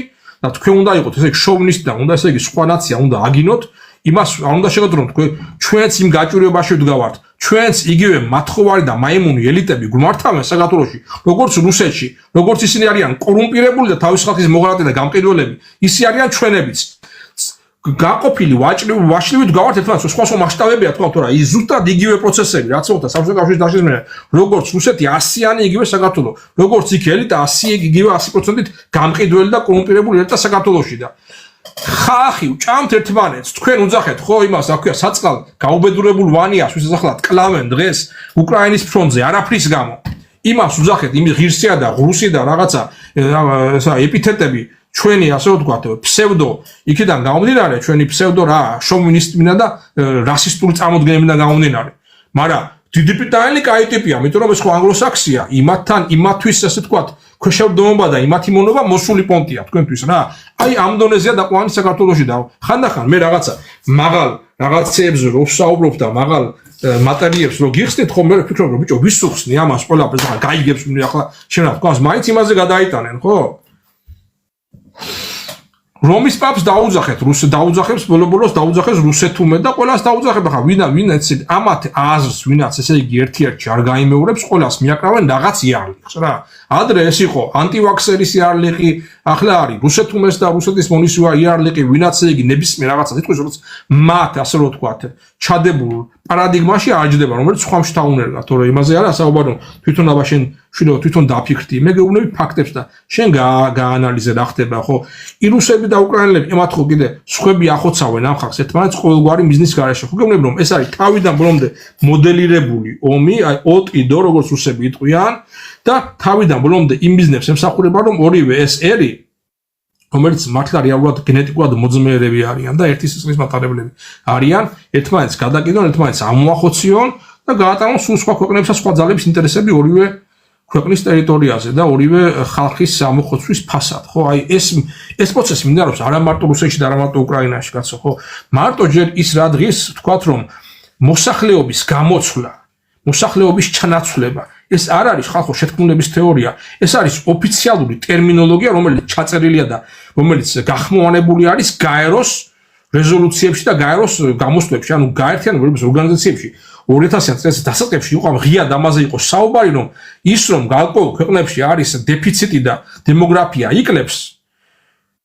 და თქვენ უნდა იყოთ ესე იგი შოვინისტი და უნდა ესე იგი სხვა ნაცია უნდა აგინოთ იმას არ უნდა შეგადრონ თქვენ ჩვენც იმ გაჭირვებაში ვდგავართ ჩვენც იგივე მათხოვარი და მაიმუნი ელიტები გვმართავენ საქართველოში როგორც რუსეთში როგორც ისინი არიან კორუმპირებული და თავის ხალხის მოღალატე და გამყიდველები ისე არიან ჩვენებიც გაყოფილი ვაშლივით გავართ ერთმანეთს სხვა მასშტაბებია თქვა თორა ის ზუსტად იგივე პროცესები რაც მოხდა საბჭოთა კავშირის დაშლის როგორც რუსეთი 100-იანი იგივე საქართველო როგორც იქ ელიტა 100 იგივე 100%-ით გამყიდველი და კორუმპირებული ელიტა საქართველოში და ხალხი ჭამთ ერთმანეთს თქვენ უძახეთ ხო იმას რა ქვია საწყალ გაუბედურებულ ვანიას ვისაც ახლა კლავენ დღეს უკრაინის ფრონტზე არაფრის გამო იმას უძახეთ იმის ღირსია და ღრუსი და რაღაცა ესა ეპითეტები ჩვენი ასე ვთქვათ ფსევდო იქიდან გამომდინარე ჩვენი ფსევდო რა შოვინისტმინა და რასისტული წარმოდგენებიდან გამომდინარე მაგრამ დიდი ბრიტანელი კაი ტიპია იმიტომ რომ ეს ხო ანგლოსაქსია იმათთვის ასე ვთქვათ ქვეშევრდომობა და იმათი მონობა მოსული პონტია თქვენთვის რა აი ამ დონეზეა დაყვანი საქართველოში და ხანდახან მე რაღაცა მაღალ რაღაცეებზე რო ვსაუბრობ და მაღალ მატერიებს რო გიხსნით ხო მე ვფიქრობ რომ ბიჭო ვის უხსნი ამას ყველაფერს ახლა გაიგებს მე ახლა შენ რა თქვას მაინც იმაზე გადაიტანენ ხო რომის პაპს დაუძახეთ დაუძახებს ბოლოს დაუძახეს რუსეთუმე და ყველას დაუძახებ ახლა ვინაც ამათ აზრს ვინაც ესე იგი ერთ-ერთი არ გაიმეორებს ყველას მიაკრავენ რაღაც იარლიხს რა ადრე ეს იყო ანტივაქსერის იარლიხი ახლა არის რუსეთუმეს და რუსეთის მონისვა იარლიხი ვინაც ესე იგი ნებისმიერ რაღაცას იტყვის როგორც მათ ასე რომ ვთქვათ ჩადებულ პარადიგმაში აჯდება რომელიც სხვამ შთაუნერგა თორე იმაზე არა საუბარო თვითონ აბა შენ შვილო თვითონ დაფიქრდი მე გეუბნები ფაქტებს და შენ გაანალიზე რა ხდება ხო რუსები და უკრაინელები ემათ ხო კიდე სხვები ახოცავენ ამ ხალხს ერთმანეთს ყოველგვარი მიზნის გარეშე ხო გეუბნები რომ ეს არის თავიდან ბოლომდე მოდელირებული ომი აი ოტიდო როგორც რუსები იტყვიან და თავიდან ბოლომდე იმ ბიზნესს ემსახურება რომ ორივე ეს ერი რომელიც მართლა რეალურად გენეტიკურად მოძმერები არიან და ერთი სისხლის მატარებლები არიან ერთმანეთს გადაკიდონ ერთმანეთს ამოახოციონ და გაატარონ სულ სხვა ქვეყნებსა სხვა ძალების ინტერესები ორივე ქვეყნის ტერიტორიაზე და ორივე ხალხის ამოხოცვის ფასად ხო აი ეს პროცესი მიმდინარეობს არა მარტო რუსეთში და არა მარტო უკრაინაში კაცო ხო მარტო ჯერ ის რა დღის ვთქვათ რომ მოსახლეობის გამოცვლა მოსახლეობის ჩანაცვლება ეს არ არის ხალხო შეთქმულების თეორია ეს არის ოფიციალური ტერმინოლოგია რომელიც ჩაწერილია და რომელიც გახმოვანებული არის გაეროს რეზოლუციებში და გაეროს გამოსვლებში ანუ გაერთიანებების ორგანიზაციებში 2000-იან წელს დასაწყებში იყო ღია დამაზე იყო საუბარი რომ ის რომ გარკვეულ ქვეყნებში არის დეფიციტი და დემოგრაფია იკლებს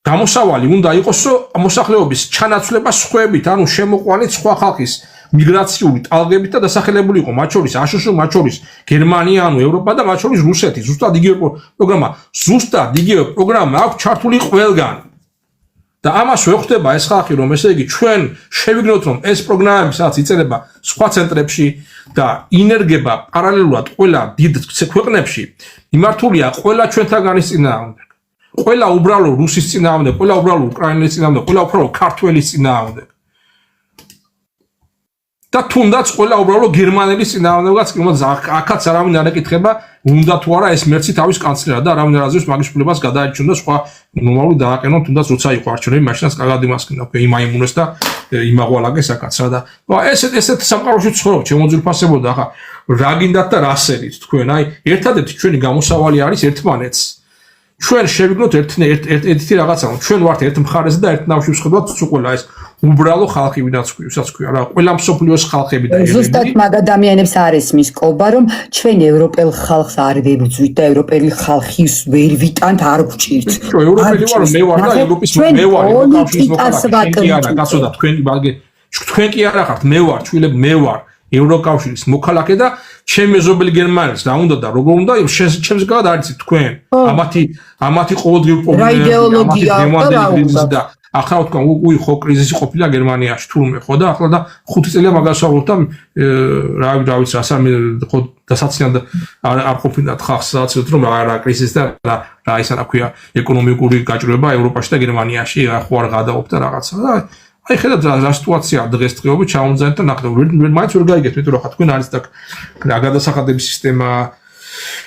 გამოსავალი უნდა იყოს მოსახლეობის ჩანაცვლება სხვებით ანუ შემოყვანით სხვა ხალხის მიგრაციული ტალღებით და დასახელებული იყო მათ შორის აშშ მათ შორის გერმანია ანუ ევროპა და მათ შორის რუსეთი ზუსტად იგივე პროგრამა აქვს ჩართული ყველგან და ამას ვეხვდება ეს ხალხი რომ ესე იგი ჩვენ შევიგნოთ რომ ეს პროგრამები სადაც იწერება სხვა ცენტრებში და ინერგება პარალელურად ყველა დიდ ქვეყნებში მიმართულია ყველა ჩვენთაგანის წინააღმდეგ ყველა უბრალო რუსის წინააღმდეგ ყველა უბრალო უკრაინელის წინააღმდეგ ყველა უბრალო ქართველის წინააღმდეგ და თუნდაც ყველა უბრალო გერმანელის წინააღმდეგაც რომელსაც აქაც არავინ არ ეკითხება უნდა თუ არა ეს მერცი თავის კანცლერად და არავინ არ აზრობს მაგის უფლებას გადააჩინა სხვა ნორმალური დააყენონ თუნდაც როცა იყო არჩევნები მაშინაც კარგად იმასკენა უკვე იმაიმუნეს და იმაღვალაგეს აკაც რა და ესეთ სამყაროში ცხოვრობ ჩემო ძვირფასებოდა ახლა რა გინდათ და რა სერით თქვენ აი ერთადერთი ჩვენი გამოსავალი არის ერთმანეთს ჩვენ შევიგნოთ ერთი რაღაცა ჩვენ ვართ ერთ მხარეზე და ერთ ნავში ვსხვდათ უყოლა ეს უბრალო ხალხი ვისაც ქვია რა ყველა მსოფლიოს ხალხები და ზუსტად მაგ ადამიანებს არ ესმის კობა რომ ჩვენ ევროპელ ხალხს არ ვებრძვით და ევროპელი ხალხის ვერ ვიტანთ არ გვჭირთ ევროპელი ვარ მე ვარ და ევროპის მე ვარ გასწოდა თქვენ კი არა ხართ მე ვარ ჩვილებ მე ვარ ევროკავშირის მოქალაქე და ჩემი მეზობელი გერმანიის და უნდა და როგორ უნდა ჩემს გავად არიცით თქვენ ამათი ყოველდღიური პრობლემა და ახლა თქვა ხო კრიზისი ყოფილა გერმანიაში თურმე ხო და ახლა და 5 წელია მაგას ვაღოთ და რა ვიცი რასამე ხო დასაცინად არ ყოფილად ხალხს საცილოთ რომ რა კრიზისი და რა ისა რა ქვია ეკონომიკური გაჭირვება ევროპაში და გერმანიაში ხო არ გადაობ და რაღაცა და აი ხედავთ რა სიტუაცია დღესდღეობით ჩაუნძანეთ და ნახეთ მაინც ვერ გაიგეთ მეტყვი რა თქვენ არის და რა გადასახადების სისტემა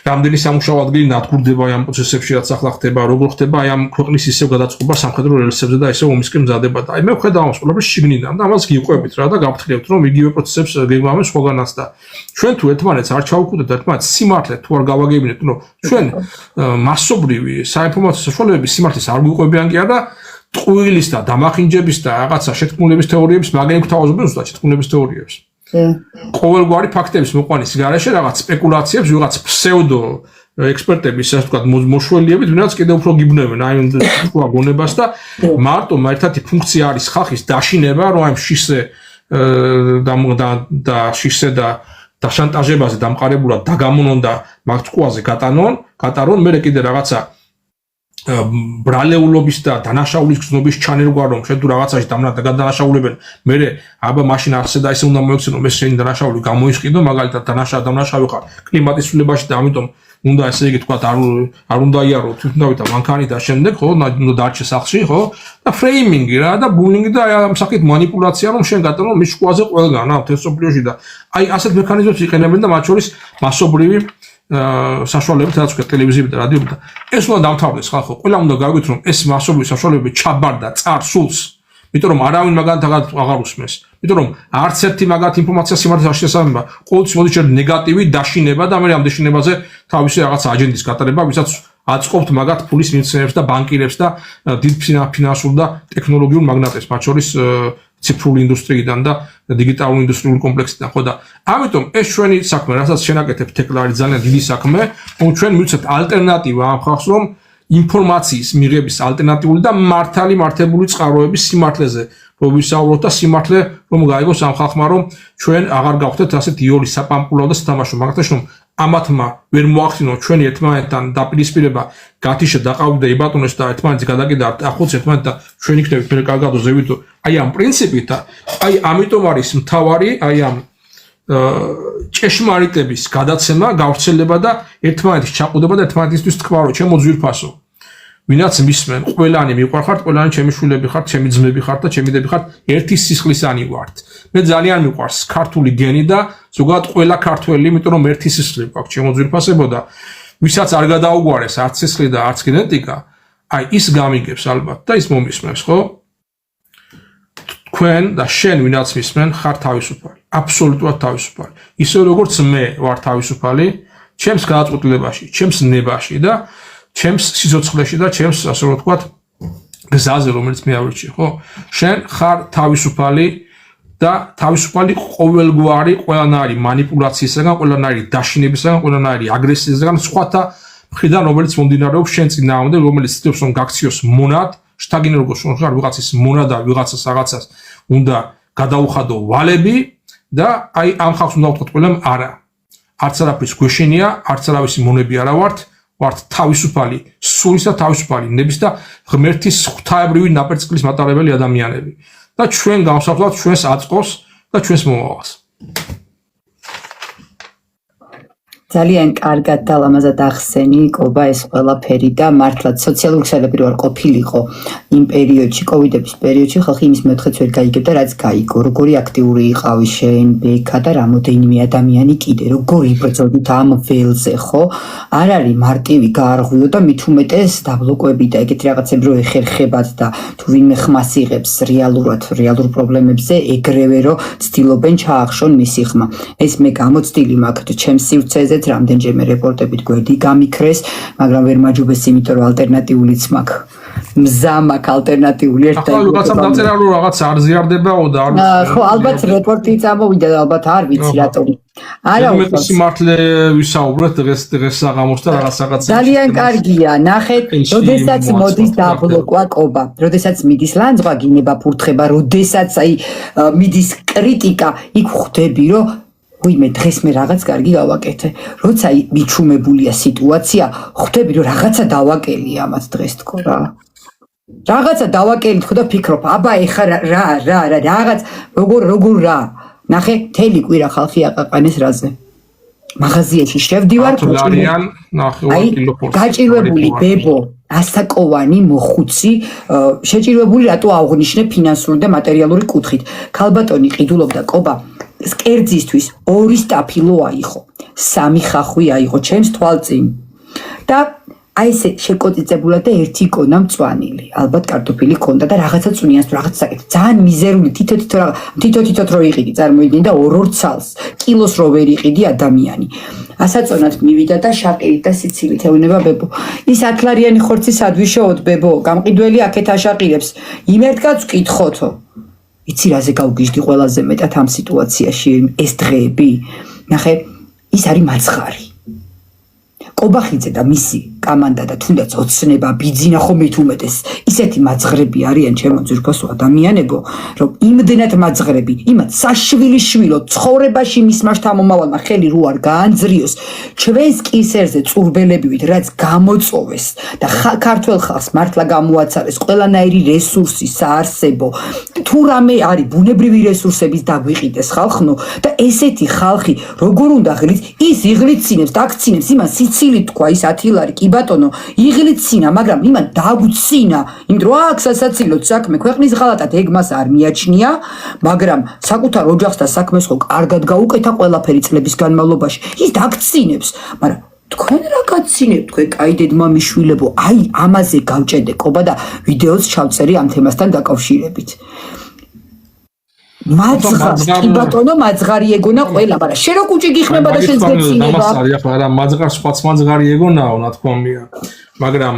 რამდენი სამუშაო ადგილი ნადგურდება ამ პროცესებში რაც ახლა ხდება როგორ ხდება აი ამ ქვეყნის ისევ გადაწყობა სამხედრო რელსებზე და ისევ ომისკენ მზადება და აი მე ვხედავ ამას ყველაფერს შიგნიდან და ამას გიყვებით რა და გავფრთხილებთ რომ იგივე პროცესებს გეგმავენ სხვაგანაც და ჩვენ თუ ერთმანეთს არ ჩავუკვდეთ ერთმანეთს სიმართლე თუ არ გავაგებინეთ რომ ჩვენ მასობრივი საინფორმაციო საშუალებების სიმართლეს არ გვიყვებიან კი არა ტყუილის და დამახინჯების და რაღაცა შეთქმულების თეორიების მაგარი გვთავაზობენ ზუსტად შეთქმულების თეორიებს ყოველგვარი ფაქტების მოყვანის გარეშე რაღაც სპეკულაციებს ვიღაც ფსევდო ექსპერტების ასე ვთქვათ მოშველიებით ვინაც კიდევ უფრო გიბნევენ აი თქვა გონებას და მარტო ერთათი ფუნქცია არის ხალხის დაშინება რომ აი შიშზე და შიშზე და შანტაჟებაზე დამყარებულად დაგამონონ და მაგ თქუაზე გატარონ მე კიდე რაღაცა ბრალეულობის და დანაშაულის გზნობის ჩანერგვა რომ შენ თუ რაღაცაში დანაშაულებენ მე აბა მაშინ ასე და ისე უნდა მოექცენო მე შენი დანაშაული გამოისყიდო მაგალითად დანაშაული ხარ კლიმატის ცვლილებაში და ამიტომ უნდა ესე იგი თქვა არ უნდა იარო თვითმფრინავით მანქანი და შემდეგ ხო უნდა დარჩე სახლში ხო და ფრეიმინგი რა და ბულინგი და ამ საკით манипуляცია რომ შენ გატანო მის შუაზე ყველგან რა თესობლიოში და აი ასეთ მექანიზმებს იყენებენ და მათ შორის მასობრივი საშუალებებით რაც ვქეთ ტელევიზიები და რადიოები და ეს უნდა დამთავრდეს ხალხო ყველა უნდა გაიგოთ რომ ეს მასობრივი საშუალებები ჩაბარდა წარსულს იმიტომ რომ არავინ მაგათაგად აღარ უსმენს იმიტომ რომ არც ერთი მაგათ ინფორმაცია სიმართლეს არ შესაბამება ყოველთვის მოდის ჯერ ნეგატივი დაშინება და მე ამ დაშინებაზე თავისი რაღაც აჯენდის გატარება ვისაც აწყობთ მაგათ ფულის მიმცემებს და ბანკირებს და დიდ ფინანსურ და ტექნოლოგიურ მაგნატებს მათ შორის ციფრული ინდუსტრიიდან და დიგიტალური ინდუსტრიული კომპლექსიდან ხო და ამიტომ ეს ჩვენი საქმე რასაც შენაკეთებთ ეთქლა არის ძალიან დიდი საქმე რომ ჩვენ მივცეთ ალტერნატივა ამ ხალხს რომ ინფორმაციის მიღების ალტერნატიული და მართებული წყაროების სიმართლეზე რომ ვისაუბროთ და სიმართლე რომ გაიგოს ამ ხალხმა რომ ჩვენ აღარ გავხდეთ ასეთ იოლის საპამპულო და სათამაშო მაგათაშ რომ ამათმა ვერ მოახდინო ჩვენი ერთმანეთთან დაპირისპირება გათიშა დაყავდა იბატონეს და ერთმანეთს გადაკიდა ახლოს ერთმანეთთან ჩვენ იქნებით მე კარგად ზევიდო აი ამ პრინციპით აი ამიტომ არის მთავარი აი ამ ჭეშმარიტების გადაცემა გავრცელება და ერთმანეთის ჩაყუდება და ერთმანეთისთვის თქვა რომ ჩემო ძვირფასო ვინაც მისმენ ყველანი მიყვარხართ ყველანი ჩემი შვილები ხართ ჩემი ძმები ხართ და ჩემი დები ხართ ერთი სისხლისანი ვართ მე ძალიან მიყვარს ქართული გენი და ზოგადად ყველა ქართველი იმიტომ რომ ერთი სისხლი გვაქვს ჩემო ძვირფასებო და ვისაც არ გადაუგვარეს არც სისხლი და არც გენეტიკა აი ის გამიგებს ალბათ და ის მომისმენს ხო თქვენ და შენ ვინაც მისმენ ხარ თავისუფალი აბსოლუტურად თავისუფალი ისე როგორც მე ვარ თავისუფალი ჩემს გადაწყვეტილებაში ჩემს ნებაში და ჩემს სიცოცხლეში და ჩემს ასე რომ ვთქვათ გზაზე რომელიც მე ავირჩიე ხო შენ ხარ თავისუფალი და თავისუფალი ყოველგვარი ყველანაირი манипуляციისგან ყველანაირი დაშინებისგან ყველანაირი აგრესიისგან სხვათა მხრიდან რომელიც მომდინარეობს შენ წინააღმდეგ რომელიც ცდილობს რომ გაქციოს მონად შტაგინე როგორც ხარ ვიღაცის მონადა ვიღაცას რაღაცას უნდა გადაუხადო ვალები და აი ამ ხალხს უნდა ვთქვათ ყველამ არა არც არაფრის გვეშენია არც არავისი მონები არა ვართ თავისუფალი სულის და თავისუფალი ნების და ღმერთის ღვთაებრივი ნაპერწკლის მატარებელი ადამიანები და ჩვენ გავსაუბროთ ჩვენს აწყოს და ჩვენს მომავალს ძალიან კარგად და ლამაზად ახსენი კობა ეს ყველაფერი და მართლაც სოციალური ქსელები არ ყოფილიყო იმ პერიოდში კოვიდების პერიოდში ხალხი იმის მეოთხედს ვერ გაიგებდა რაც გაიგო როგორი აქტიური იყავი შენ ბექა და რამოდენიმე ადამიანი კიდე როგორი იბრძოდით ამ ველზე ხო არ არის მარტივი გაარღვიო და მით უმეტეს დაბლოკები და ეგეთი რაღაცები რო ეხერხებათ და თუ ვინმე ხმას იღებს რეალურ პრობლემებზე ეგრევე რომ ცდილობენ ჩაახშონ მისი ხმა ეს მე გამოცდილი მაქვს ჩემს სივრცეზე რამდენჯერმე რეპორტებით გვერდი გამიქრეს, მაგრამ ვერ მაჯობეს, იმიტომ რომ ალტერნატიულიც მაქვს. მზა მაქვს ალტერნატიული ერთ და რაღაცა დაწერა რომ რაღაც არ ზიარდებაო და არ ხო, ალბათ რეპორტი წამოვიდა და ალბათ არ ვიცი რატომ. არა, მე სიმართლე ვისაუბრეთ დღეს საღამოს და რაღაც ძალიან კარგია, ნახეთ, როდესაც მოდის დაბლოკვა კობა, როდესაც მიდის ლანძღვა, გინება ფურთხება, როდესაც აი მიდის კრიტიკა, იქ ხვდები რომ ვიმე დღეს მე რაღაც კარგი გავაკეთე. როცა მიჩუმებულია სიტუაცია, ხვდები რომ რაღაცა დავაკელი ამას დღეს თქო რა. რაღაცა დავაკელი თქო და ფიქრობ, აბა ეხა რა რაღაც როგორ რა. ნახე, თელი კვირა ხალხი აყაყანეს რაზე. მაღაზიაში შევდივარ, გაჭირვებული ბებო, ასაკოვანი მოხუცი, შეჭირვებული რატო აღნიშნე ფინანსური და მატერიალური კუთხით. ქალბატონი ყიდულობდა კობა კერძისთვის 2 სტაფილო აიღო, 3 ხახვი აიღო ჩემს თვალწინ და აი ესე შეკოწიწებულად და ერთი კონა მწვანილი. ალბათ კარტოფილი ქონდა და რაღაცა წვნიანს თუ რაღაც საკეთე. ძალიან მიზერული თითო რო იყიდი, წარმოიდგინე და 2 ცალს, კილოს რო ვერ იყიდი ადამიანი. ასაწონად მივიდა და შაყირით და სიცილით ეუნება ბებო. ის 10 ლარიანი ხორცი სადვიშოოთ ბებო, გამყიდველი აქეთ აშაყირებს. იმერთკაც ვკითხოთო. იცი რაზე გავგიჟდი ყველაზე მეტად ამ სიტუაციაში ეს დღეები ნახე ის არის მაცხარი კობახიძე და მისი კამანდა და თუნდაც ოცნება ბიძინა ხო მით უმეტეს ისეთი მაცხრები არიან ჩემო ძირფასო ადამიანებო რომ იმდენად მაცხრები იმათ საშვილიშვილო ცხოვრებაში მისმა შთამომავალმა ხელი რო არ გაანძრიოს ჩვენს კისერზე წურბელებივით რაც გამოწოვეს და ქართულ ხალხს მართლა გამოაცარეს ყველანაირი რესურსი საარსებო თუ რამე არის ბუნებრივი რესურსების დაგვიყიდეს ხალხნო და ესეთი ხალხი როგორ უნდა ღლით ის იღლიცინებს და აქცინებს იმან სიცილით თქვა ის 10 ლარი კი ბატონო იღლიცინა მაგრამ იმან დაგვცინა იმიტომ რომ აქ სასაცილოდ საქმე ქვეყნის ღალატად ეგ მას არ მიაჩნია მაგრამ საკუთარ ოჯახს და საქმეს ხო კარგად გაუკეთა ყველაფერი წლების განმავლობაში ის დაგცინებს მაგრამ თქვენ რა გაცინებთ თქვენ კაი დედმამიშვილებო აი ამაზე გავჭედე კობა და ვიდეოც ჩავწერი ამ თემასთან დაკავშირებით მაძღარს კი ბატონო მაძღარი ეგონა ყველა მაგრამ შენ რო კუჭი გიხმება და შენს გეცინება ამას არის ახლა რა მაძღარს სხვაც მაძღარი ეგონაო ნათქვამია მაგრამ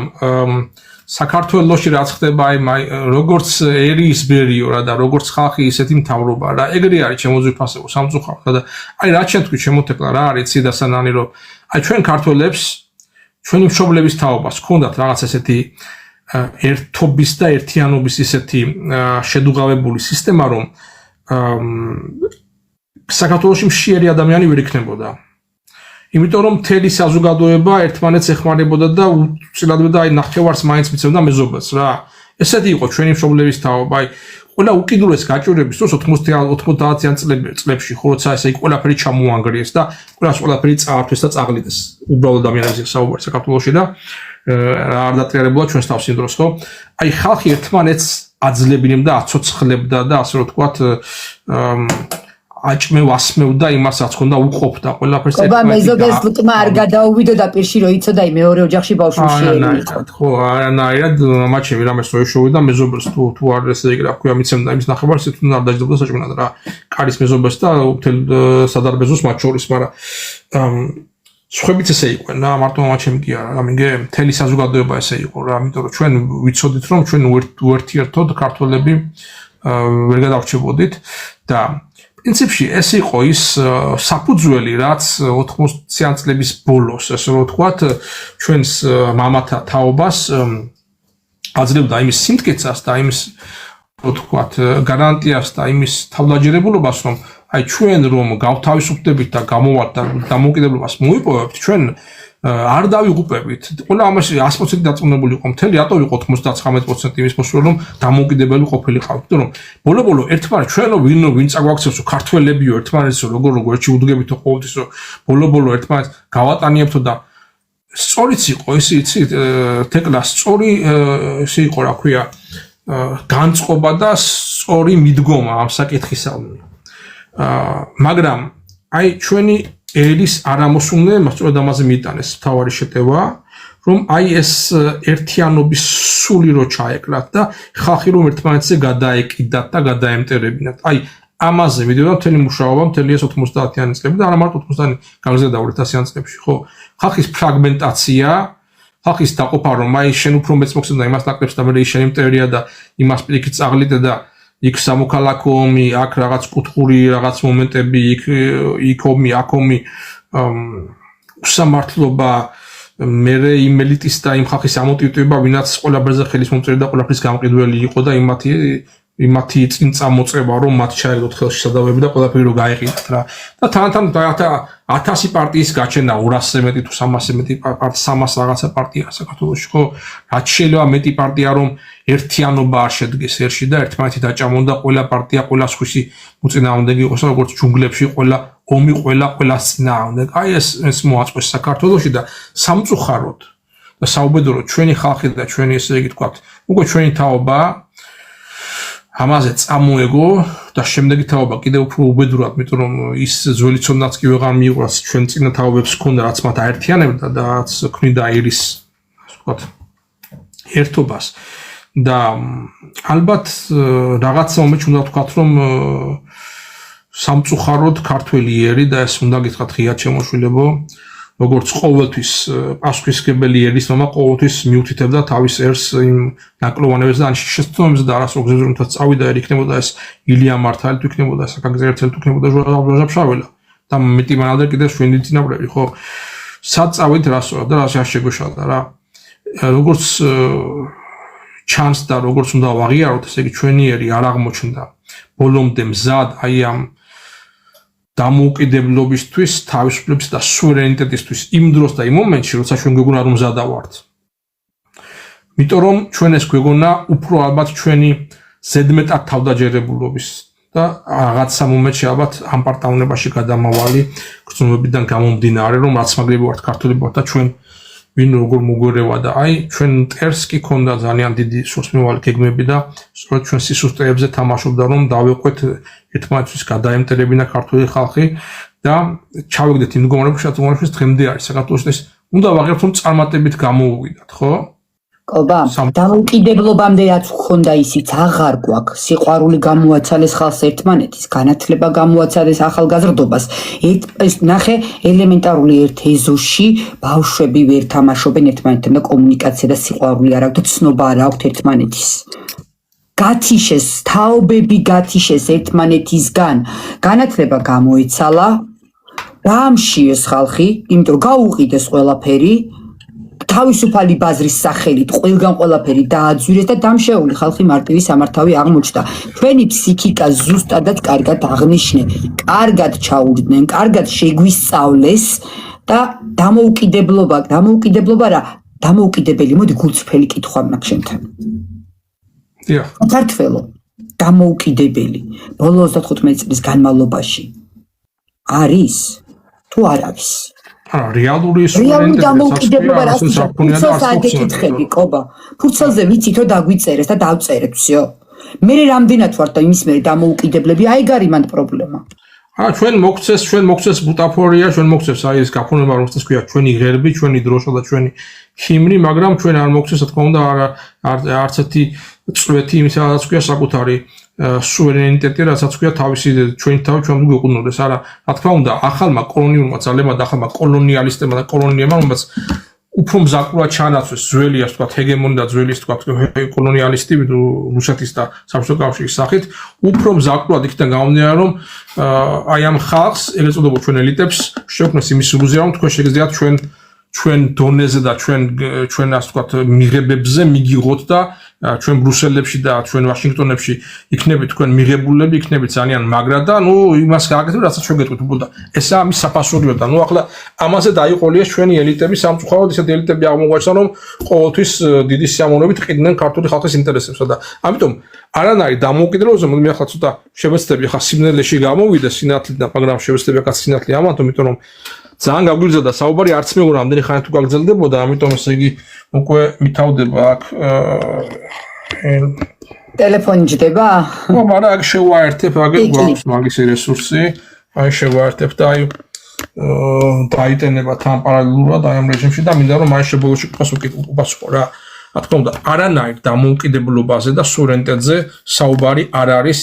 საქართველოში რაც ხდება აი როგორც ერის ბერიო რა და როგორც ხალხი ისეთი მთავრობა რა ეგრე არის ჩემო ძვირფასებო სამწუხაროდ და აი რა ჩვენ თქვი შემოთეკლა რა არის ციდასანანი რომ აი ჩვენ ქართველებს ჩვენი მშობლების თაობას ჰქონდათ რაღაც ესეთი ერთობის და ერთიანობის ისეთი შედუღავებული სისტემა რომ საქართველოში მშიერი ადამიანი ვერ იქნებოდა. იმიტომ რომ მთელი საზოგადოება ერთმანეთს ეხმარებოდა და უცილებლად აი ნახევარს მაინც მიცემდა მეზობელს რა. ესეთი იყო ჩვენი მშობლების თაობა. აი ყველა უკიდურეს გაჭირვების დროს 90-იან წლებში ხო როცა ესე ყველაფერი ჩამოანგრიეს და ყველაფერი წაართვეს და წაღლიდეს. უბრალოდ ადამიანებზე საუბარი საქართველოში და არ დატრიალებულა ჩვენს თავს იმ დროს ხო. აი ხალხი ერთმანეთს აძლევინებდა, აცოცხლებდა და ასე რომ თქვათ ასმევდა იმასაც ხონდა უყოფდა ყველაფერს ერთმანეთს. მეზობელს ლტმა არ გადაუვიდოდა პირში რომ იცოდა იმ მეორე ოჯახში ბავშვი იყო. ხო, არანაირად მაჩემი რამეს რო ეშოვიდა მეზობელს თუ არ ესე იგი რა ქვია მიცემდა იმის ნახევარს თუ არ დაждდებოდა საჭმელად რა. კარის მეზობელს და მთელ სადარბეზოს მათ შორის, მაგრამ სხვებიც ესე იყვნენ რა, მარტო მაჩემი კი არა, რამინგე მთელი საზოგადოება ესე იყო რა, იმიტომ რომ ჩვენ ვიცოდით რომ ჩვენ უერთიერთოდ ქართველები ვერ გადავრჩებოდით და პრინციპში ეს იყო ის საფუძველი, რაც 80-იან წლების ბოლოს, ესე რომ ვთქვათ, ჩვენს მამათა თაობას აძლევდა იმის სიმტკიცას და იმის ვთქვათ, გარანტიას და იმის თავდაჯერებულობას, რომ აი ჩვენ რომ გავთავისუფლდებით და გამოვალთ და დამოუკიდებლობას მოიპოვებთ, ჩვენ არ დავიღუპებით. ყველა ამაში 100% დაწუნებული იყო მთელი, რატო იყო 99% იმის მოსულო რომ დამოუკიდებელი ყოფილიყავთ. იმიტომ რომ ბოლო-ბოლო ერთმანეთს ჩვენო ვინ წაგვაქცევსო ქართველებიო ერთმანეთსო როგორ ერთში უდგებითო ყოველთვისო ბოლო-ბოლო ერთმანეთს გავატანიებთო და სწორიც იყო ისი თეკლა სწორი ისი იყო რა ქვია განწყობა და სწორი მიდგომა ამ საკითხისადმი. მაგრამ აი ჩვენი ელის არამოსულნე სწორედ ამაზე მიიტანეს თავარი შეტევა რომ აი ეს ერთიანობის სული რო ჩაეკრათ და ხალხი რომ ერთმანეთზე გადაეკიდათ და გადაემტერებინათ. აი ამაზე მიდიოდა მთელი მუშაობა მთელი ეს 90-იანი წლები და არა მარტო 90-იანი გაგზავნა 2000-იან წლებში ხო ხალხის ფრაგმენტაცია ხალხის დაყოფა რომ აი შენ უფრო მეც მოგცემ და იმას ნაკლებს და მე ის შენ იმტერია და იმას პირიქით წაღლიდე და იქ სამოქალაქო ომი, აქ რაღაც კუთხური რაღაც მომენტები, იქ ომი, აქ ომი უსამართლობა, მერე იმ ელიტის და იმ ხალხის ამოტივტივება, ვინაც ყველაფერზე ხელის მომწერი და ყველაფრის გამყიდველი იყო და იმათი წინ წამოწება, რომ მათ ჩაეგდოთ ხელში სადავები და ყველაფერი რომ გაეყიდათ რა. და თან 1000 პარტიის გაჩენა 200-ზე მეტი თუ 300-ზე მეტი 300 რაღაცა პარტია საქართველოში ხო? რაც შეიძლება მეტი პარტია რომ ერთიანობა არ შედგეს ერში და ერთმანეთი დაჭამონ და ყველა პარტია ყველა სხვისი მოწინააღმდეგე იყოს როგორც ჯუნგლებში ყველა ომი ყველას წინააღმდეგ. აი ეს მოაწყვეს საქართველოში და სამწუხაროდ და საუბედუროდ ჩვენი ხალხი და ჩვენი ესე იგი თქვა უკვე ჩვენი თაობა ამაზე წამოეგო და შემდეგი თაობა კიდევ უფრო უბედურად, იმიტომ რომ ის ძველი ცოდნაც კი ვეღარ მიიღოს ჩვენ წინა თაობებს ქონდა რაც მათ აერთიანებდა და რაც ქმნიდა ერის ვთქვათ ერთობას და ალბათ რაღაცა მომენტში უნდა ვთქვათ რომ სამწუხაროდ ქართველი ერი და ეს უნდა გითხრათ ღია ჩემოშვილებო როგორც ყოველთვის პასუხისმგებელი ერის მამა ყოველთვის მიუთითებდა თავის ერს იმ ნაკლოვანებებს და შეცდომებს და არასრულ გზებზე რომ წავიდა ერი იქნებოდა ეს ილია მართალი თუ იქნებოდა საკაგზა ერთელი თუ იქნებოდა ჟოჟა ფშაველა და მეტი მანამდე კიდევ შვენი წინაპრები ხო სად წავით რასო და რა შეგვეშალდა რა როგორც ჩანს და როგორც უნდა ვაღიაროთ ესე იგი ჩვენი ერი არ აღმოჩნდა ბოლომდე მზად აი ამ დამოუკიდებლობისთვის, თავისუფლების და სუვერენიტეტისთვის იმ დროს და იმ მომენტში, როცა ჩვენ გვეგონა რომ მზადა ვართ. იმიტომ რომ ჩვენ ეს გვეგონა უფრო ალბათ ჩვენი ზედმეტად თავდაჯერებულობის და რაღაცა მომენტში ალბათ ამ პარტაუნებაში გადამავალი გრძნობებიდან გამომდინარე, რომ რაც მაგრები ვართ ქართველები ვართ და ჩვენ ვინ როგორ მოგვერევა და აი ჩვენ მტერს კი ქონდა ძალიან დიდი სულსმევალი გეგმები და სწორედ ჩვენ სისუსტეებზე თამაშობდა რომ დავეყვეთ ერთმანეთს გადაემტერებინა ქართული ხალხი და ჩავეგდეთ იმ მდგომარეობაში დღემდე არის საქართველოს უნდა ვაღიაროთ რომ წარმატებით გამოუვიდათ ხო? კობა, დამოუკიდებლობამდე რაც გქონდა ისიც აღარ გვაქვს. სიყვარული გამოაცალეს ხალხს ერთმანეთის, განათლება გამოაცალეს ახალგაზრდობას. ეს ნახე ელემენტარული ერთ ეზოში ბავშვები ვერ თამაშობენ ერთმანეთთან და კომუნიკაცია და სიყვარული არ აქვს და ცნობა არ აქვს ერთმანეთის. გათიშეს, თაობები გათიშეს ერთმანეთისგან. განათლება გამოეცალა, დაამშიეს ხალხი, იმიტომ რომ გაუყიდეს ყველაფერი. თავისუფალი ბაზრის სახელით ყველგან ყველაფერი დააძვირეს და დამშეული ხალხი მარტივი სამართავი აღმოჩნდა. ჩვენი ფსიქიკა ზუსტადად კარგად აღნიშნე, კარგად ჩაუდგნენ, კარგად შეგვისწავლეს და დამოუკიდებლობა რა, დამოუკიდებელი, მოდი გულწრფელი კითხვა მაქვს შენთან. დიახ. საქართველო დამოუკიდებელი ბოლო 35 წლის განმავლობაში არის თუ არ არის? რეალური დამოუკიდებლობა რას ფურცელს არ გეკითხები, კობა. ფურცელზე ვიცით რომ დაგვიწერეს და დავწერეთ, всё. მე რამდენად ვარ და იმის მერე დამოუკიდებლები, აი გარი მანდ პრობლემა. ჩვენ მოგცეს ბუტაფორია, ჩვენ მოგცეს აი ეს გაფორმება, რომ ეს ქვია ჩვენი ღერბი, ჩვენი დროშა და ჩვენი ჰიმნი, მაგრამ ჩვენ არ მოგცეს, რა თქმა უნდა, არც ერთი წვეთი იმისა, რაც ქვია საკუთარი სუვერენიტეტი, რასაც ქვია თავისი ჩვენი თავი ჩვენ გვეყუნოდეს, არა, რა თქმა უნდა, ახალმა კოლონიურმა ძალებმა და ახალმა კოლონიალისტებმა და კოლონიებმა, რომელსაც უფრო მზაკვრად ჩაანაცვლეს ძველი, ასე ვთქვათ, ჰეგემონი და ძველი, ასე ვთქვათ, კოლონიალისტი რუსეთის და საბჭოთა კავშირის სახით, უფრო მზაკვრად იქიდან გამომდინარე, რომ აი ამ ხალხს, ეგრეთ წოდებულ ჩვენ ელიტებს შეუქმნეს იმის ილუზია, რომ თქვენ შეგიძლიათ ჩვენ დონეზე და ჩვენ ასე ვთქვათ, მიღებებზე მიგიღოთ და ჩვენ ბრუსელებში და ჩვენ ვაშინგტონებში იქნებით თქვენ მიღებულები, იქნებით ძალიან მაგრა და ნუ იმას გააკეთებ, რასაც ჩვენ გეტყვით უბრალოდ. ესაა ამის საფასურიო და ნუ ახლა ამაზე დაიყოლიეს ჩვენი ელიტები სამწუხაროდ ისეთი ელიტები აღმოგვაჩნდა რომ ყოველთვის დიდი სიამოვნებით ყიდნენ ქართული ხალხის ინტერესებსა და ამიტომ არანაირი დამოუკიდებლობაზე მე ახლა ცოტა შევეცდები ახლა სიმნელეში გამოვიდე სინათლიდან, მაგრამ შევეცდები ახლა სინათლე ამათო, იმიტომ რომ ძალიან გაგვიძლდა საუბარი, არც მე უր ამდენი ხანი თუ გაგრძელდებოდა, ამიტომ ესე იგი უკვე მითავდება აქ ტელეფონი ჯდება? ხო, მაგრამ აქ შევაერთებ, აგერ გვაქვს მაგის რესურსი, აი შევაერთებ და აი დაიტენება თან პარალელურად აი ამ რეჟიმში და მინდა რომ აი შებოლოში ყავს უპასუხო რა. რა თქმა უნდა, არანაირ დამოუკიდებლობაზე და სუვერენიტეტზე საუბარი არ არის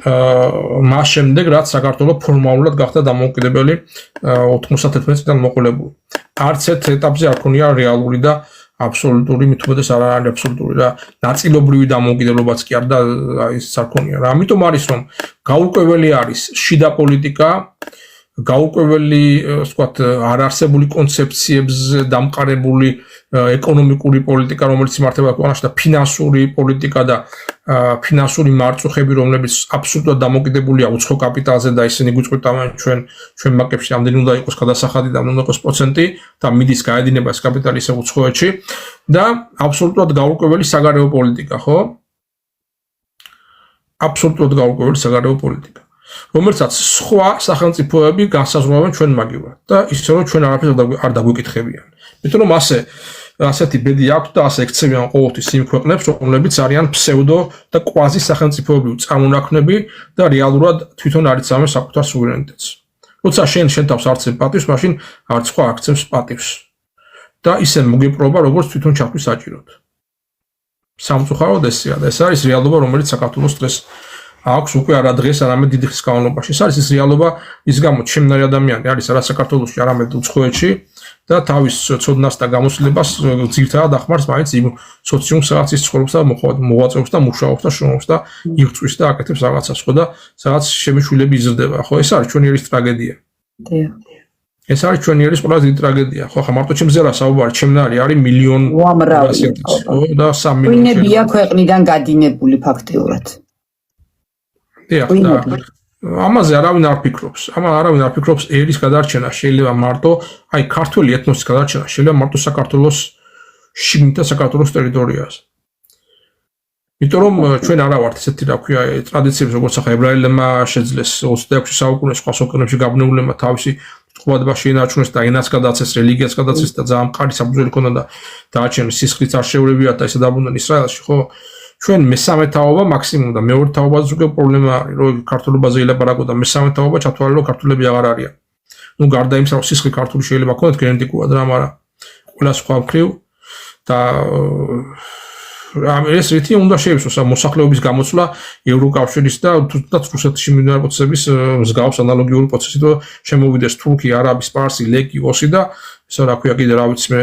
მას შემდეგ, რაც საქართველო ფორმალურად გახდა დამოუკიდებელი 91 წლიდან მოყოლებული. არც ერთ ეტაპზე არ ქონია რეალური და აბსოლუტური, მით უმეტეს არ არის აბსოლუტური რა, ნაწილობრივი დამოუკიდებლობაც კი არ და აი ეს არ ქონია რა. ამიტომ არის რომ გაურკვეველი არის შიდა პოლიტიკა, გაურკვეველი, ასე ვთქვათ, არარსებული კონცეფციებზე დამყარებული ეკონომიკური პოლიტიკა, რომელიც იმართება ქვეყანაში და ფინანსური პოლიტიკა და ფინანსური მარწუხები, რომლებიც აბსოლუტურად დამოკიდებულია უცხო კაპიტალზე და ისინი გვიწყვეტავენ ჩვენ მაკებში ამდენი უნდა იყოს გადასახადი და უნდა იყოს პროცენტი და მიდის გაედინება ეს კაპიტალი ისე უცხოეთში და აბსოლუტურად გაურკვეველი საგარეო პოლიტიკა, ხო? აბსოლუტურად გაურკვეველი საგარეო პოლიტიკა. რომელსაც სხვა სახელმწიფოები განსაზღვრავენ ჩვენ მაგივრად და ისე რომ ჩვენ არაფერს არ დაგვიკითხებიან. იმიტომ რომ ასეთი ბედი აქვს და ასე ექცევიან ყოველთვის იმ ქვეყნებს, რომლებიც არიან ფსევდო და კვაზი სახელმწიფოებრივი წარმონაქმნები და რეალურად თვითონ არ იცავენ საკუთარ სუვერენიტეტს. როცა შენ თავს არ ცემ პატივს, მაშინ არც სხვა აქცევს პატივს. და ისე მოგეპრობა, როგორც თვითონ ჩათვის საჭიროდ. სამწუხაროდ ესეა და ეს არის რეალობა, რომელიც საქართველოს დღეს აქვს უკვე არა დღეს, არამედ დიდი ხნის განმავლობაში. ეს არის ის რეალობა, ის გამოც შემნარი ადამიანი არის არა საქართველოში, არამედ უცხოეთში და თავის ცოდნას და გამოცდილებას ძირითადად ახმარს მაინც იმ სოციუმს, სადაც ის ცხოვრობს და მოღვაწეობს და მუშაობს და შრომობს და იღწვის და აკეთებს რაღაცას, ხო და სადაც შემიშვილები იზრდება, ხო, ეს არის ჩვენი ერის ტრაგედია. ეს არის ჩვენი ერის ყველაზე დიდი ტრაგედია, ხო, ხა მარტო ჩემზე რა საუბარი, ჩემნარი არის მილიონ და 3 მილიონი. ვინებია ქვეყნიდან გადინებული ფაქტიურად. ამაზე არავინ არ ფიქრობს. არავინ არ ფიქრობს ერის გადარჩენა შეიძლება მარტო, აი ქართული ეთნოსის გადარჩენა შეიძლება მარტო საქართველოს შიგნით და საქართველოს ტერიტორიაზე. იმიტომ რომ ჩვენ არა ვართ ესეთი რა ქვია ტრადიციებს, როგორც ახლა ებრაელებმა შეძლეს 26 საუკუნეში სხვა სოფლებში გაბნეულებმა თავისი წყობადობა შეინარჩუნეს და ენას გადააცეს, რელიგიას გადააცეს და ძალიან მყარი საფუძველი ჰქონდა და დააჩენეს სისხლიც არ შეურებიათ და ისე დაბრუნდნენ ისრაელში, ხო? ჩვენ მესამე თაობა მაქსიმუმ და მეორე თაობაზე უკვე პრობლემა არის, რომ ქართულობაზე ილაპარაკო და მესამე თაობა ჩათვალე, რომ ქართულები აღარ არიან. ნუ გარდა იმისა, რომ სისხლი ქართული შეიძლება ქონდეთ გენეტიკურად რა, მაგრამ ყველა სხვა მხრივ და ეს რითი უნდა შეივსოს მოსახლეობის გამოცვლა ევროკავშირის და თუნდაც რუსეთში მიმდინარე პროცესების მსგავს ანალოგიური პროცესი და შემოვიდეს თურქი, არაბი, სპარსი, ლეკი, ოსი და ესა რა ქვია კიდე რა ვიცი მე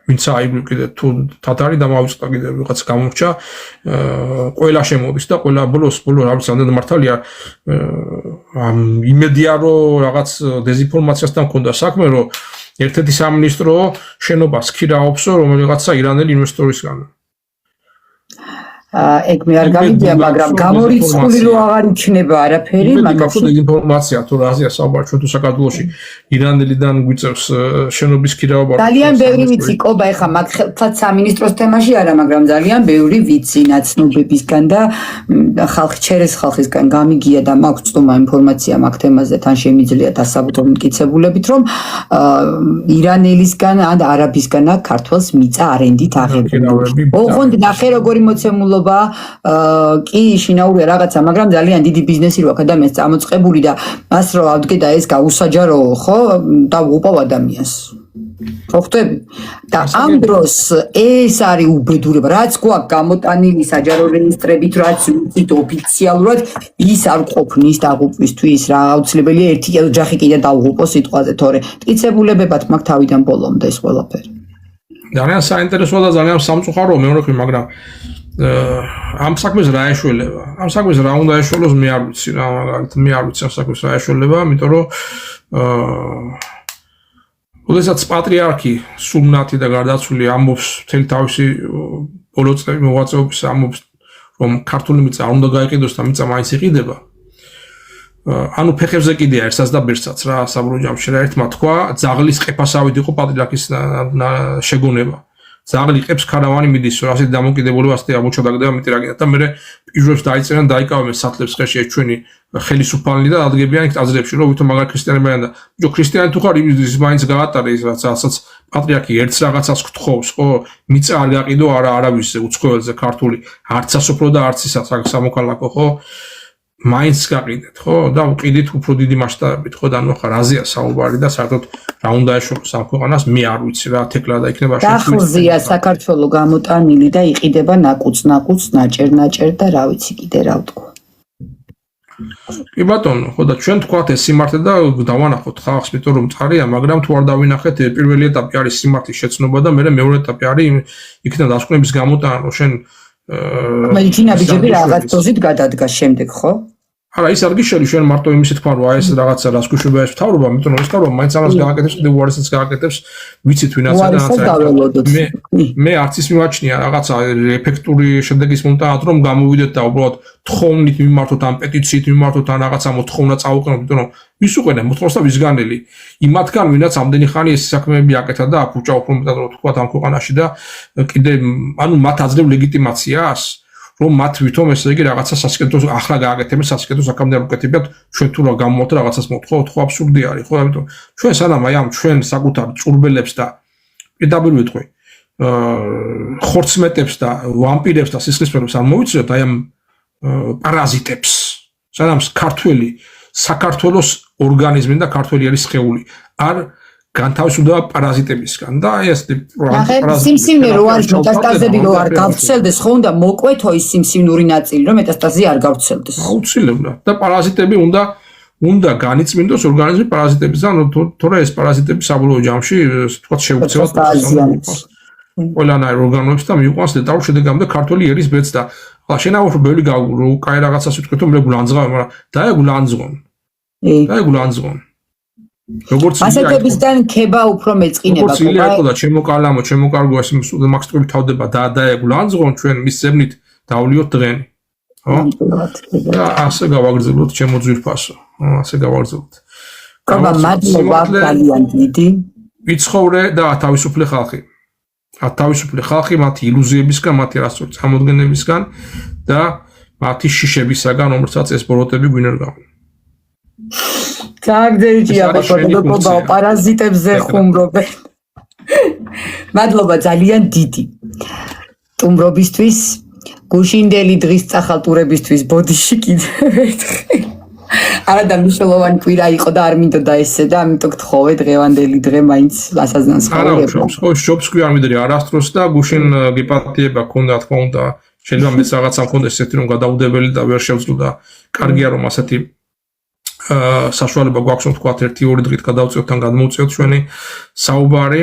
ვინც აიგო კიდე თუ თათარი დამავიწყდა კიდე ვიღაც გამორჩა ყველა შემოდის და ყველა ბოლო რა ვიცი ამდენ მართალია იმედია რომ რაღაც დეзинფორმაციასთან მქონდა საქმე რომ ერთ-ერთი სამინისტრო შენობას ქირაობს რომელიღაცა ირანელი ინვესტორისგან ეგ მე არ გავიგია, მაგრამ გამორიცხული რო აღარ იქნება არაფერი, მაგას ინფორმაცია თუ რაზეა საუბარი ჩვენ თუ საქართველოში ირანელიდან გვიწევს შენობის ქირაობა. ძალიან ბევრი ვიცი, კობა, ეხა მაგ ხელფლად სამინისტროს თემაში არა, მაგრამ ძალიან ბევრი ვიცი ნაცნობებისგან და ჩერეს ხალხისგან გამიგია და მაქვს წვდომა ინფორმაცია მაგ თემაზე, თან შემიძლია დასაბუთო მტკიცებულებით, რომ ირანელისგან ან არაბისგან ქართველს მიწა არენდით აღებული. ოღონდ ნახე როგორი მოცემულობა კი შინაურია რაღაცა, მაგრამ ძალიან დიდი ბიზნესი რო აქვს ადამიანს წამოწყებული და მას რო ავდგე და ეს გაუსაჯაროო, ხო? და უყავ ადამიანს. ხო ხტები? და ამ დროს ეს არის უბედურება, რაც გვაქვს გამოტანილი საჯარო რეესტრებით, რაც ვიცით ოფიციალურად, ის არ ყოფნის დაღუპვისთვის რა, აუცილებელია ერთი ოჯახი კიდე დაუღუპოს სიტყვაზე, თორე მტკიცებულებებად მაქვს თავიდან ბოლომდე ეს ყველაფერი. ძალიან საინტერესოა და ძალიან სამწუხაროა მეორე მხრივ, მაგრამ ამ საქმეს რა ეშველება? ამ საქმეს რა უნდა ეშველოს მე არ ვიცი რა, მაგალითად მე არ ვიცი ამ საქმეს რა ეშველება, იმიტომ რომ როდესაც პატრიარქი სულნათი და გარდაცვლილი ამბობს მთელი თავისი ბოლო წლები მოღვაწეობის ამბობს, რომ ქართული მიწა არ უნდა გაიყიდოს და მიწა მაინც იყიდება. ანუ ფეხებზე კიდეა ერთსაც და ბერსაც რა საბურავ ჯამში რა ერთმა თქვა, ძაღლის ყეფასავით იყო პატრიარქის შეგონება. ძაღლი ყებს ქარავანი მიდის, ასეთი დამოკიდებულება ასეთი ამოჩადაგდება მეტი და მე პირებს დაიწერან დაიკავებენ სათლებს ხელში ეს ჩვენი ხელისუფალნი და ადგებიან იქ ტაძრებში რომ ვითომ მაგარ ქრისტიანებიან და ბიჭო ქრისტიანი თუ ხარ ის მაინც გაატარე ის რასაც პატრიარქი ერთს რაღაცას გთხოვს ხო მიწა არ გაყიდო არავისზე უცხოელზე ქართული არც სასოფლო და არც ის სამოქალაქო ხო მაინც გაყიდეთ ხო და უყიდით უფრო დიდი მასშტაბებით ხო და ნუ ხარ აზია საუბარი და საერთოდ რა უნდა ეშოქოს ამ ქვეყანას მე არ ვიცი რა თეკლა და იქნება შეხზია საქართველოს გამოტანილი და იყიდება ნაკუც ნაჭერ და რა ვიცი კიდე რა ვთქვა კი ბატონო ხო და ჩვენ თქვათ ეს სიმართლე და დავანახოთ ხალხს იმიტომ რომ მწყარია მაგრამ თუ არ დავინახეთ პირველი ეტაპი არის სიმართლის შეცნობა და მეორე ეტაპი არის იქიდან დასკვნების გამოტანა რომ შენ მეჯინა ბიჭები რაღაც დოზით გადადგა შემდეგ ხო? არა ის არ გიშელი შენ მარტო იმისი თქვა რომ ეს რაღაცა რასკუშობა ეს მთავრობა მეტყვი ის თავრობა მაინც ამას გააკეთებს კიდე უარესიც გააკეთებს ვიცით ვინაცა მე არც ის მიმაჩნია რაღაცა ეფექტური შედეგის მომტანად რომ გამოვიდეთ და უბრალოდ თხოვნით მიმართოთ ამ პეტიციით მიმართოთ ან რაღაცა მოთხოვნა წავუყენოთ იმიტომ რომ ვის უყენებ მოთხოვს და ვის განელი იმათგან ვინაც ამდენი ხანი ეს საქმეები აკეთა და აფუჭა უფრო მეტად რომ თქვა ამ ქვეყანაში და კიდე ანუ მათ აძლევ ლეგიტიმაციას რომ მათ ვითომ ესე იგი რაღაცა სასიკეთო ახლა გააკეთებენ სასიკეთო საქმე არ უკეთებიათ ჩვენ თუ რა გამოვთ რაღაცას მოთხოვთ ხო აბსურდი არის ხო ამიტომ ჩვენ სანამ აი ამ ჩვენ საკუთარ წურბელებს და პირდაპირ ვიტყვი ხორცმეტებს და ვამპირებს და სისხლისფერებს არ მოვიცროთ აი ამ პარაზიტებს სანამ ქართველი საქართველოს ორგანიზმი და ქართველი არის სხეული არ განთავისუფლდება პარაზიტებისგან და აი ეს სიმსივნე რო არის მეტასტაზები რო არ გავრცელდეს ხო უნდა მოკვეთო ის სიმსივნური ნაწილი რომ მეტასტაზი არ გავრცელდეს აუცილებლად და პარაზიტები უნდა განიწმინდოს ორგანიზმი პარაზიტებისგან თორე ეს პარაზიტები საბოლოო ჯამში თქვა შეუცვლელად ყველანაირ ორგანოებს და მიიყვანს ლეტალურ შედეგამდე ქართული ერის ბედს და ახლა შენაურო ბევრი რო კაი რაღაცას ვიტყვით რომ მე გულანძღავ მაგრამ დაეგულანძღონ როგორც ასეთებისგან ქება უფრო მეწყინება როგორც ილიაკო და ჩემო კალამო ჩემო კარგო ეს მაქსტური თავდება დაეგულანძღონ ჩვენ მის ზემნით დავლიოთ დღენი ხო და ასე გავაგრძელოთ ჩემო ძვირფასო ასე გავაგრძელოთ მადლობა ძალიან დიდი ვიცხოვრე და ათავისუფლე ხალხი მათი ილუზიებისგან მათი არასწორი წარმოდგენებისგან და მათი შიშებისგან რომელსაც ეს ბოროტები გვინერგავენ გაგდერჯია ბატონო პარაზიტებზე ხუმრობენ მადლობა ძალიან დიდი სტუმრობისთვის გუშინდელი დღის წახალტურებისთვის ბოდიში კიდევ ერთხელ არა და მნიშვნელოვანი კვირა იყო და არ მინდოდა ესე და ამიტომ გთხოვე დღევანდელი დღე მაინც ასაზნას ხოვება ხო შობს კი არ მიდერი არასდროს და გუშინ გიპატიება ქონდა თქმა უნდა შეიძლება მეც რაღაცა მქონდეს ესეთი რომ გადაუდებელი და ვერ შევძლო და კარგია რომ ასეთი საშუალება გვაქვს რომ თქვა 1-2 დღით გადავწევთ ან გადმოვწევთ ჩვენი საუბარი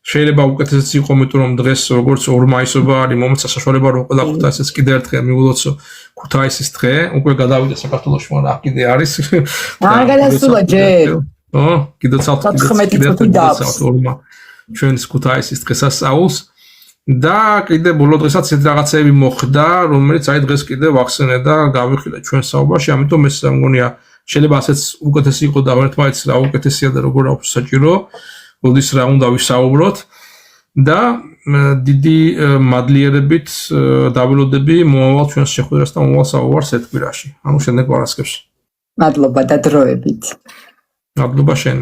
შეიძლება უკეთესიც იყო მეტყვი რომ დღეს როგორც 2 მაისობა არის მომეცა საშუალება რომ ყველა ქუთაისის კიდე ერთხელ მიულოცო ქუთაისის დღე უკვე გადავიდა საქართველოში მაგრამ კიდე არის არ გადასულა ჯერ ხო კიდე ჩვენს ქუთაისის დღესასწაულს და კიდე ბოლო დღესაც ეს რაღაცები მოხდა რომელიც აი დღეს კიდე ვახსენე და გავიხილე ჩვენ საუბარში ამიტომ ეს მგონია შეიძლება ასეც უკეთესი იყო და ერთმანეთს რა უკეთესია და როგორ აქვს საჭირო როდის რა უნდა ვისაუბროთ და დიდი მადლიერებით დავილოდები მომავალ ჩვენს შეხვედრას და მომავალ საუბარს ერთ კვირაში ანუ შემდეგ ვარასკევს მადლობა და დროებით მადლობა შენ